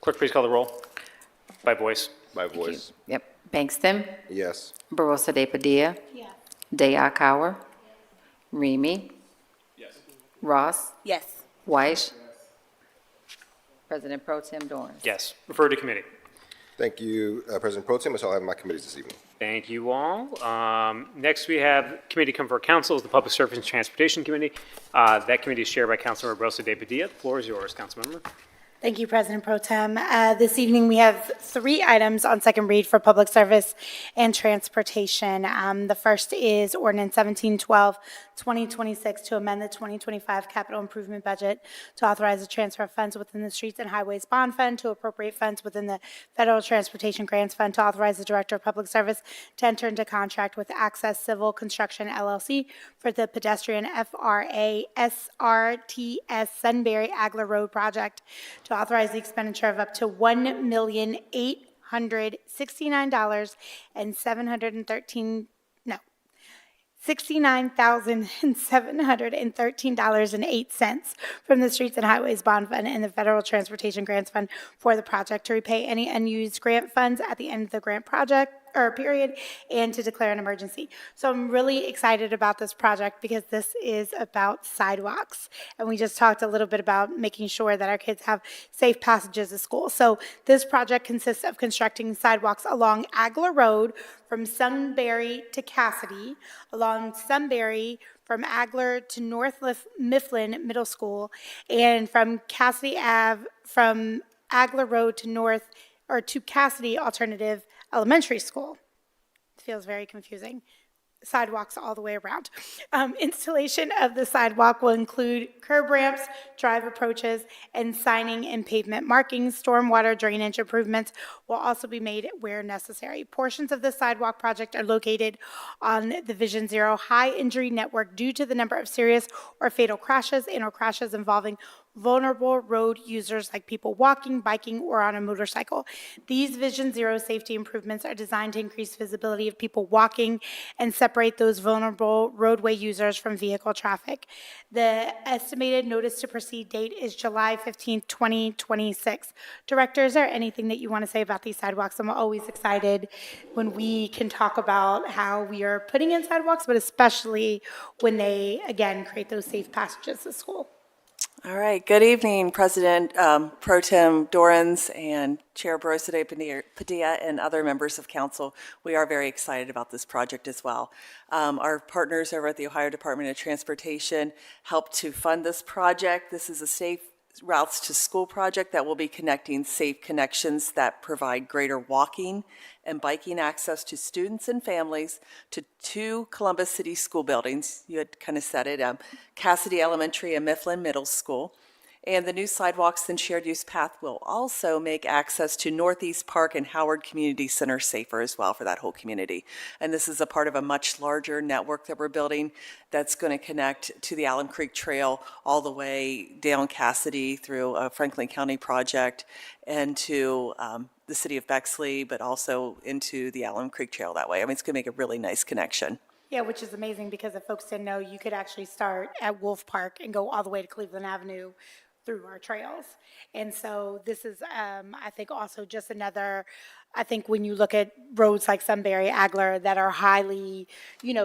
clerk, please call the roll by voice. By voice. Yep, Bangston, Yes. Barosa de Padilla. Yes. Dayakauer, Remy. Ross, Yes. Weiss. President Pro Tem Dorans. Yes. Refer to committee. Thank you, President Pro Tem. That's all I have in my committees this evening. Thank you all. Next, we have committee come for council is the Public Service and Transportation Committee. That committee is chaired by Councilmember Barosa de Padilla. The floor is yours, Councilmember. Thank you, President Pro Tem. This evening, we have 3 items on second read for public service and transportation. The first is ordinance 1712-2026 to amend the 2025 capital improvement budget to authorize the transfer of funds within the Streets and Highways Bond Fund to appropriate funds within the Federal Transportation Grants Fund to authorize the Director of Public Service to enter into contract with Access Civil Construction LLC for the pedestrian FRA SRTS Sunbury Agler Road project to authorize the expenditure of up to $69,713 from the Streets and Highways Bond Fund and the Federal Transportation Grants Fund for the project to repay any unused grant funds at the end of the grant project or period and to declare an emergency. So I'm really excited about this project because this is about sidewalks. And we just talked a little bit about making sure that our kids have safe passages to school. So this project consists of constructing sidewalks along Agler Road from Sunbury to Cassidy, along Sunbury from Agler to North Mifflin Middle School, and from Cassidy Ave from Agler Road to North or to Cassidy Alternative Elementary School. It feels very confusing. Sidewalks all the way around. Installation of the sidewalk will include curb ramps, drive approaches, and signing and pavement markings. Stormwater drainage improvements will also be made where necessary. Portions of the sidewalk project are located on the Vision Zero high injury network due to the number of serious or fatal crashes and/or crashes involving vulnerable road users like people walking, biking, or on a motorcycle. These Vision Zero safety improvements are designed to increase visibility of people walking and separate those vulnerable roadway users from vehicle traffic. The estimated notice to proceed date is July 15th, 2026. Director, is there anything that you want to say about these sidewalks? I'm always excited when we can talk about how we are putting in sidewalks, but especially when they, again, create those safe passages to school. All right, good evening, President Pro Tem Dorans and Chair Barosa de Padilla and other members of council. We are very excited about this project as well. Our partners over at the Ohio Department of Transportation helped to fund this project. This is a safe routes to school project that will be connecting safe connections that provide greater walking and biking access to students and families to 2 Columbus City school buildings. You had kind of said it, Cassidy Elementary and Mifflin Middle School. And the new sidewalks and shared use path will also make access to Northeast Park and Howard Community Center safer as well for that whole community. And this is a part of a much larger network that we're building that's going to connect to the Alum Creek Trail all the way down Cassidy through a Franklin County project and to the city of Bexley, but also into the Alum Creek Trail that way. I mean, it's going to make a really nice connection. Yeah, which is amazing because if folks didn't know, you could actually start at Wolf Park and go all the way to Cleveland Avenue through our trails. And so this is, I think, also just another, I think when you look at roads like Sunbury, Agler, that are highly,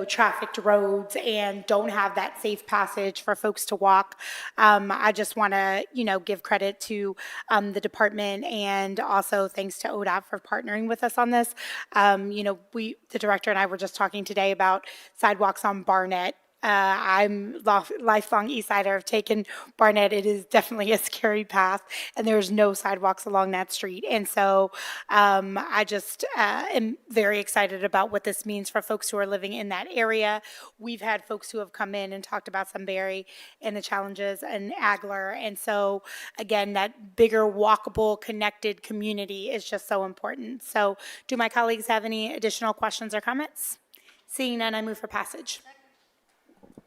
trafficked roads and don't have that safe passage for folks to walk, I just want to, give credit to the department and also thanks to ODOT for partnering with us on this. The director and I were just talking today about sidewalks on Barnett. I'm lifelong East Sider. I've taken Barnett. It is definitely a scary path, and there's no sidewalks along that street. And so I just am very excited about what this means for folks who are living in that area. We've had folks who have come in and talked about Sunbury and the challenges and Agler. And so, again, that bigger, walkable, connected community is just so important. So do my colleagues have any additional questions or comments? Seeing none, I move for passage.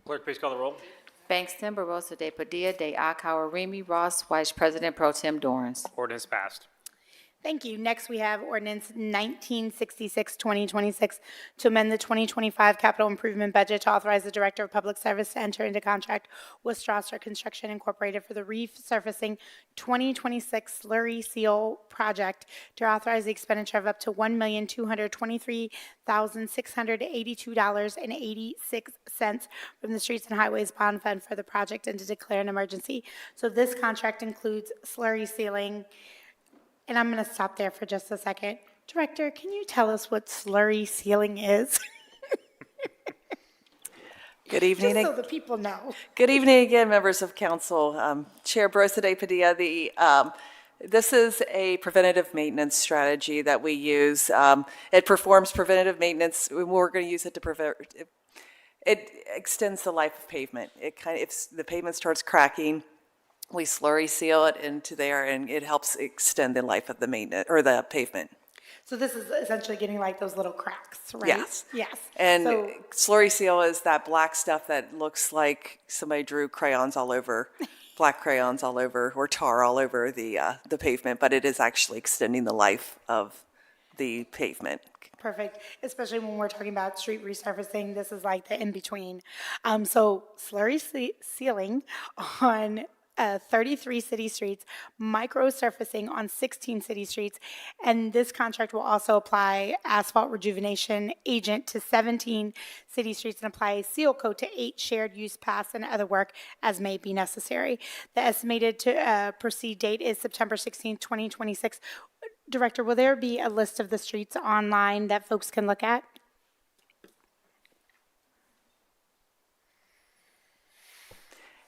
Clerk, please call the roll. Bangston, Barosa de Padilla, de Akauer, Remy, Ross, Vice President Pro Tem Dorans. Ordinance passed. Thank you. Next, we have ordinance 1966, 2026, to amend the 2025 capital improvement budget to authorize the Director of Public Service to enter into contract with Strasser Construction Incorporated for the resurfacing 2026 slurry seal project to authorize the expenditure of up to $1,223,682.86 from the Streets and Highways Bond Fund for the project and to declare an emergency. So this contract includes slurry sealing. And I'm going to stop there for just a second. Director, can you tell us what slurry sealing is? Good evening. Just so the people know. Good evening again, members of council. Chair Barosa de Padilla, this is a preventative maintenance strategy that we use. It performs preventative maintenance. We're going to use it to prevent. It extends the life of pavement. If the pavement starts cracking, we slurry seal it into there, and it helps extend the life of the maintenance or the pavement. So this is essentially getting like those little cracks, right? Yes. Yes. And So, slurry seal is that black stuff that looks like somebody drew crayons all over, black crayons all over, or tar all over the pavement, but it is actually extending the life of the pavement. perfect, especially when we're talking about street resurfacing. This is like the in-between. So slurry sealing on 33 city streets, micro surfacing on 16 city streets, and this contract will also apply asphalt rejuvenation agent to 17 city streets and apply a seal coat to 8 shared use paths and other work as may be necessary. The estimated to proceed date is September 16, 2026. Director, will there be a list of the streets online that folks can look at?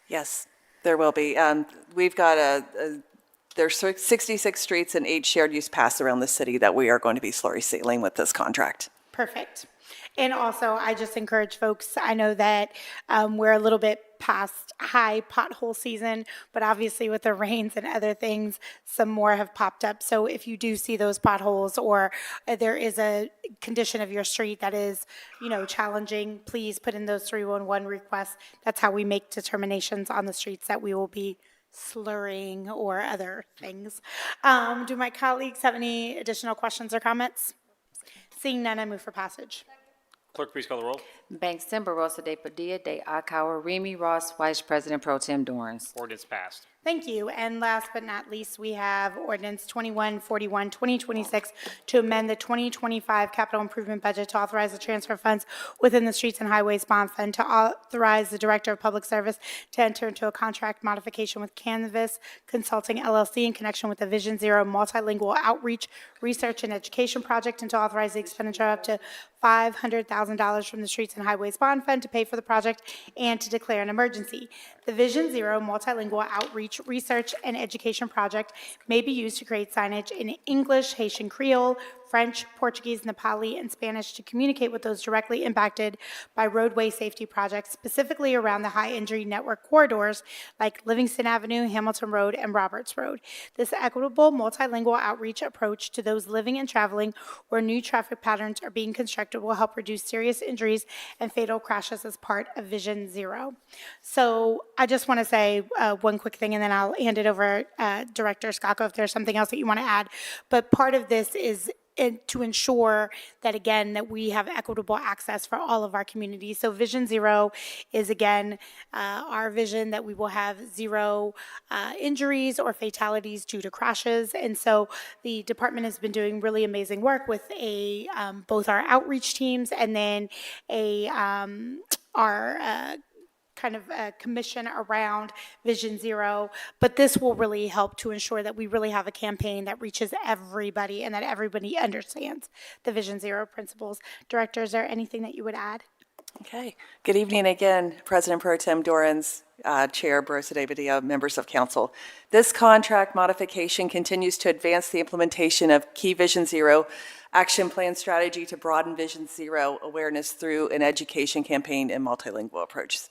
Yes, there will be. We've got there's 66 streets and 8 shared use paths around the city that we are going to be slurry sealing with this contract. Perfect. And also, I just encourage folks, I know that we're a little bit past high pothole season, but obviously with the rains and other things, some more have popped up. So if you do see those potholes or there is a condition of your street that is, challenging, please put in those 311 requests. That's how we make determinations on the streets that we will be slurring or other things. Do my colleagues have any additional questions or comments? Seeing none, I move for passage. Clerk, please call the roll. Bangston, Barosa de Padilla, de Akauer, Remy, Ross, Vice President Pro Tem Dorans. Ordinance passed. Thank you. And last but not least, we have ordinance 2141, 2026 to amend the 2025 capital improvement budget to authorize the transfer of funds within the Streets and Highways Bond Fund to authorize the Director of Public Service to enter into a contract modification with Canvas Consulting LLC in connection with the Vision Zero multilingual outreach, research, and education project and to authorize the expenditure up to $500,000 from the Streets and Highways Bond Fund to pay for the project and to declare an emergency. The Vision Zero multilingual outreach, research, and education project may be used to create signage in English, Haitian Creole, French, Portuguese, Nepali, and Spanish to communicate with those directly impacted by roadway safety projects, specifically around the high-injury network corridors like Livingston Avenue, Hamilton Road, and Roberts Road. This equitable, multilingual outreach approach to those living and traveling where new traffic patterns are being constructed will help reduce serious injuries and fatal crashes as part of Vision Zero. So I just want to say one quick thing, and then I'll hand it over Director Skako if there's something else that you want to add. But part of this is to ensure that, again, that we have equitable access for all of our communities. So Vision Zero is, again, our vision that we will have zero injuries or fatalities due to crashes. And so the department has been doing really amazing work with both our outreach teams and then our kind of a commission around Vision Zero, but this will really help to ensure that we really have a campaign that reaches everybody and that everybody understands the Vision Zero principles. Director, is there anything that you would add? Okay. Good evening again, President Pro Tem Dorans, Chair Brosade Padilla, members of council. This contract modification continues to advance the implementation of Key Vision Zero action plan strategy to broaden Vision Zero awareness through an education campaign and multilingual approaches.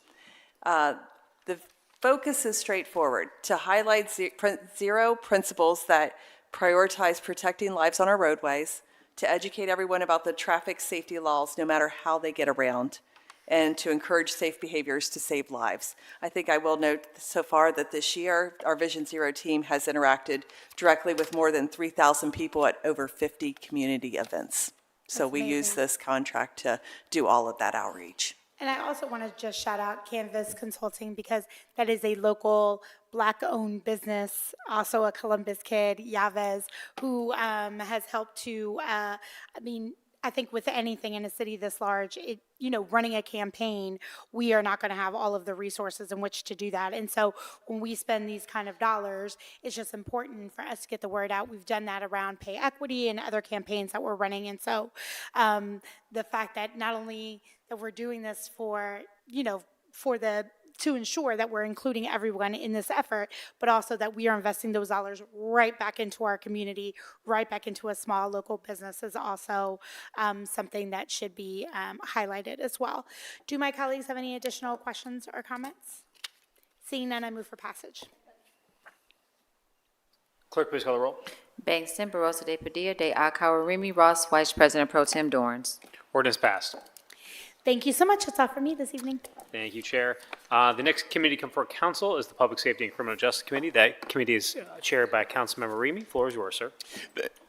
The focus is straightforward: to highlight zero principles that prioritize protecting lives on our roadways, to educate everyone about the traffic safety laws no matter how they get around, and to encourage safe behaviors to save lives. I think I will note so far that this year, our Vision Zero team has interacted directly with more than 3,000 people at over 50 community events. So we use this contract to do all of that outreach. And I also want to just shout out Canvas Consulting, because that is a local Black-owned business, also a Columbus kid, Yavez, who has helped to, I think with anything in a city this large, running a campaign, we are not going to have all of the resources in which to do that. And so when we spend these kind of dollars, it's just important for us to get the word out. We've done that around pay equity and other campaigns that we're running. And so the fact that not only that we're doing this to ensure that we're including everyone in this effort, but also that we are investing those dollars right back into our community, right back into a small local business is also something that should be highlighted as well. Do my colleagues have any additional questions or comments? Seeing none, I move for passage. Clerk, please call the roll. Bangston, Barosa de Padilla, de Akauer, Remy Ross, Vice President Pro Tem Dorans. Ordinance passed. Thank you so much. That's all for me this evening. Thank you, Chair. The next committee to come before council is the Public Safety and Criminal Justice Committee. That committee is chaired by Councilmember Remy. Floor is yours, sir.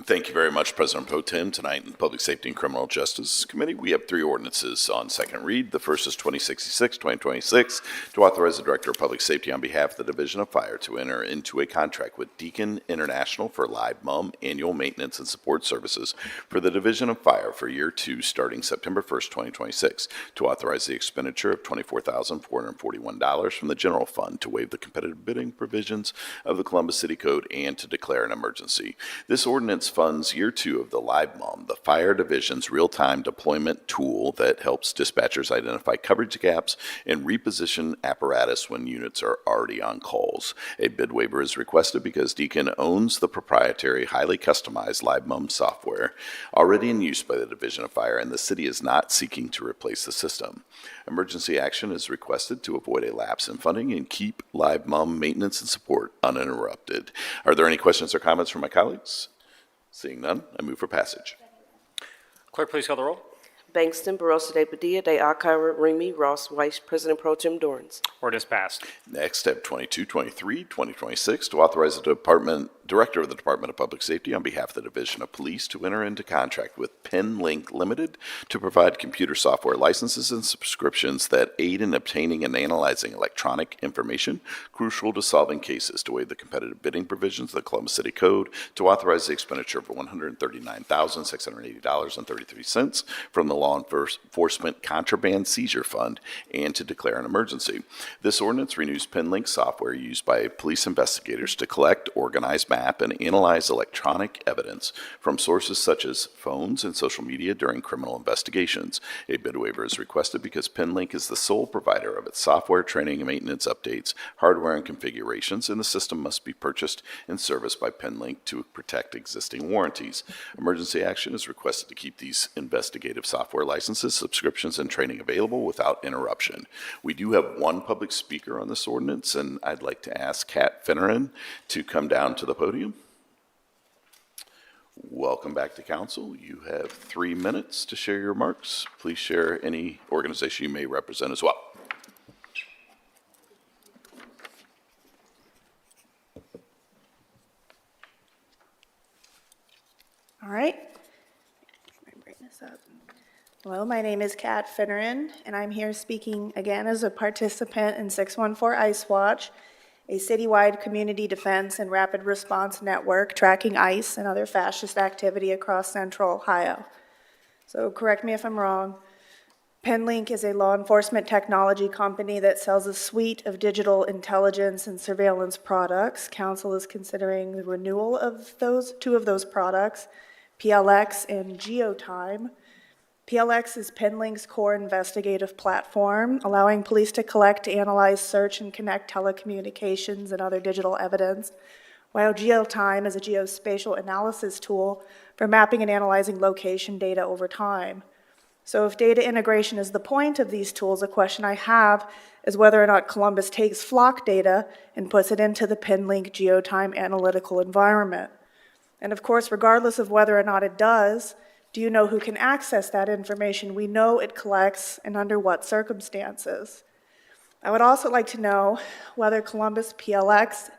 Thank you very much, President Pro Tem. Tonight in the Public Safety and Criminal Justice Committee, we have 3 ordinances on second read. The first is 2066, 2026, to authorize the Director of Public Safety on behalf of the Division of Fire to enter into a contract with Deacon International for live MUM annual maintenance and support services for the Division of Fire for year 2 starting September 1st, 2026, to authorize the expenditure of $24,441 from the general fund to waive the competitive bidding provisions of the Columbus City Code and to declare an emergency. This ordinance funds year 2 of the Live MUM, the fire division's real-time deployment tool that helps dispatchers identify coverage gaps and reposition apparatus when units are already on calls. A bid waiver is requested because Deacon owns the proprietary, highly customized Live MUM software already in use by the Division of Fire, and the city is not seeking to replace the system. Emergency action is requested to avoid a lapse in funding and keep Live MUM maintenance and support uninterrupted. Are there any questions or comments from my colleagues? Seeing none, I move for passage. Clerk, please call the roll. Bangston, Barosa de Padilla, de Akauer, Remy Ross, Vice President Pro Tem Dorans. Ordinance passed. Next, I have 2223, 2026, to authorize the Director of the Department of Public Safety on behalf of the Division of Police to enter into contract with PenLink Limited to provide computer software licenses and subscriptions that aid in obtaining and analyzing electronic information crucial to solving cases, to waive the competitive bidding provisions of the Columbus City Code, to authorize the expenditure of $139,680.33 from the Law Enforcement Contraband Seizure Fund, and to declare an emergency. This ordinance renews PenLink software used by police investigators to collect, organize map, and analyze electronic evidence from sources such as phones and social media during criminal investigations. A bid waiver is requested because PenLink is the sole provider of its software, training, and maintenance updates, hardware, and configurations, and the system must be purchased and serviced by PenLink to protect existing warranties. Emergency action is requested to keep these investigative software licenses, subscriptions, and training available without interruption. We do have one public speaker on this ordinance, and I'd like to ask Kat Finneran to come down to the podium. Welcome back to council. You have 3 minutes to share your remarks. Please share any organization you may represent as well. All right. Let me bring this up. Hello, my name is Kat Finneran, and I'm here speaking again as a participant in 614 ICE Watch, a citywide community defense and rapid response network tracking ICE and other fascist activity across central Ohio. So correct me if I'm wrong. PenLink is a law enforcement technology company that sells a suite of digital intelligence and surveillance products. Council is considering the renewal of two of those products, PLX and GeoTime. PLX is PenLink's core investigative platform, allowing police to collect, analyze, search, and connect telecommunications and other digital evidence, while GeoTime is a geospatial analysis tool for mapping and analyzing location data over time. So if data integration is the point of these tools, a question I have is whether or not Columbus takes flock data and puts it into the PenLink GeoTime analytical environment. And of course, regardless of whether or not it does, do you know who can access that information we know it collects and under what circumstances? I would also like to know whether Columbus PLX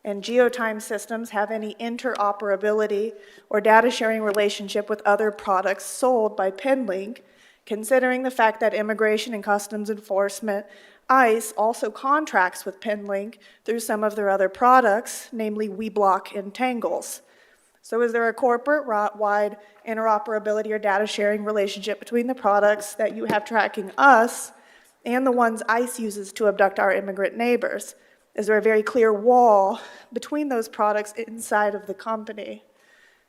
and GeoTime systems have any interoperability or data sharing relationship with other products sold by PenLink, considering the fact that Immigration and Customs Enforcement, ICE, also contracts with PenLink through some of their other products, namely WeBlock and Tangles. So is there a corporate-wide interoperability or data sharing relationship between the products that you have tracking us and the ones ICE uses to abduct our immigrant neighbors? Is there a very clear wall between those products inside of the company?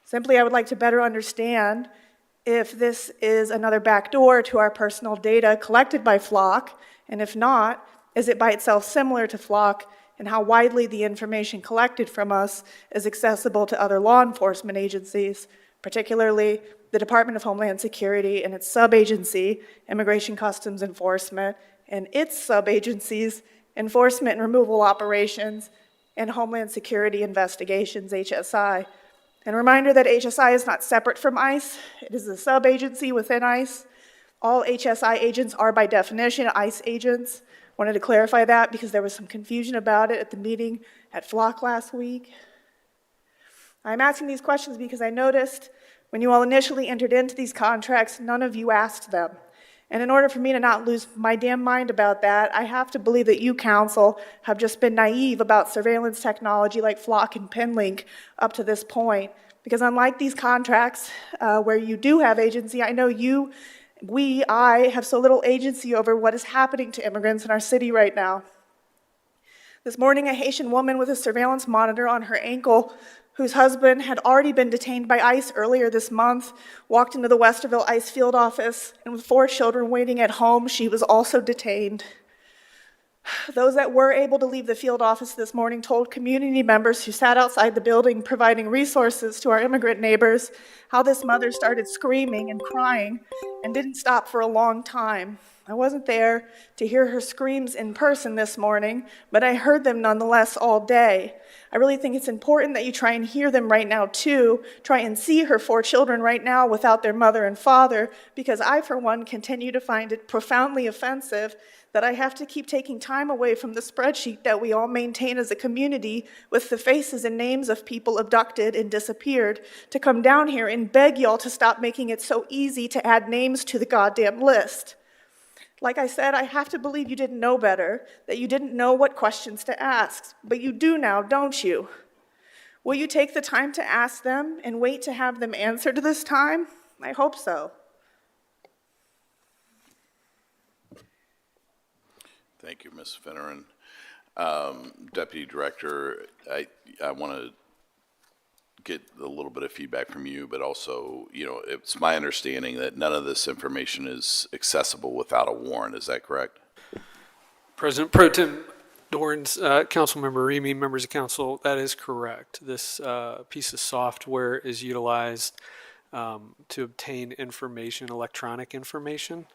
Simply, I would like to better understand if this is another backdoor to our personal data collected by Flock, and if not, is it by itself similar to Flock, and how widely the information collected from us is accessible to other law enforcement agencies, particularly the Department of Homeland Security and its sub-agency, Immigration Customs Enforcement, and its sub-agencies, Enforcement and Removal Operations, and Homeland Security Investigations, HSI. And a reminder that HSI is not separate from ICE. It is a sub-agency within ICE. All HSI agents are by definition ICE agents. Wanted to clarify that because there was some confusion about it at the meeting at Flock last week. I'm asking these questions because I noticed when you all initially entered into these contracts, none of you asked them. And in order for me to not lose my damn mind about that, I have to believe that you, council, have just been naive about surveillance technology like Flock and PenLink up to this point. Because unlike these contracts where you do have agency, I know I have so little agency over what is happening to immigrants in our city right now. This morning, a Haitian woman with a surveillance monitor on her ankle, whose husband had already been detained by ICE earlier this month, walked into the Westerville ICE field office, and with 4 children waiting at home, she was also detained. Those that were able to leave the field office this morning told community members who sat outside the building providing resources to our immigrant neighbors how this mother started screaming and crying and didn't stop for a long time. I wasn't there to hear her screams in person this morning, but I heard them nonetheless all day. I really think it's important that you try and hear them right now too. Try and see her 4 children right now without their mother and father, because I, for one, continue to find it profoundly offensive that I have to keep taking time away from the spreadsheet that we all maintain as a community with the faces and names of people abducted and disappeared to come down here and beg y'all to stop making it so easy to add names to the goddamn list. Like I said, I have to believe you didn't know better, that you didn't know what questions to ask, but you do now, don't you? Will you take the time to ask them and wait to have them answered this time? I hope so. Thank you, Ms. Finneran. Deputy Director, I want to get a little bit of feedback from you, but also, it's my understanding that none of this information is accessible without a warrant. Is that correct? President Pro Tem Dorans, Councilmember Remy, members of council, that is correct. This piece of software is utilized to obtain information, electronic information,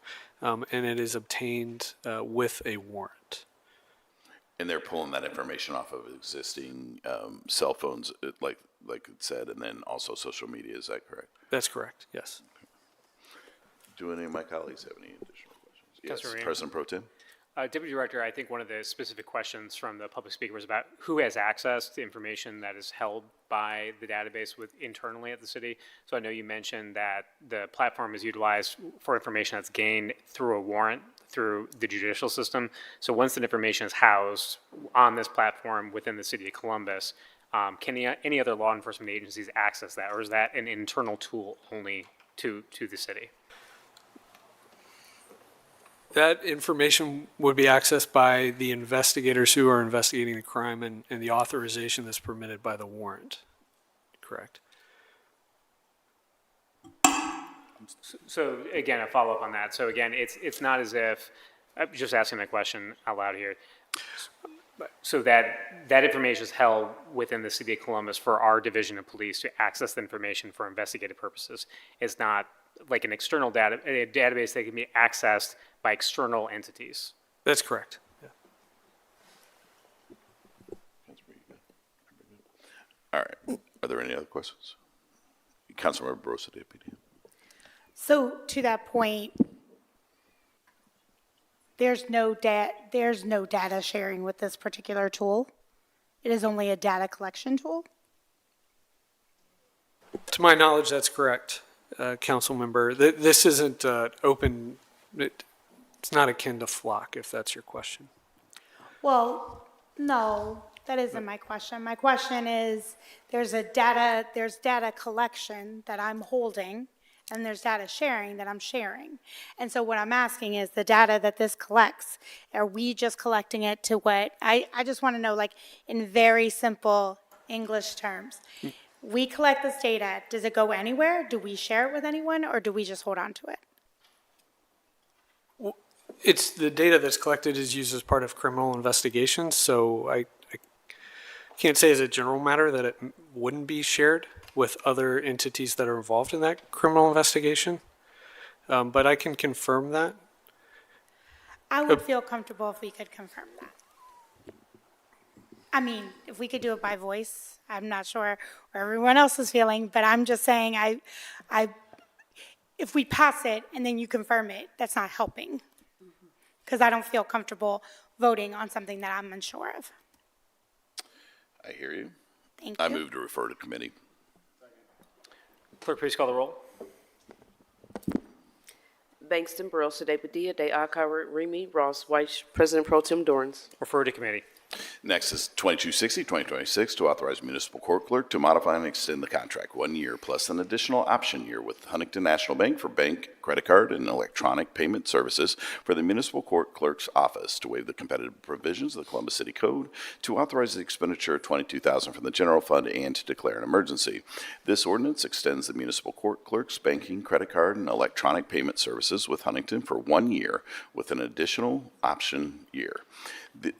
and it is obtained with a warrant. And they're pulling that information off of existing cell phones, like it said, and then also social media. Is that correct? That's correct, yes. Do any of my colleagues have any additional questions? Yes, Councilor Remy. President Pro Tem. Deputy Director, I think one of the specific questions from the public speaker was about who has access to information that is held by the database internally at the city. So I know you mentioned that the platform is utilized for information that's gained through a warrant through the judicial system. So once that information is housed on this platform within the city of Columbus, can any other law enforcement agencies access that, or is that an internal tool only to the city? That information would be accessed by the investigators who are investigating the crime and the authorization that's permitted by the warrant. Correct. So again, a follow-up on that. So again, it's not as if, I'm just asking that question out loud here. So that information is held within the city of Columbus for our division of police to access the information for investigative purposes. It's not like an external a database that can be accessed by external entities. That's correct. Yeah. All right. Are there any other questions? Councilmember Barosa de Padilla. So to that point, there's no data sharing with this particular tool. It is only a data collection tool. To my knowledge, that's correct, council member. This isn't open. It's not akin to Flock, if that's your question. Well, no, that isn't my question. My question is, there's data collection that I'm holding, and there's data sharing that I'm sharing. And so what I'm asking is the data that this collects, are we just collecting it to what, I just want to know, like, in very simple English terms. We collect this data, does it go anywhere? Do we share it with anyone, or do we just hold on to it? It's the data that's collected is used as part of criminal investigations, so I can't say as a general matter that it wouldn't be shared with other entities that are involved in that criminal investigation, but I can confirm that. I would feel comfortable if we could confirm that. I mean, if we could do it by voice, I'm not sure where everyone else is feeling, but I'm just saying if we pass it and then you confirm it, that's not helping. Because I don't feel comfortable voting on something that I'm unsure of. I hear you. Thank you. I move to refer to committee. Clerk, please call the roll. Bankston, Barosa de Padilla, de Akauer, Remy, Ross, Weiss, President Pro Tem Dorans. Refer to committee. Next is 2260, 2026, to authorize municipal court clerk to modify and extend the contract 1 year plus an additional option year with Huntington National Bank for bank, credit card, and electronic payment services for the municipal court clerk's office, to waive the competitive provisions of the Columbus City Code, to authorize the expenditure of $22,000 from the general fund, and to declare an emergency. This ordinance extends the municipal court clerk's banking, credit card, and electronic payment services with Huntington for 1 year with an additional option year.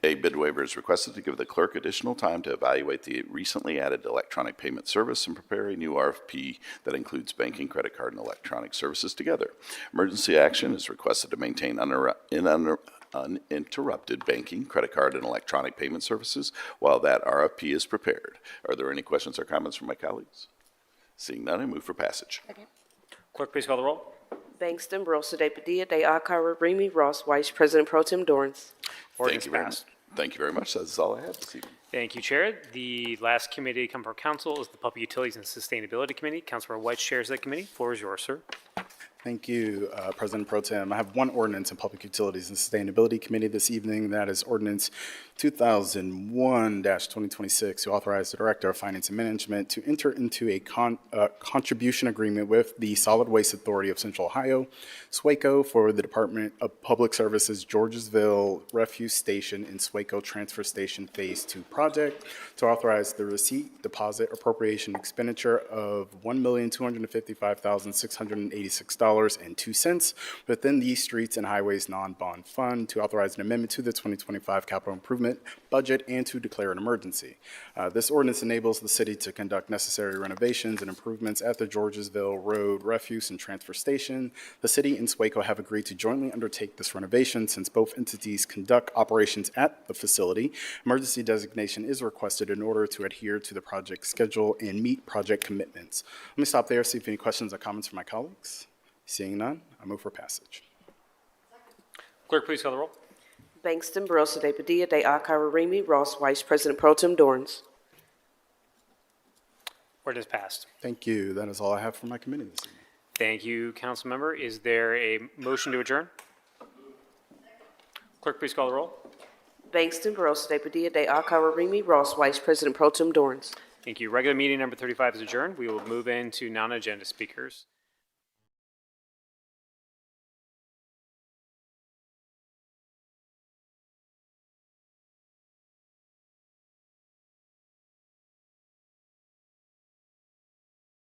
A bid waiver is requested to give the clerk additional time to evaluate the recently added electronic payment service and prepare a new RFP that includes banking, credit card, and electronic services together. Emergency action is requested to maintain uninterrupted banking, credit card, and electronic payment services while that RFP is prepared. Are there any questions or comments from my colleagues? Seeing none, I move for passage. Clerk, please call the roll. Bankston, Barosa de Padilla, de Akauer, Remy, Ross, Weiss, President Pro Tem Dorans. Thank you very much. Thank you very much. That's all I have this evening. Thank you, Chair. The last committee to come before council is the Public Utilities and Sustainability Committee. Councilmember White chairs that committee. Floor is yours, sir. Thank you, President Pro Tem. I have one ordinance in Public Utilities and Sustainability Committee this evening. That is Ordinance 2001-2026 to authorize the Director of Finance and Management to enter into a contribution agreement with the Solid Waste Authority of Central Ohio, SWACO, for the Department of Public Services Georgesville Refuse Station and SWACO Transfer Station Phase 2 project to authorize the receipt, deposit, appropriation, expenditure of $1,255,686.02 within the Streets and Highways Non-Bond Fund, to authorize an amendment to the 2025 capital improvement budget, and to declare an emergency. This ordinance enables the city to conduct necessary renovations and improvements at the Georgesville Road Refuse and Transfer Station. The city and SWACO have agreed to jointly undertake this renovation since both entities conduct operations at the facility. Emergency designation is requested in order to adhere to the project schedule and meet project commitments. Let me stop there, see if any questions or comments from my colleagues. Seeing none, I move for passage. Clerk, please call the roll. Bangston, Barosa de Padilla, de Akar, Remy, Ross, Vice President Pro Tem Dorans. Ordinance passed. Thank you. That is all I have for my committee this evening. Thank you, council member. Is there a motion to adjourn? Clerk, please call the roll. Bangston, Barosa de Padilla, de Akar, Remy, Ross, Vice President Pro Tem Dorans. Thank you. Regular meeting number 35 is adjourned. We will move into non-agenda speakers.